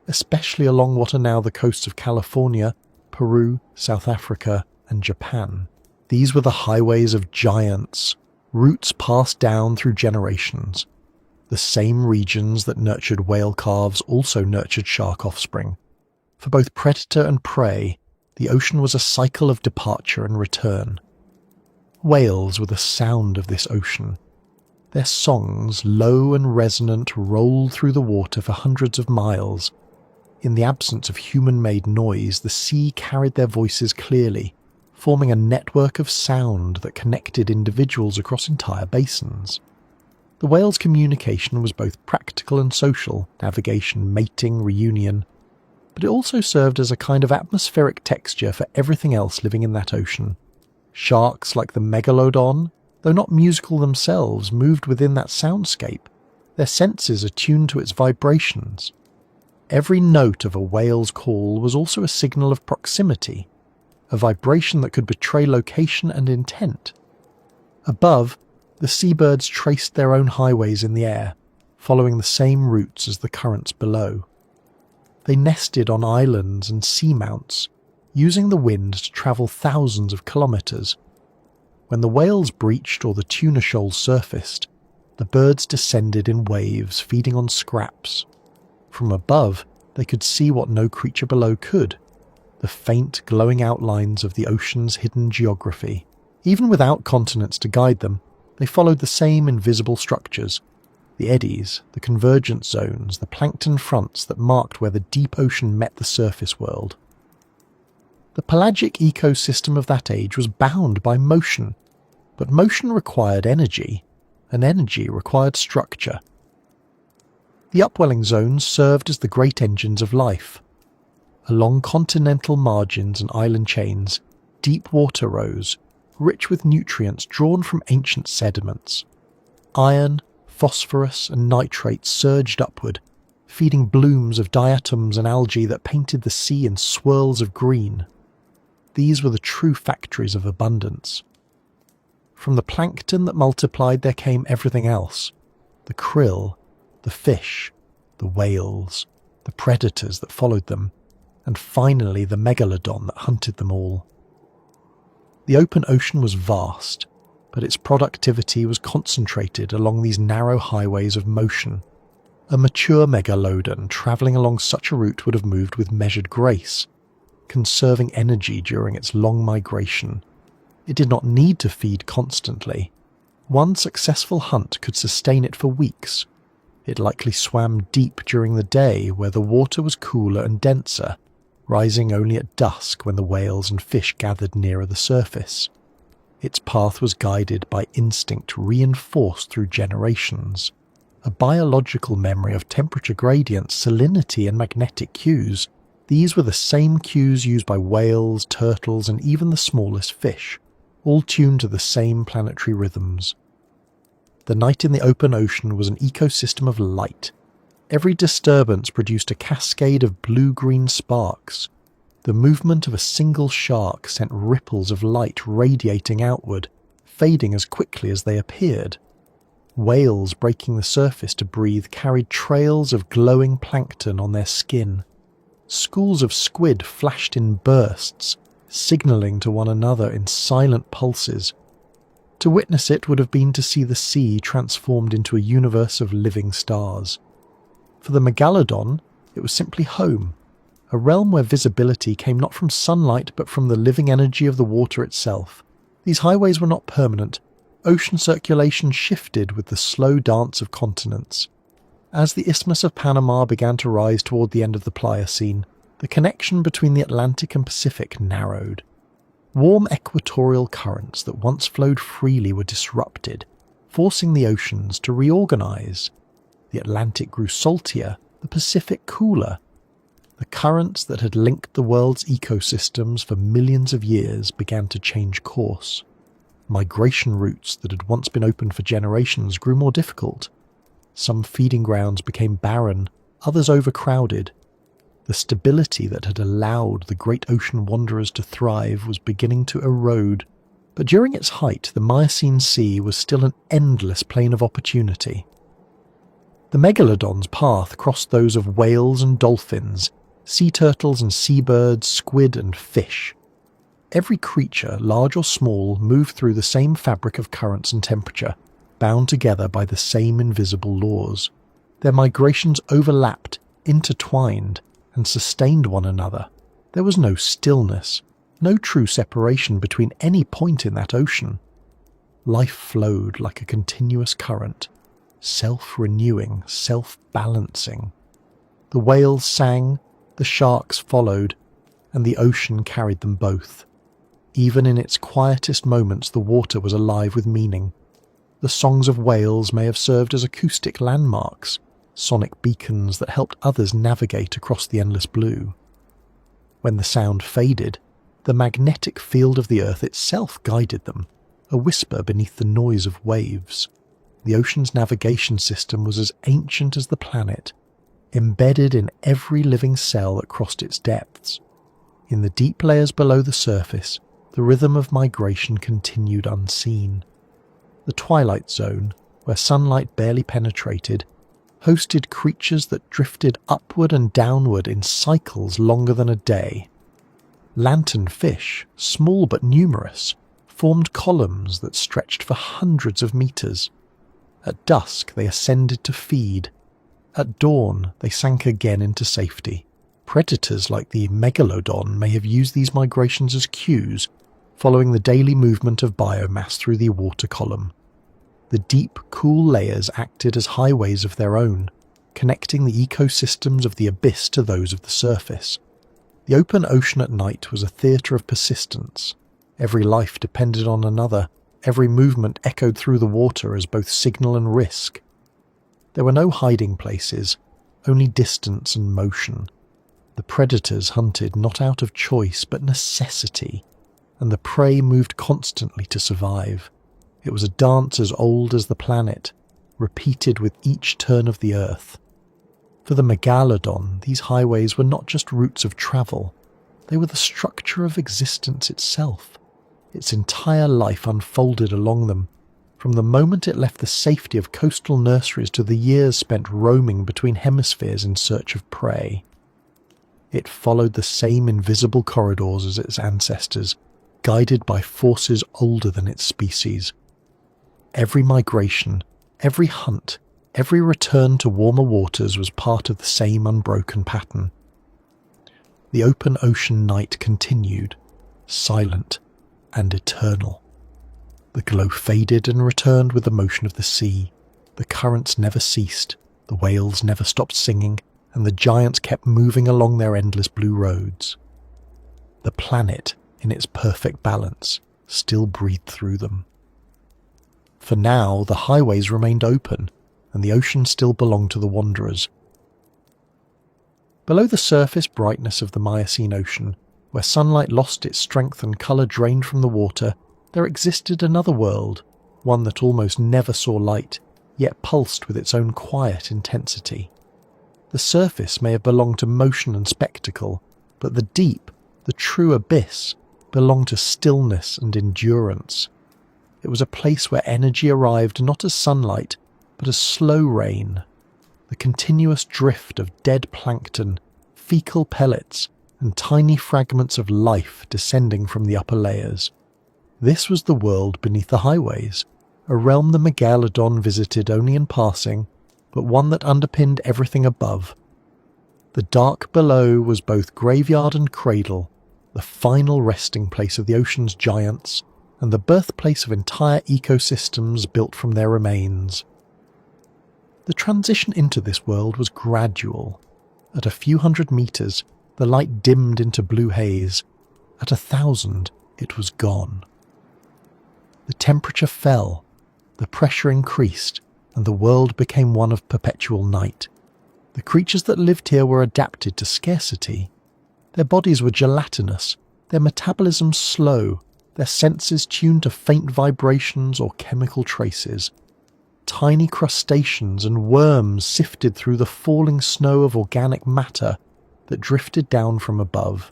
especially along what are now the coasts of California, Peru, South Africa, and Japan. These were the highways of giants, routes passed down through generations. The same regions that nurtured whale calves also nurtured shark offspring. For both predator and prey, the ocean was a cycle of departure and return. Whales were the sound of this ocean. Their songs, low and resonant, rolled through the water for hundreds of miles. In the absence of human-made noise, the sea carried their voices clearly, forming a network of sound that connected individuals across entire basins. The whales' communication was both practical and social, navigation, mating, reunion, but it also served as a kind of atmospheric texture for everything else living in that ocean. Sharks like the megalodon, though not musical themselves, moved within that soundscape, their senses attuned to its vibrations. Every note of a whale's call was also a signal of proximity, a vibration that could betray location and intent. Above, the seabirds traced their own highways in the air, following the same routes as the currents below. They nested on islands and seamounts, using the wind to travel thousands of kilometers. When the whales breached or the tuna shoals surfaced, the birds descended in waves, feeding on scraps. From above, they could see what no creature below could, the faint, glowing outlines of the ocean's hidden geography. Even without continents to guide them, they followed the same invisible structures, the eddies, the convergence zones, the plankton fronts that marked where the deep ocean met the surface world. The pelagic ecosystem of that age was bound by motion, but motion required energy, and energy required structure. The upwelling zones served as the great engines of life. Along continental margins and island chains, deep water rose, rich with nutrients drawn from ancient sediments. Iron, phosphorus, and nitrate surged upward, feeding blooms of diatoms and algae that painted the sea in swirls of green. These were the true factories of abundance. From the plankton that multiplied there came everything else: the krill, the fish, the whales, the predators that followed them, and finally the megalodon that hunted them all. The open ocean was vast, but its productivity was concentrated along these narrow highways of motion. A mature megalodon travelling along such a route would have moved with measured grace, conserving energy during its long migration. It did not need to feed constantly. One successful hunt could sustain it for weeks. It likely swam deep during the day where the water was cooler and denser, rising only at dusk when the whales and fish gathered nearer the surface. Its path was guided by instinct reinforced through generations, a biological memory of temperature gradients, salinity, and magnetic cues. These were the same cues used by whales, turtles, and even the smallest fish, all tuned to the same planetary rhythms. The night in the open ocean was an ecosystem of light. Every disturbance produced a cascade of blue-green sparks. The movement of a single shark sent ripples of light radiating outward, fading as quickly as they appeared. Whales breaking the surface to breathe carried trails of glowing plankton on their skin. Schools of squid flashed in bursts, signalling to one another in silent pulses. To witness it would have been to see the sea transformed into a universe of living stars. For the megalodon, it was simply home, a realm where visibility came not from sunlight but from the living energy of the water itself. These highways were not permanent. Ocean circulation shifted with the slow dance of continents. As the Isthmus of Panama began to rise toward the end of the Pliocene, the connection between the Atlantic and Pacific narrowed. Warm equatorial currents that once flowed freely were disrupted, forcing the oceans to reorganize. The Atlantic grew saltier, the Pacific cooler. The currents that had linked the world's ecosystems for millions of years began to change course. Migration routes that had once been open for generations grew more difficult. Some feeding grounds became barren, others overcrowded. The stability that had allowed the great ocean wanderers to thrive was beginning to erode. But during its height, the Miocene Sea was still an endless plain of opportunity. The megalodon's path crossed those of whales and dolphins, sea turtles and seabirds, squid and fish. Every creature, large or small, moved through the same fabric of currents and temperature, bound together by the same invisible laws. Their migrations overlapped, intertwined, and sustained one another. There was no stillness, no true separation between any point in that ocean. Life flowed like a continuous current, self-renewing, self-balancing. The whales sang, the sharks followed, and the ocean carried them both. Even in its quietest moments, the water was alive with meaning. The songs of whales may have served as acoustic landmarks, sonic beacons that helped others navigate across the endless blue. When the sound faded, the magnetic field of the earth itself guided them, a whisper beneath the noise of waves. The ocean's navigation system was as ancient as the planet, embedded in every living cell that crossed its depths. In the deep layers below the surface, the rhythm of migration continued unseen. The twilight zone, where sunlight barely penetrated, hosted creatures that drifted upward and downward in cycles longer than a day. Lanternfish, small but numerous, formed columns that stretched for hundreds of meters. At dusk they ascended to feed. At dawn they sank again into safety. Predators like the megalodon may have used these migrations as cues, following the daily movement of biomass through the water column. The deep, cool layers acted as highways of their own, connecting the ecosystems of the abyss to those of the surface. The open ocean at night was a theatre of persistence. Every life depended on another, every movement echoed through the water as both signal and risk. There were no hiding places, only distance and motion. The predators hunted not out of choice but necessity, and the prey moved constantly to survive. It was a dance as old as the planet, repeated with each turn of the earth. For the megalodon, these highways were not just routes of travel, they were the structure of existence itself. Its entire life unfolded along them, from the moment it left the safety of coastal nurseries to the years spent roaming between hemispheres in search of prey. It followed the same invisible corridors as its ancestors, guided by forces older than its species. Every migration, every hunt, every return to warmer waters was part of the same unbroken pattern. The open ocean night continued, silent and eternal. The glow faded and returned with the motion of the sea. The currents never ceased, the whales never stopped singing, and the giants kept moving along their endless blue roads. The planet, in its perfect balance, still breathed through them. For now, the highways remained open, and the ocean still belonged to the wanderers. Below the surface brightness of the Miocene Ocean, where sunlight lost its strength and colour drained from the water, there existed another world, one that almost never saw light, yet pulsed with its own quiet intensity. The surface may have belonged to motion and spectacle, but the deep, the true abyss, belonged to stillness and endurance. It was a place where energy arrived not as sunlight, but as slow rain, the continuous drift of dead plankton, fecal pellets, and tiny fragments of life descending from the upper layers. This was the world beneath the highways, a realm the megalodon visited only in passing, but one that underpinned everything above. The dark below was both graveyard and cradle, the final resting place of the ocean's giants, and the birthplace of entire ecosystems built from their remains. The transition into this world was gradual. At a few hundred meters, the light dimmed into blue haze. At 1,000, it was gone. The temperature fell, the pressure increased, and the world became one of perpetual night. The creatures that lived here were adapted to scarcity. Their bodies were gelatinous, their metabolism slow, their senses tuned to faint vibrations or chemical traces. Tiny crustaceans and worms sifted through the falling snow of organic matter that drifted down from above.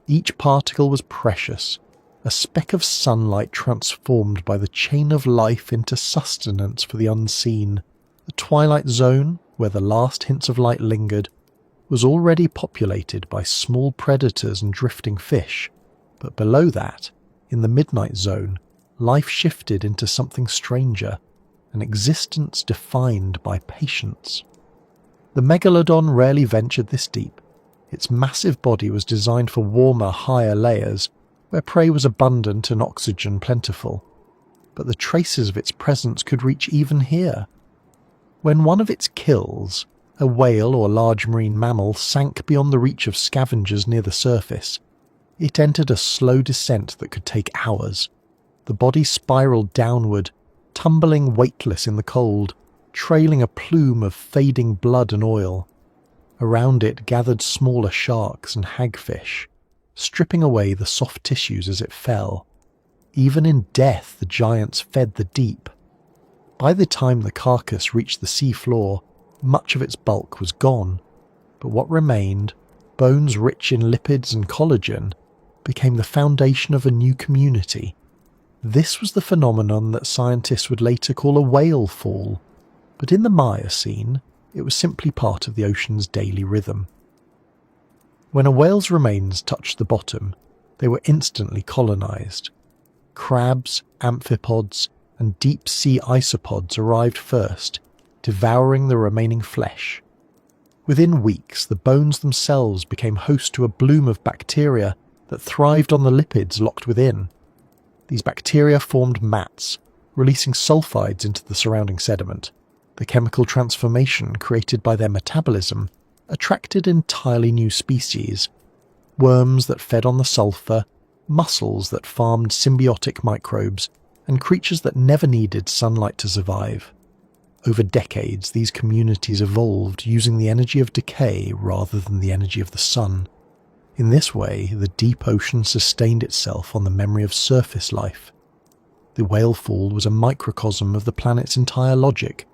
Each particle was precious, a speck of sunlight transformed by the chain of life into sustenance for the unseen. The twilight zone, where the last hints of light lingered, was already populated by small predators and drifting fish, but below that, in the midnight zone, life shifted into something stranger, an existence defined by patience. The megalodon rarely ventured this deep. Its massive body was designed for warmer, higher layers, where prey was abundant and oxygen plentiful. But the traces of its presence could reach even here. When one of its kills, a whale or large marine mammal, sank beyond the reach of scavengers near the surface, it entered a slow descent that could take hours. The body spiraled downward, tumbling weightless in the cold, trailing a plume of fading blood and oil. Around it gathered smaller sharks and hagfish, stripping away the soft tissues as it fell. Even in death, the giants fed the deep. By the time the carcass reached the sea floor, much of its bulk was gone, but what remained, bones rich in lipids and collagen, became the foundation of a new community. This was the phenomenon that scientists would later call a whale fall, but in the Miocene, it was simply part of the ocean's daily rhythm. When a whale's remains touched the bottom, they were instantly colonized. Crabs, amphipods, and deep-sea isopods arrived first, devouring the remaining flesh. Within weeks, the bones themselves became host to a bloom of bacteria that thrived on the lipids locked within. These bacteria formed mats, releasing sulfides into the surrounding sediment. The chemical transformation created by their metabolism attracted entirely new species, worms that fed on the sulfur, mussels that farmed symbiotic microbes, and creatures that never needed sunlight to survive. Over decades, these communities evolved using the energy of decay rather than the energy of the sun. In this way, the deep ocean sustained itself on the memory of surface life. The whale fall was a microcosm of the planet's entire logic.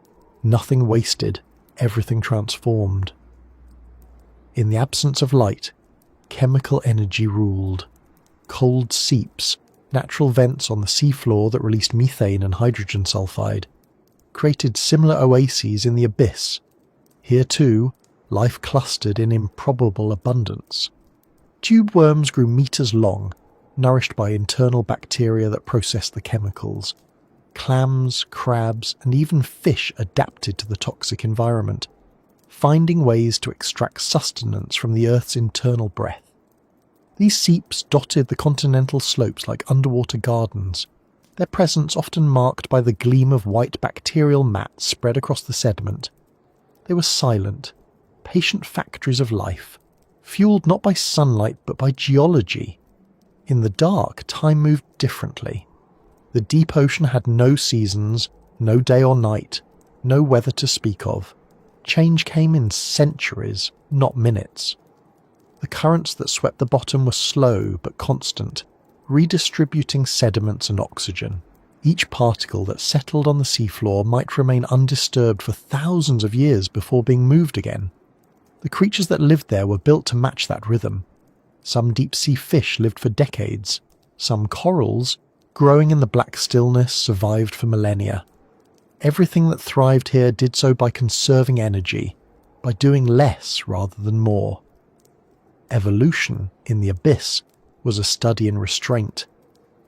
Nothing wasted, everything transformed. In the absence of light, chemical energy ruled. Cold seeps, natural vents on the seafloor that released methane and hydrogen sulfide, created similar oases in the abyss. Here too, life clustered in improbable abundance. Tube worms grew meters long, nourished by internal bacteria that processed the chemicals. Clams, crabs, and even fish adapted to the toxic environment, finding ways to extract sustenance from the Earth's internal breath. These seeps dotted the continental slopes like underwater gardens, their presence often marked by the gleam of white bacterial mats spread across the sediment. They were silent, patient factories of life, fueled not by sunlight but by geology. In the dark, time moved differently. The deep ocean had no seasons, no day or night, no weather to speak of. Change came in centuries, not minutes. The currents that swept the bottom were slow but constant, redistributing sediments and oxygen. Each particle that settled on the seafloor might remain undisturbed for thousands of years before being moved again. The creatures that lived there were built to match that rhythm. Some deep-sea fish lived for decades. Some corals, growing in the black stillness, survived for millennia. Everything that thrived here did so by conserving energy, by doing less rather than more. Evolution, in the abyss, was a study in restraint,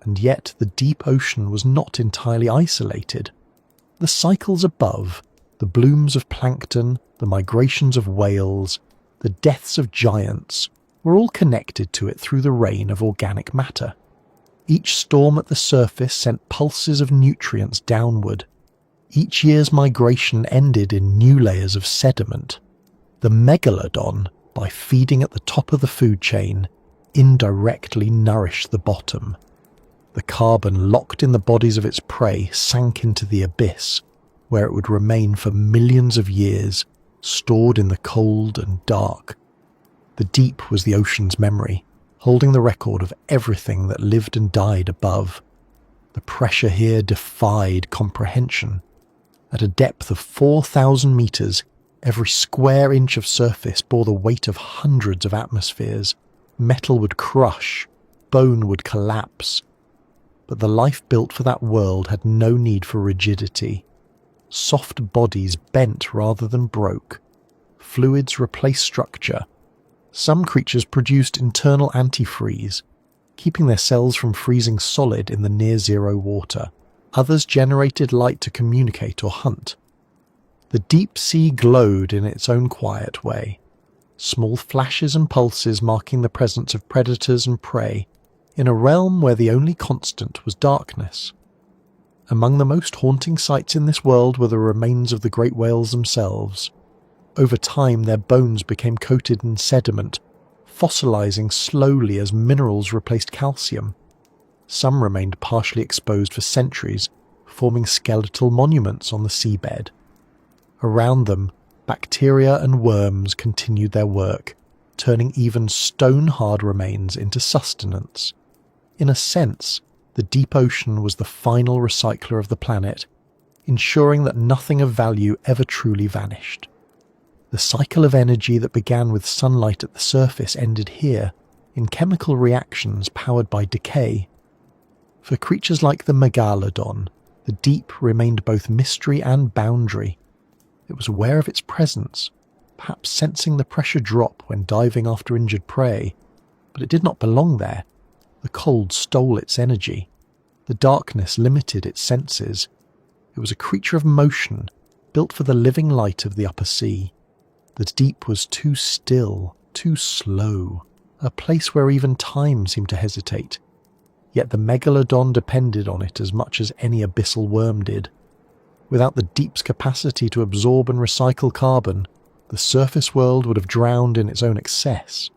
and yet the deep ocean was not entirely isolated. The cycles above, the blooms of plankton, the migrations of whales, the deaths of giants, were all connected to it through the rain of organic matter. Each storm at the surface sent pulses of nutrients downward. Each year's migration ended in new layers of sediment. The megalodon, by feeding at the top of the food chain, indirectly nourished the bottom. The carbon locked in the bodies of its prey sank into the abyss, where it would remain for millions of years, stored in the cold and dark. The deep was the ocean's memory, holding the record of everything that lived and died above. The pressure here defied comprehension. At a depth of 4,000 meters, every square inch of surface bore the weight of hundreds of atmospheres. Metal would crush, bone would collapse. But the life built for that world had no need for rigidity. Soft bodies bent rather than broke. Fluids replaced structure. Some creatures produced internal antifreeze, keeping their cells from freezing solid in the near-zero water. Others generated light to communicate or hunt. The deep sea glowed in its own quiet way, small flashes and pulses marking the presence of predators and prey, in a realm where the only constant was darkness. Among the most haunting sights in this world were the remains of the great whales themselves. Over time, their bones became coated in sediment, fossilizing slowly as minerals replaced calcium. Some remained partially exposed for centuries, forming skeletal monuments on the seabed. Around them, bacteria and worms continued their work, turning even stone-hard remains into sustenance. In a sense, the deep ocean was the final recycler of the planet, ensuring that nothing of value ever truly vanished. The cycle of energy that began with sunlight at the surface ended here, in chemical reactions powered by decay. For creatures like the megalodon, the deep remained both mystery and boundary. It was aware of its presence, perhaps sensing the pressure drop when diving after injured prey, but it did not belong there. The cold stole its energy. The darkness limited its senses. It was a creature of motion, built for the living light of the upper sea. The deep was too still, too slow, a place where even time seemed to hesitate. Yet the megalodon depended on it as much as any abyssal worm did. Without the deep's capacity to absorb and recycle carbon, the surface world would have drowned in its own excess.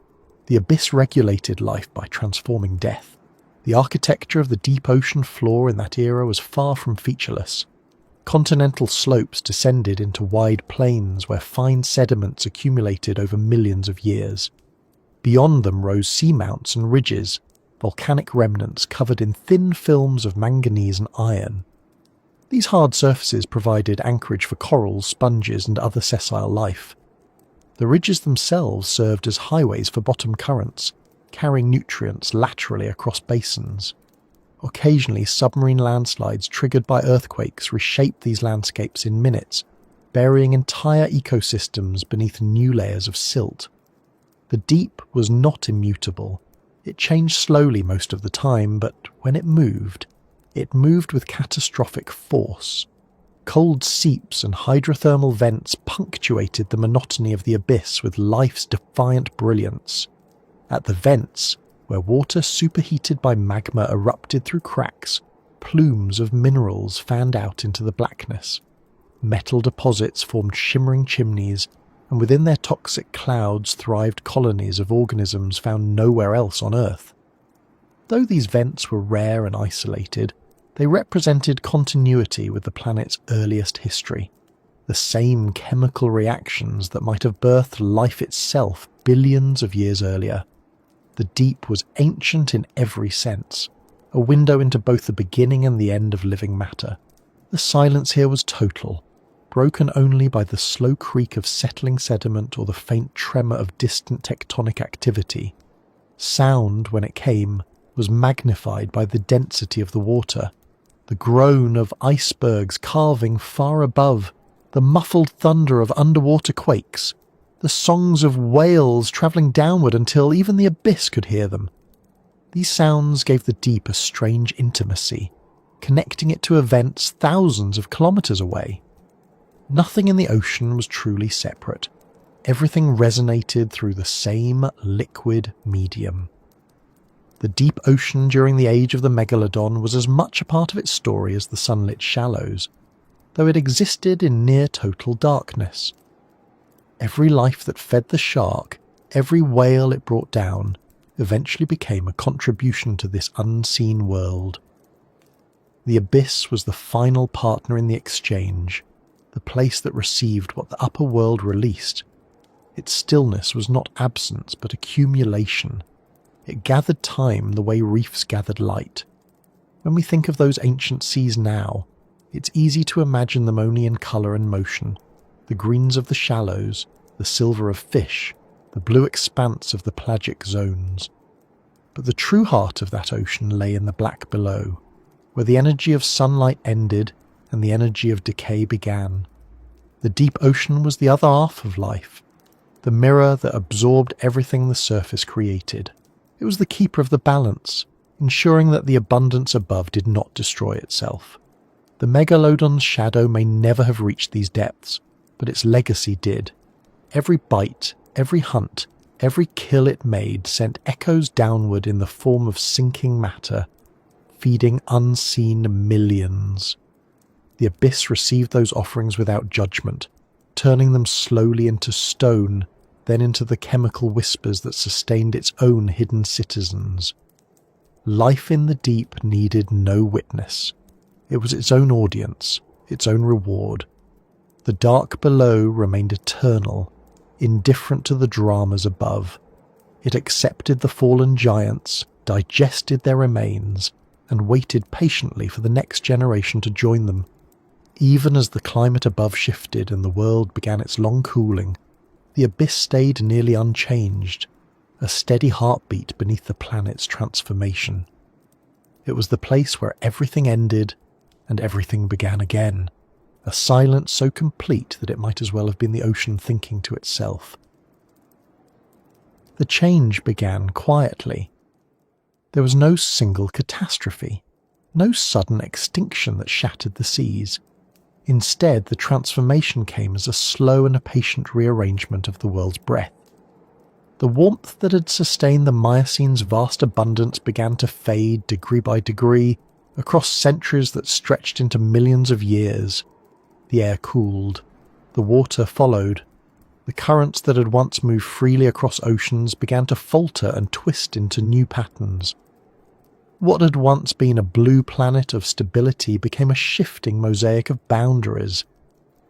The abyss regulated life by transforming death. The architecture of the deep ocean floor in that era was far from featureless. Continental slopes descended into wide plains where fine sediments accumulated over millions of years. Beyond them rose seamounts and ridges, volcanic remnants covered in thin films of manganese and iron. These hard surfaces provided anchorage for corals, sponges, and other sessile life. The ridges themselves served as highways for bottom currents, carrying nutrients laterally across basins. Occasionally, submarine landslides triggered by earthquakes reshaped these landscapes in minutes, burying entire ecosystems beneath new layers of silt. The deep was not immutable. It changed slowly most of the time, but when it moved with catastrophic force. Cold seeps and hydrothermal vents punctuated the monotony of the abyss with life's defiant brilliance. At the vents, where water superheated by magma erupted through cracks, plumes of minerals fanned out into the blackness. Metal deposits formed shimmering chimneys, and within their toxic clouds thrived colonies of organisms found nowhere else on Earth. Though these vents were rare and isolated, they represented continuity with the planet's earliest history. The same chemical reactions that might have birthed life itself billions of years earlier. The deep was ancient in every sense, a window into both the beginning and the end of living matter. The silence here was total, broken only by the slow creak of settling sediment or the faint tremor of distant tectonic activity. Sound, when it came, was magnified by the density of the water. The groan of icebergs calving far above, the muffled thunder of underwater quakes, the songs of whales travelling downward until even the abyss could hear them. These sounds gave the deep a strange intimacy, connecting it to events thousands of kilometres away. Nothing in the ocean was truly separate. Everything resonated through the same liquid medium. The deep ocean during the age of the megalodon was as much a part of its story as the sunlit shallows. though it existed in near total darkness. Every life that fed the shark, every whale it brought down, eventually became a contribution to this unseen world. The abyss was the final partner in the exchange, the place that received what the upper world released. Its stillness was not absence but accumulation. It gathered time the way reefs gathered light. When we think of those ancient seas now, it's easy to imagine them only in colour and motion, the greens of the shallows, the silver of fish, the blue expanse of the pelagic zones. But the true heart of that ocean lay in the black below, where the energy of sunlight ended and the energy of decay began. The deep ocean was the other half of life, the mirror that absorbed everything the surface created. It was the keeper of the balance, ensuring that the abundance above did not destroy itself. The megalodon's shadow may never have reached these depths, but its legacy did. Every bite, every hunt, every kill it made sent echoes downward in the form of sinking matter, feeding unseen millions. The abyss received those offerings without judgment, turning them slowly into stone, then into the chemical whispers that sustained its own hidden citizens. Life in the deep needed no witness. It was its own audience, its own reward. The dark below remained eternal, indifferent to the dramas above. It accepted the fallen giants, digested their remains, and waited patiently for the next generation to join them. Even as the climate above shifted and the world began its long cooling, the abyss stayed nearly unchanged, a steady heartbeat beneath the planet's transformation. It was the place where everything ended and everything began again, a silence so complete that it might as well have been the ocean thinking to itself. The change began quietly. There was no single catastrophe, no sudden extinction that shattered the seas. Instead, the transformation came as a slow and a patient rearrangement of the world's breath. The warmth that had sustained the Miocine's vast abundance began to fade degree by degree, across centuries that stretched into millions of years. The air cooled. The water followed. The currents that had once moved freely across oceans began to falter and twist into new patterns. What had once been a blue planet of stability became a shifting mosaic of boundaries,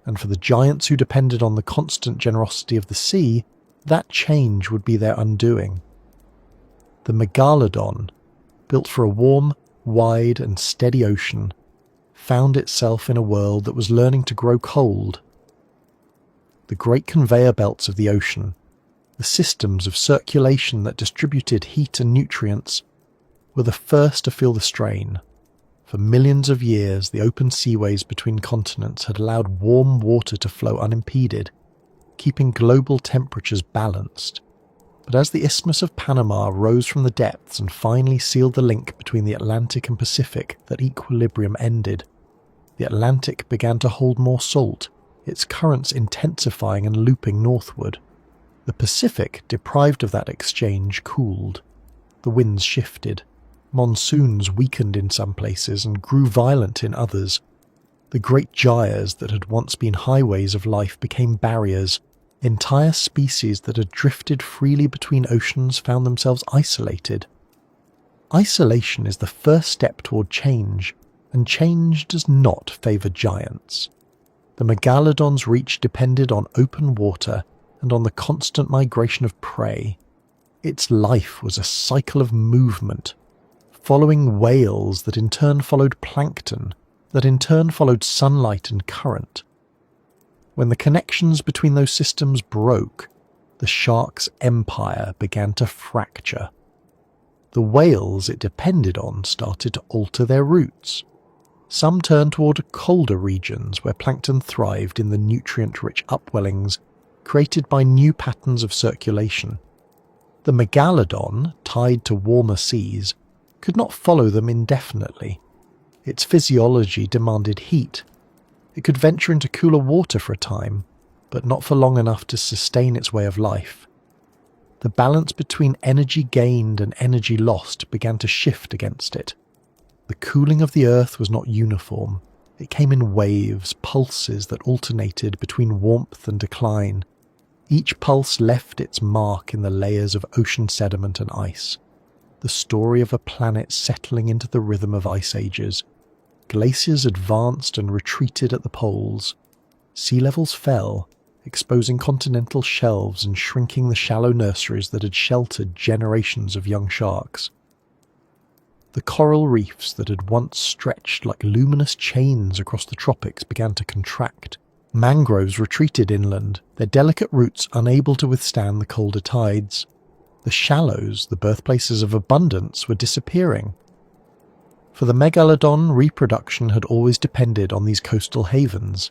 and for the giants who depended on the constant generosity of the sea, that change would be their undoing. The Megalodon, built for a warm, wide and steady ocean, found itself in a world that was learning to grow cold. The great conveyor belts of the ocean, the systems of circulation that distributed heat and nutrients, were the first to feel the strain. For millions of years, the open seaways between continents had allowed warm water to flow unimpeded, keeping global temperatures balanced. But as the Isthmus of Panama rose from the depths and finally sealed the link between the Atlantic and Pacific, that equilibrium ended. The Atlantic began to hold more salt, its currents intensifying and looping northward. The Pacific, deprived of that exchange, cooled. The winds shifted. Monsoons weakened in some places and grew violent in others. The great gyres that had once been highways of life became barriers. Entire species that had drifted freely between oceans found themselves isolated. Isolation is the first step toward change, and change does not favour giants. The Megalodon's reach depended on open water and on the constant migration of prey. Its life was a cycle of movement, following whales that in turn followed plankton, that in turn followed sunlight and current. When the connections between those systems broke, the shark's empire began to fracture. The whales it depended on started to alter their routes. Some turned toward colder regions where plankton thrived in the nutrient-rich upwellings created by new patterns of circulation. The Megalodon, tied to warmer seas, could not follow them indefinitely. Its physiology demanded heat. It could venture into cooler water for a time, but not for long enough to sustain its way of life. The balance between energy gained and energy lost began to shift against it. The cooling of the earth was not uniform. It came in waves, pulses that alternated between warmth and decline. Each pulse left its mark in the layers of ocean sediment and ice. The story of a planet settling into the rhythm of ice ages. Glaciers advanced and retreated at the poles. Sea levels fell, exposing continental shelves and shrinking the shallow nurseries that had sheltered generations of young sharks. The coral reefs that had once stretched like luminous chains across the tropics began to contract. Mangroves retreated inland, their delicate roots unable to withstand the colder tides. The shallows, the birthplaces of abundance, were disappearing. For the megalodon, reproduction had always depended on these coastal havens.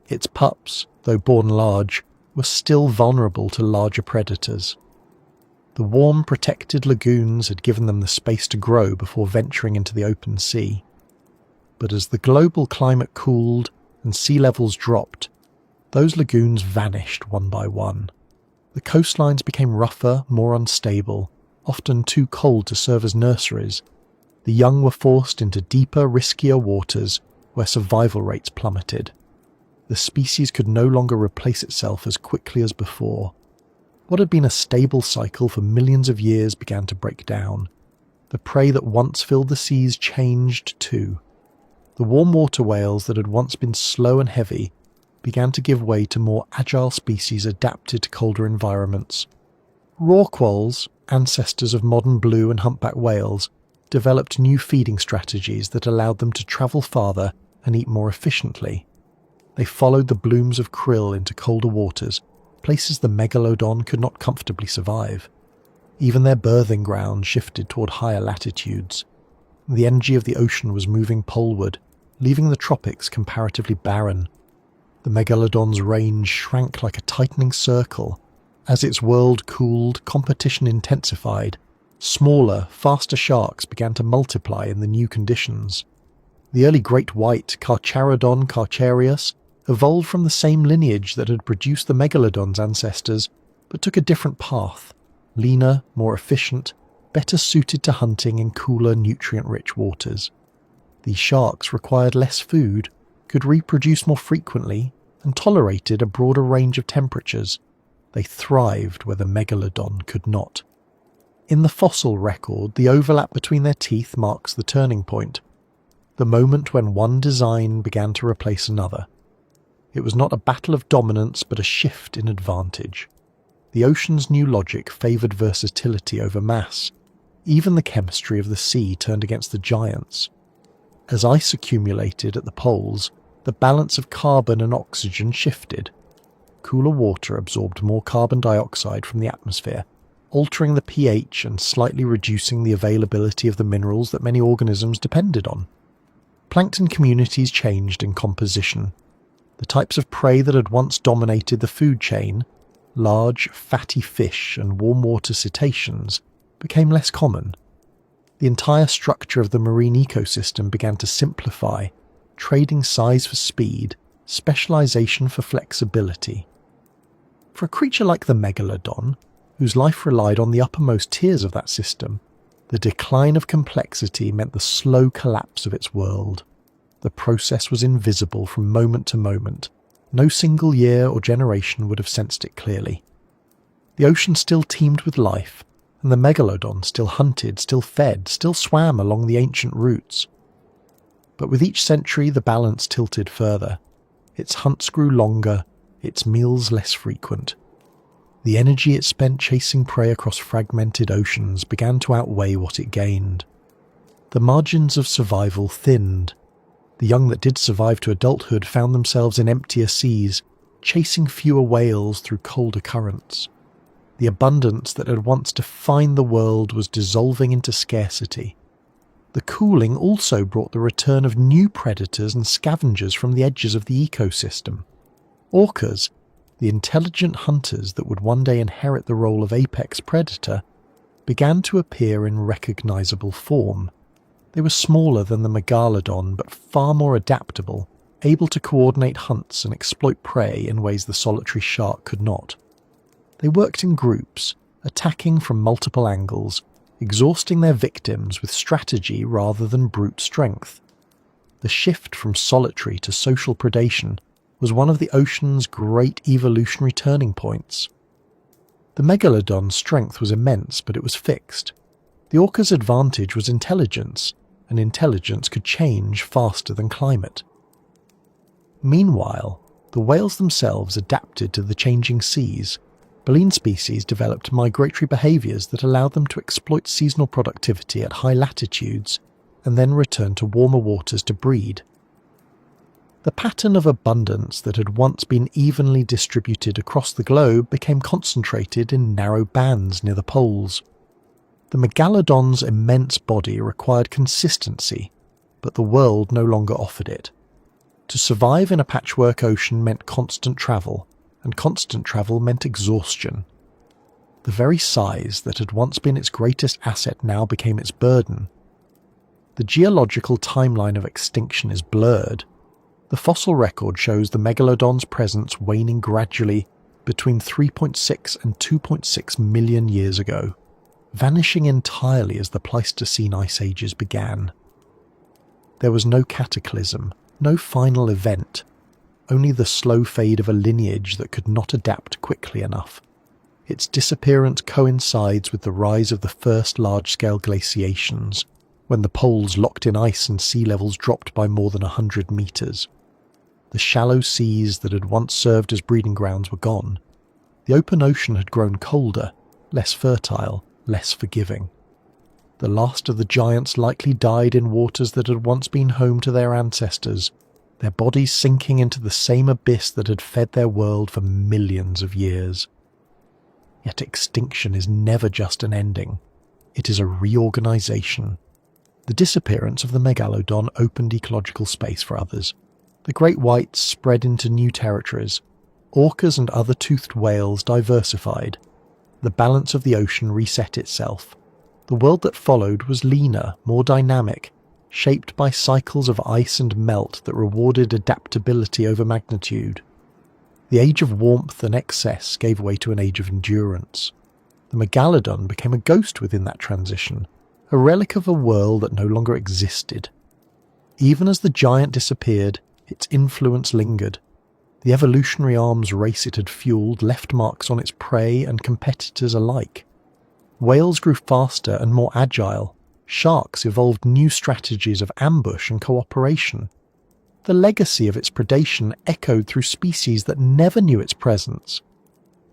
Its pups, though born large, were still vulnerable to larger predators. The warm, protected lagoons had given them the space to grow before venturing into the open sea. But as the global climate cooled and sea levels dropped, those lagoons vanished one by one. The coastlines became rougher, more unstable, often too cold to serve as nurseries. The young were forced into deeper, riskier waters where survival rates plummeted. The species could no longer replace itself as quickly as before. What had been a stable cycle for millions of years began to break down. The prey that once filled the seas changed too. The warm water whales that had once been slow and heavy began to give way to more agile species adapted to colder environments. Rorquals, ancestors of modern blue and humpback whales, developed new feeding strategies that allowed them to travel farther and eat more efficiently. They followed the blooms of krill into colder waters, places the megalodon could not comfortably survive. Even their birthing ground shifted toward higher latitudes. The energy of the ocean was moving poleward, leaving the tropics comparatively barren. The megalodon's range shrank like a tightening circle. As its world cooled, competition intensified. Smaller, faster sharks began to multiply in the new conditions. The early great white Carcharodon carcharius evolved from the same lineage that had produced the megalodon's ancestors, but took a different path, leaner, more efficient, better suited to hunting in cooler, nutrient-rich waters. These sharks required less food, could reproduce more frequently, and tolerated a broader range of temperatures. They thrived where the megalodon could not. In the fossil record, the overlap between their teeth marks the turning point, the moment when one design began to replace another. It was not a battle of dominance, but a shift in advantage. The ocean's new logic favoured versatility over mass. Even the chemistry of the sea turned against the giants. As ice accumulated at the poles, the balance of carbon and oxygen shifted. Cooler water absorbed more carbon dioxide from the atmosphere, altering the pH and slightly reducing the availability of the minerals that many organisms depended on. Plankton communities changed in composition. The types of prey that had once dominated the food chain, large, fatty fish and warm water cetaceans, became less common. The entire structure of the marine ecosystem began to simplify, trading size for speed, specialization for flexibility. For a creature like the megalodon, whose life relied on the uppermost tiers of that system, the decline of complexity meant the slow collapse of its world. The process was invisible from moment to moment. No single year or generation would have sensed it clearly. The ocean still teemed with life, and the megalodon still hunted, still fed, still swam along the ancient routes. But with each century the balance tilted further. Its hunts grew longer, its meals less frequent. The energy it spent chasing prey across fragmented oceans began to outweigh what it gained. The margins of survival thinned. The young that did survive to adulthood found themselves in emptier seas, chasing fewer whales through colder currents. The abundance that had once defined the world was dissolving into scarcity. The cooling also brought the return of new predators and scavengers from the edges of the ecosystem. Orcas, the intelligent hunters that would one day inherit the role of apex predator, began to appear in recognizable form. They were smaller than the megalodon, but far more adaptable, able to coordinate hunts and exploit prey in ways the solitary shark could not. They worked in groups, attacking from multiple angles, exhausting their victims with strategy rather than brute strength. The The shift from solitary to social predation was one of the ocean's great evolutionary turning points. The megalodon's strength was immense, but it was fixed. The orca's advantage was intelligence, and intelligence could change faster than climate. Meanwhile, the whales themselves adapted to the changing seas. Baleen species developed migratory behaviours that allowed them to exploit seasonal productivity at high latitudes and then return to warmer waters to breed. The pattern of abundance that had once been evenly distributed across the globe became concentrated in narrow bands near the poles. The megalodon's immense body required consistency, but the world no longer offered it. To survive in a patchwork ocean meant constant travel, and constant travel meant exhaustion. The very size that had once been its greatest asset now became its burden. The geological timeline of extinction is blurred. The fossil record shows the megalodon's presence waning gradually between 3.6 and 2.6 million years ago, vanishing entirely as the Pleistocene ice ages began. There was no cataclysm, no final event, only the slow fade of a lineage that could not adapt quickly enough. Its disappearance coincides with the rise of the first large-scale glaciations, when the poles locked in ice and sea levels dropped by more than 100 metres. The shallow seas that had once served as breeding grounds were gone. The open ocean had grown colder, less fertile, less forgiving. The last of the giants likely died in waters that had once been home to their ancestors, their bodies sinking into the same abyss that had fed their world for millions of years. Yet extinction is never just an ending. It is a reorganization. The disappearance of the megalodon opened ecological space for others. The great whites spread into new territories. Orcas and other toothed whales diversified. The balance of the ocean reset itself. The world that followed was leaner, more dynamic, shaped by cycles of ice and melt that rewarded adaptability over magnitude. The age of warmth and excess gave way to an age of endurance. The megalodon became a ghost within that transition, a relic of a world that no longer existed. Even as the giant disappeared, its influence lingered. The evolutionary arms race it had fueled left marks on its prey and competitors alike. Whales grew faster and more agile. Sharks evolved new strategies of ambush and cooperation. The legacy of its predation echoed through species that never knew its presence.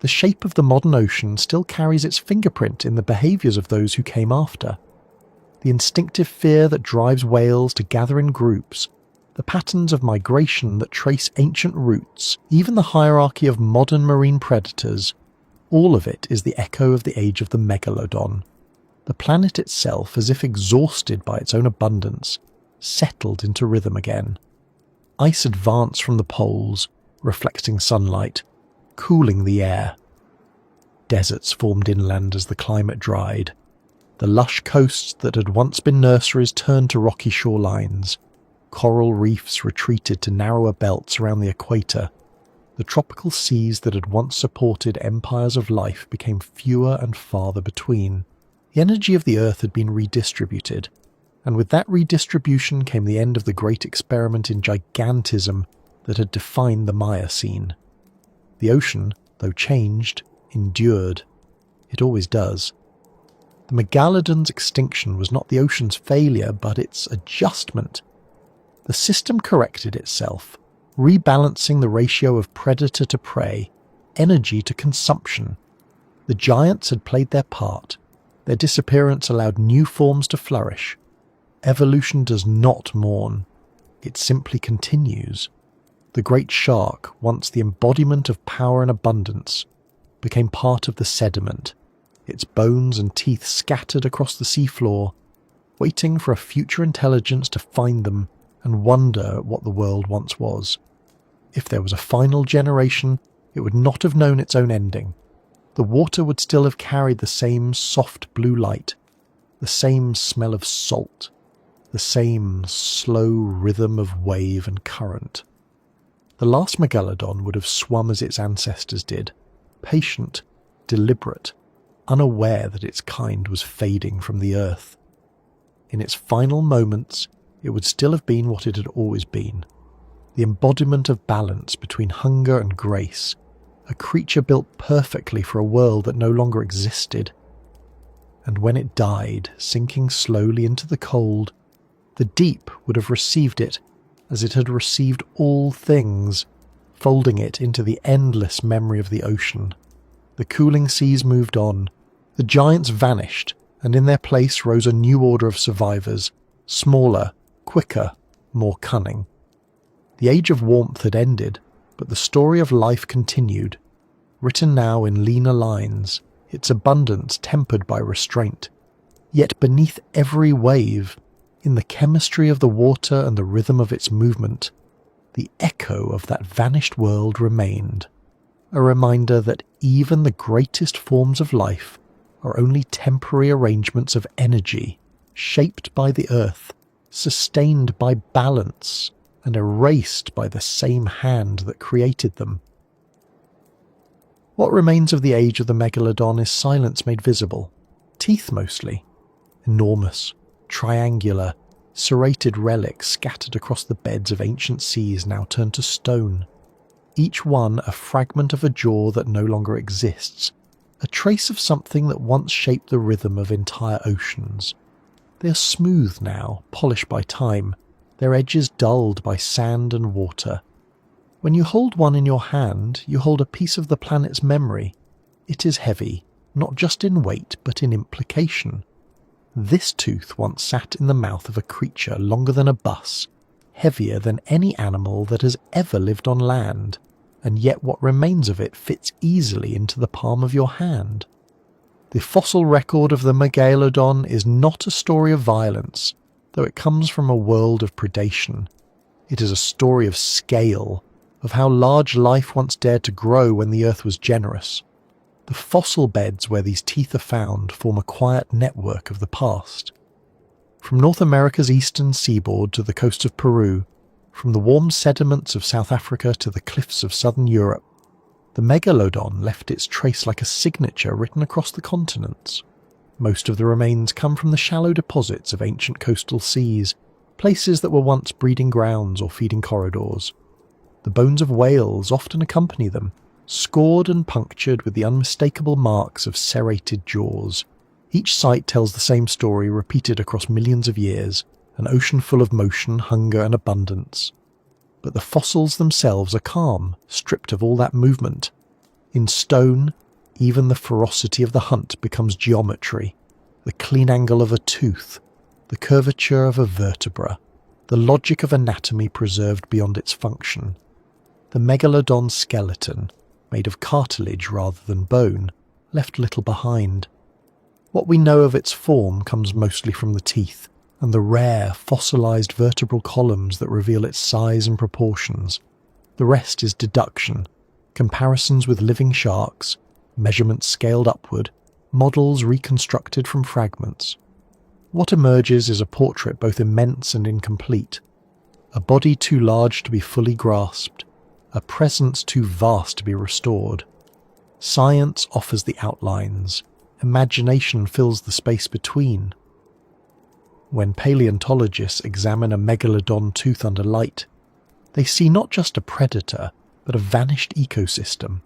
The shape of the modern ocean still carries its fingerprint in the behaviours of those who came after. The instinctive fear that drives whales to gather in groups, the patterns of migration that trace ancient roots, even the hierarchy of modern marine predators, all of it is the echo of the age of the megalodon. The planet itself, as if exhausted by its own abundance, settled into rhythm again. Ice advanced from the poles, reflecting sunlight, cooling the air. Deserts formed inland as the climate dried. The lush coasts that had once been nurseries turned to rocky shorelines. Coral reefs retreated to narrower belts around the equator. The tropical seas that had once supported empires of life became fewer and farther between. The energy of the earth had been redistributed, and with that redistribution came the end of the great experiment in gigantism that had defined the Miocene. The ocean, though changed, endured. It always does. The megalodon's extinction was not the ocean's failure, but its adjustment. The system corrected itself, rebalancing the ratio of predator to prey, energy to consumption. The giants had played their part. Their disappearance allowed new forms to flourish. Evolution does not mourn. It simply continues. The great shark, once the embodiment of power and abundance, became part of the sediment, its bones and teeth scattered across the seafloor, waiting for a future intelligence to find them and wonder at what the world once was. If there was a final generation, it would not have known its own ending. The water would still have carried the same soft blue light, the same smell of salt, the same slow rhythm of wave and current. The last megalodon would have swum as its ancestors did, patient, deliberate, unaware that its kind was fading from the earth. In its final moments, it would still have been what it had always been. The embodiment of balance between hunger and grace, a creature built perfectly for a world that no longer existed. And when it died, sinking slowly into the cold, the deep would have received it as it had received all things, folding it into the endless memory of the ocean. The cooling seas moved on, the giants vanished, and in their place rose a new order of survivors, smaller, quicker, more cunning. The age of warmth had ended, but the story of life continued, written now in leaner lines, its abundance tempered by restraint. Yet beneath every wave, in the chemistry of the water and the rhythm of its movement, the echo of that vanished world remained, a reminder that even the greatest forms of life are only temporary arrangements of energy, shaped by the earth, sustained by balance, and erased by the same hand that created them. What remains of the age of the megalodon is silence made visible, teeth mostly, enormous, triangular, serrated relics scattered across the beds of ancient seas now turned to stone, each one a fragment of a jaw that no longer exists, a trace of something that once shaped the rhythm of entire oceans. They are smooth now, polished by time, their edges dulled by sand and water. When you hold one in your hand, you hold a piece of the planet's memory. It is heavy, not just in weight, but in implication. This tooth once sat in the mouth of a creature longer than a bus, heavier than any animal that has ever lived on land, and yet what remains of it fits easily into the palm of your hand. The fossil record of the megalodon is not a story of violence, though it comes from a world of predation. It is a story of scale, of how large life once dared to grow when the earth was generous. The fossil beds where these teeth are found form a quiet network of the past. From North America's eastern seaboard to the coast of Peru, from the warm sediments of South Africa to the cliffs of southern Europe, the megalodon left its trace like a signature written across the continents. Most of the remains come from the shallow deposits of ancient coastal seas, places that were once breeding grounds or feeding corridors. The bones of whales often accompany them, scored and punctured with the unmistakable marks of serrated jaws. Each site tells the same story repeated across millions of years, an ocean full of motion, hunger and abundance. But the fossils themselves are calm, stripped of all that movement. In stone, even the ferocity of the hunt becomes geometry, the clean angle of a tooth, the curvature of a vertebra, the logic of anatomy preserved beyond its function. The megalodon's skeleton, made of cartilage rather than bone, left little behind. What we know of its form comes mostly from the teeth, and the rare, fossilized vertebral columns that reveal its size and proportions. The rest is deduction, comparisons with living sharks, measurements scaled upward, models reconstructed from fragments. What emerges is a portrait both immense and incomplete, a body too large to be fully grasped, a presence too vast to be restored. Science offers the outlines, imagination fills the space between. When paleontologists examine a megalodon tooth under light, they see not just a predator, but a vanished ecosystem.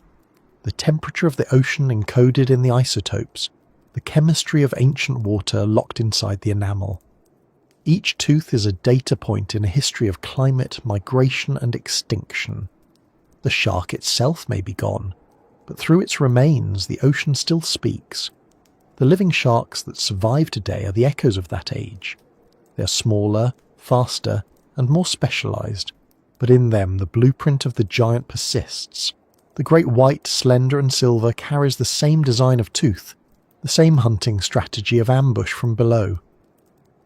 The temperature of the ocean encoded in the isotopes, the chemistry of ancient water locked inside the enamel. Each tooth is a data point in a history of climate, migration and extinction. The shark itself may be gone, but through its remains the ocean still speaks. The living sharks that survive today are the echoes of that age. They are smaller, faster, and more specialized, but in them the blueprint of the giant persists. The great white, slender and silver carries the same design of tooth, the same hunting strategy of ambush from below.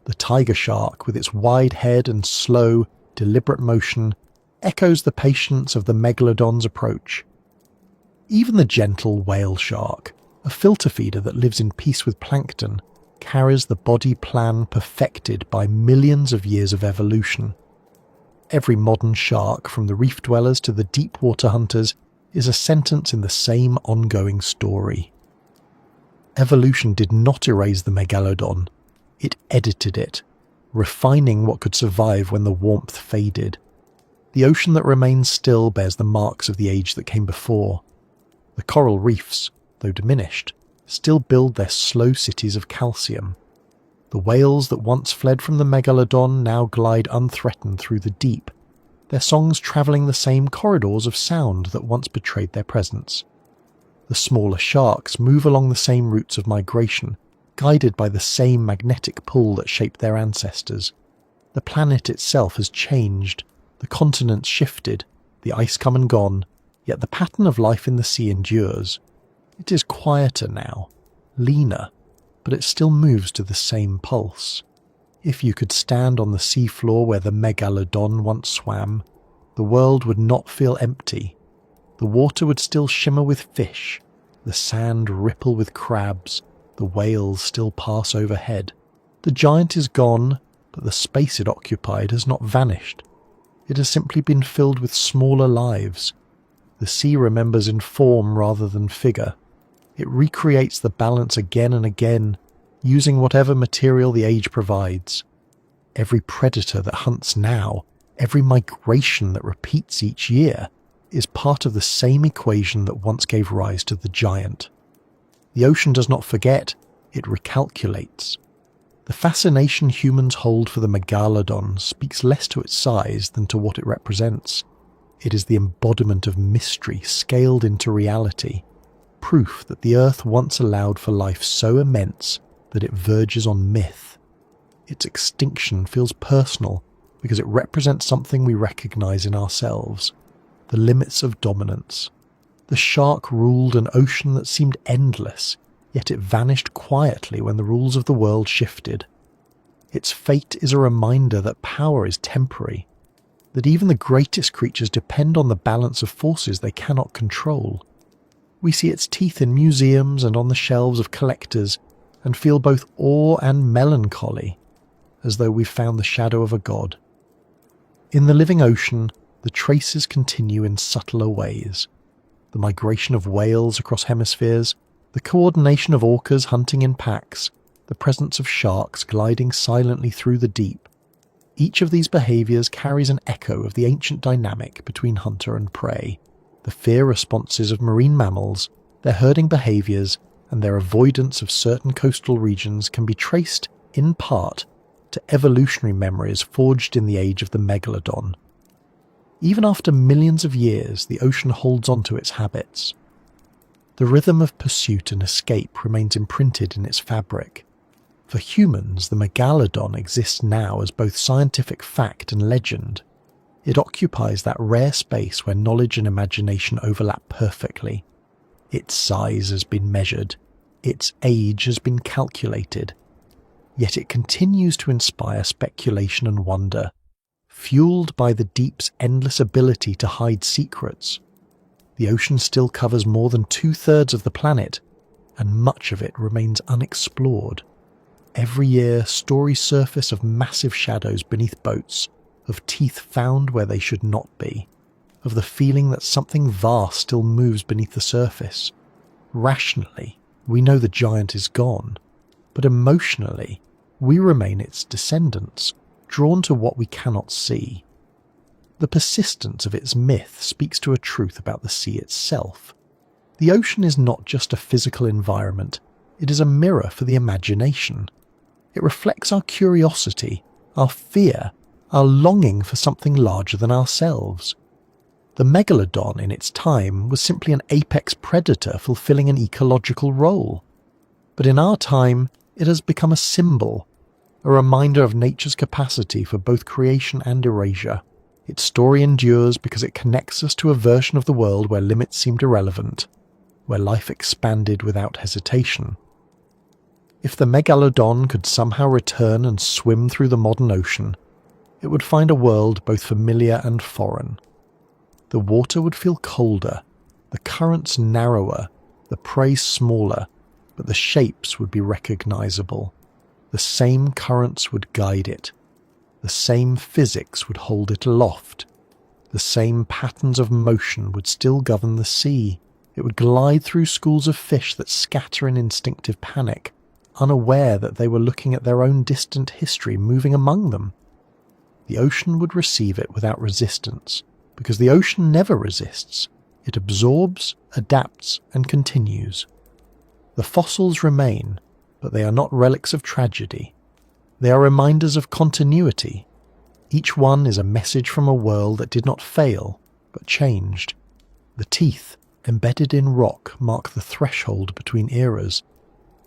The tiger shark, with its wide head and slow, deliberate motion, echoes the patience of the megalodon's approach. Even the gentle whale shark, a filter feeder that lives in peace with plankton, carries the body plan perfected by millions of years of evolution. Every modern shark, from the reef dwellers to the deep water hunters, is a sentence in the same ongoing story. Evolution did not erase the megalodon, it edited it. refining what could survive when the warmth faded. The ocean that remains still bears the marks of the age that came before. The coral reefs, though diminished, still build their slow cities of calcium. The whales that once fled from the megalodon now glide unthreatened through the deep, their songs travelling the same corridors of sound that once betrayed their presence. The smaller sharks move along the same routes of migration, guided by the same magnetic pull that shaped their ancestors. The planet itself has changed, the continents shifted, the ice come and gone, yet the pattern of life in the sea endures. It is quieter now, leaner, but it still moves to the same pulse. If you could stand on the seafloor where the megalodon once swam, the world would not feel empty. The water would still shimmer with fish, the sand ripple with crabs, the whales still pass overhead. The giant is gone, but the space it occupied has not vanished. It has simply been filled with smaller lives. The sea remembers in form rather than figure. It recreates the balance again and again, using whatever material the age provides. Every predator that hunts now, every migration that repeats each year, is part of the same equation that once gave rise to the giant. The ocean does not forget, it recalculates. The fascination humans hold for the megalodon speaks less to its size than to what it represents. It is the embodiment of mystery scaled into reality, proof that the Earth once allowed for life so immense that it verges on myth. Its extinction feels personal because it represents something we recognize in ourselves, the limits of dominance. The shark ruled an ocean that seemed endless, yet it vanished quietly when the rules of the world shifted. Its fate is a reminder that power is temporary, that even the greatest creatures depend on the balance of forces they cannot control. We see its teeth in museums and on the shelves of collectors, and feel both awe and melancholy, as though we've found the shadow of a god. In the living ocean, the traces continue in subtler ways. The migration of whales across hemispheres, the coordination of orcas hunting in packs, the presence of sharks gliding silently through the deep. Each of these behaviours carries an echo of the ancient dynamic between hunter and prey, the fear responses of marine mammals, their herding behaviours, and their avoidance of certain coastal regions can be traced, in part, to evolutionary memories forged in the age of the megalodon. Even after millions of years, the ocean holds on to its habits. The rhythm of pursuit and escape remains imprinted in its fabric. For humans, the megalodon exists now as both scientific fact and legend. It occupies that rare space where knowledge and imagination overlap perfectly. Its size has been measured, its age has been calculated, yet it continues to inspire speculation and wonder, fueled by the deep's endless ability to hide secrets. The ocean still covers more than 2/3 of the planet, and much of it remains unexplored. Every year, stories surface of massive shadows beneath boats, of teeth found where they should not be, of the feeling that something vast still moves beneath the surface. Rationally, we know the giant is gone, but emotionally, we remain its descendants, drawn to what we cannot see. The persistence of its myth speaks to a truth about the sea itself. The ocean is not just a physical environment, it is a mirror for the imagination. It reflects our curiosity, our fear, our longing for something larger than ourselves. The megalodon in its time was simply an apex predator fulfilling an ecological role. But in our time, it has become a symbol, a reminder of nature's capacity for both creation and erasure. Its story endures because it connects us to a version of the world where limits seemed irrelevant, where life expanded without hesitation. If the megalodon could somehow return and swim through the modern ocean, it would find a world both familiar and foreign. The water would feel colder, the currents narrower, the prey smaller, but the shapes would be recognizable. The same currents would guide it. The same physics would hold it aloft. The same patterns of motion would still govern the sea. It would glide through schools of fish that scatter in instinctive panic, unaware that they were looking at their own distant history moving among them. The ocean would receive it without resistance, because the ocean never resists. It absorbs, adapts, and continues. The fossils remain, but they are not relics of tragedy. They are reminders of continuity. Each one is a message from a world that did not fail, but changed. The teeth, embedded in rock, mark the threshold between eras.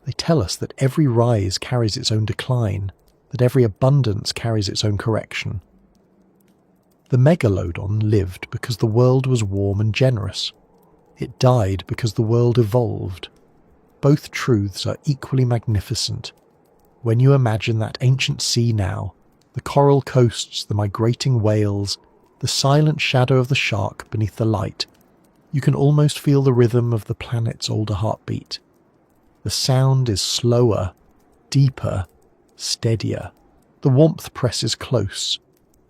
They tell us that every rise carries its own decline, that every abundance carries its own correction. The megalodon lived because the world was warm and generous. It died because the world evolved. Both truths are equally magnificent. When you imagine that ancient sea now, the coral coasts, the migrating whales, the silent shadow of the shark beneath the light, you can almost feel the rhythm of the planet's older heartbeat. The sound is slower, deeper, steadier. The warmth presses close,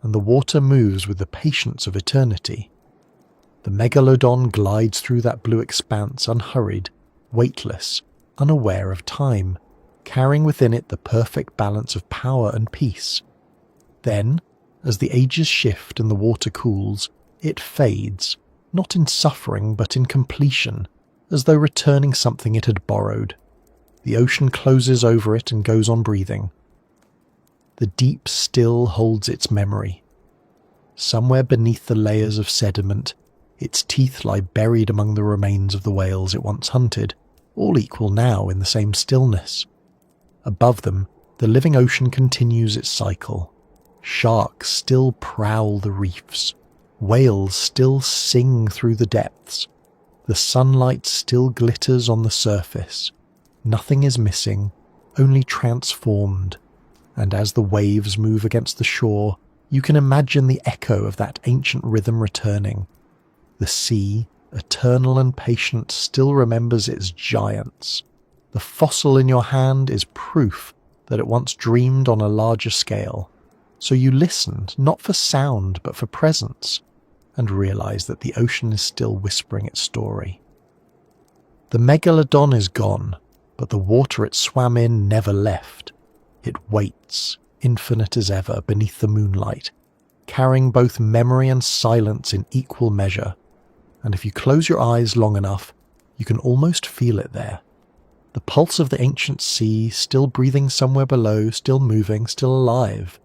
and the water moves with the patience of eternity. The megalodon glides through that blue expanse unhurried, weightless, unaware of time, carrying within it the perfect balance of power and peace. Then, as the ages shift and the water cools, it fades, not in suffering but in completion, as though returning something it had borrowed. The ocean closes over it and goes on breathing. The deep still holds its memory. Somewhere beneath the layers of sediment, its teeth lie buried among the remains of the whales it once hunted, all equal now in the same stillness. Above them, the living ocean continues its cycle. Sharks still prowl the reefs. Whales still sing through the depths. The sunlight still glitters on the surface. Nothing is missing, only transformed. And as the waves move against the shore, you can imagine the echo of that ancient rhythm returning. The sea, eternal and patient, still remembers its giants. The fossil in your hand is proof that it once dreamed on a larger scale. So you listened, not for sound, but for presence, and realize that the ocean is still whispering its story. The megalodon is gone, but the water it swam in never left. It waits, infinite as ever, beneath the moonlight, carrying both memory and silence in equal measure. And if you close your eyes long enough, you can almost feel it there. The pulse of the ancient sea, still breathing somewhere below, still moving, still alive.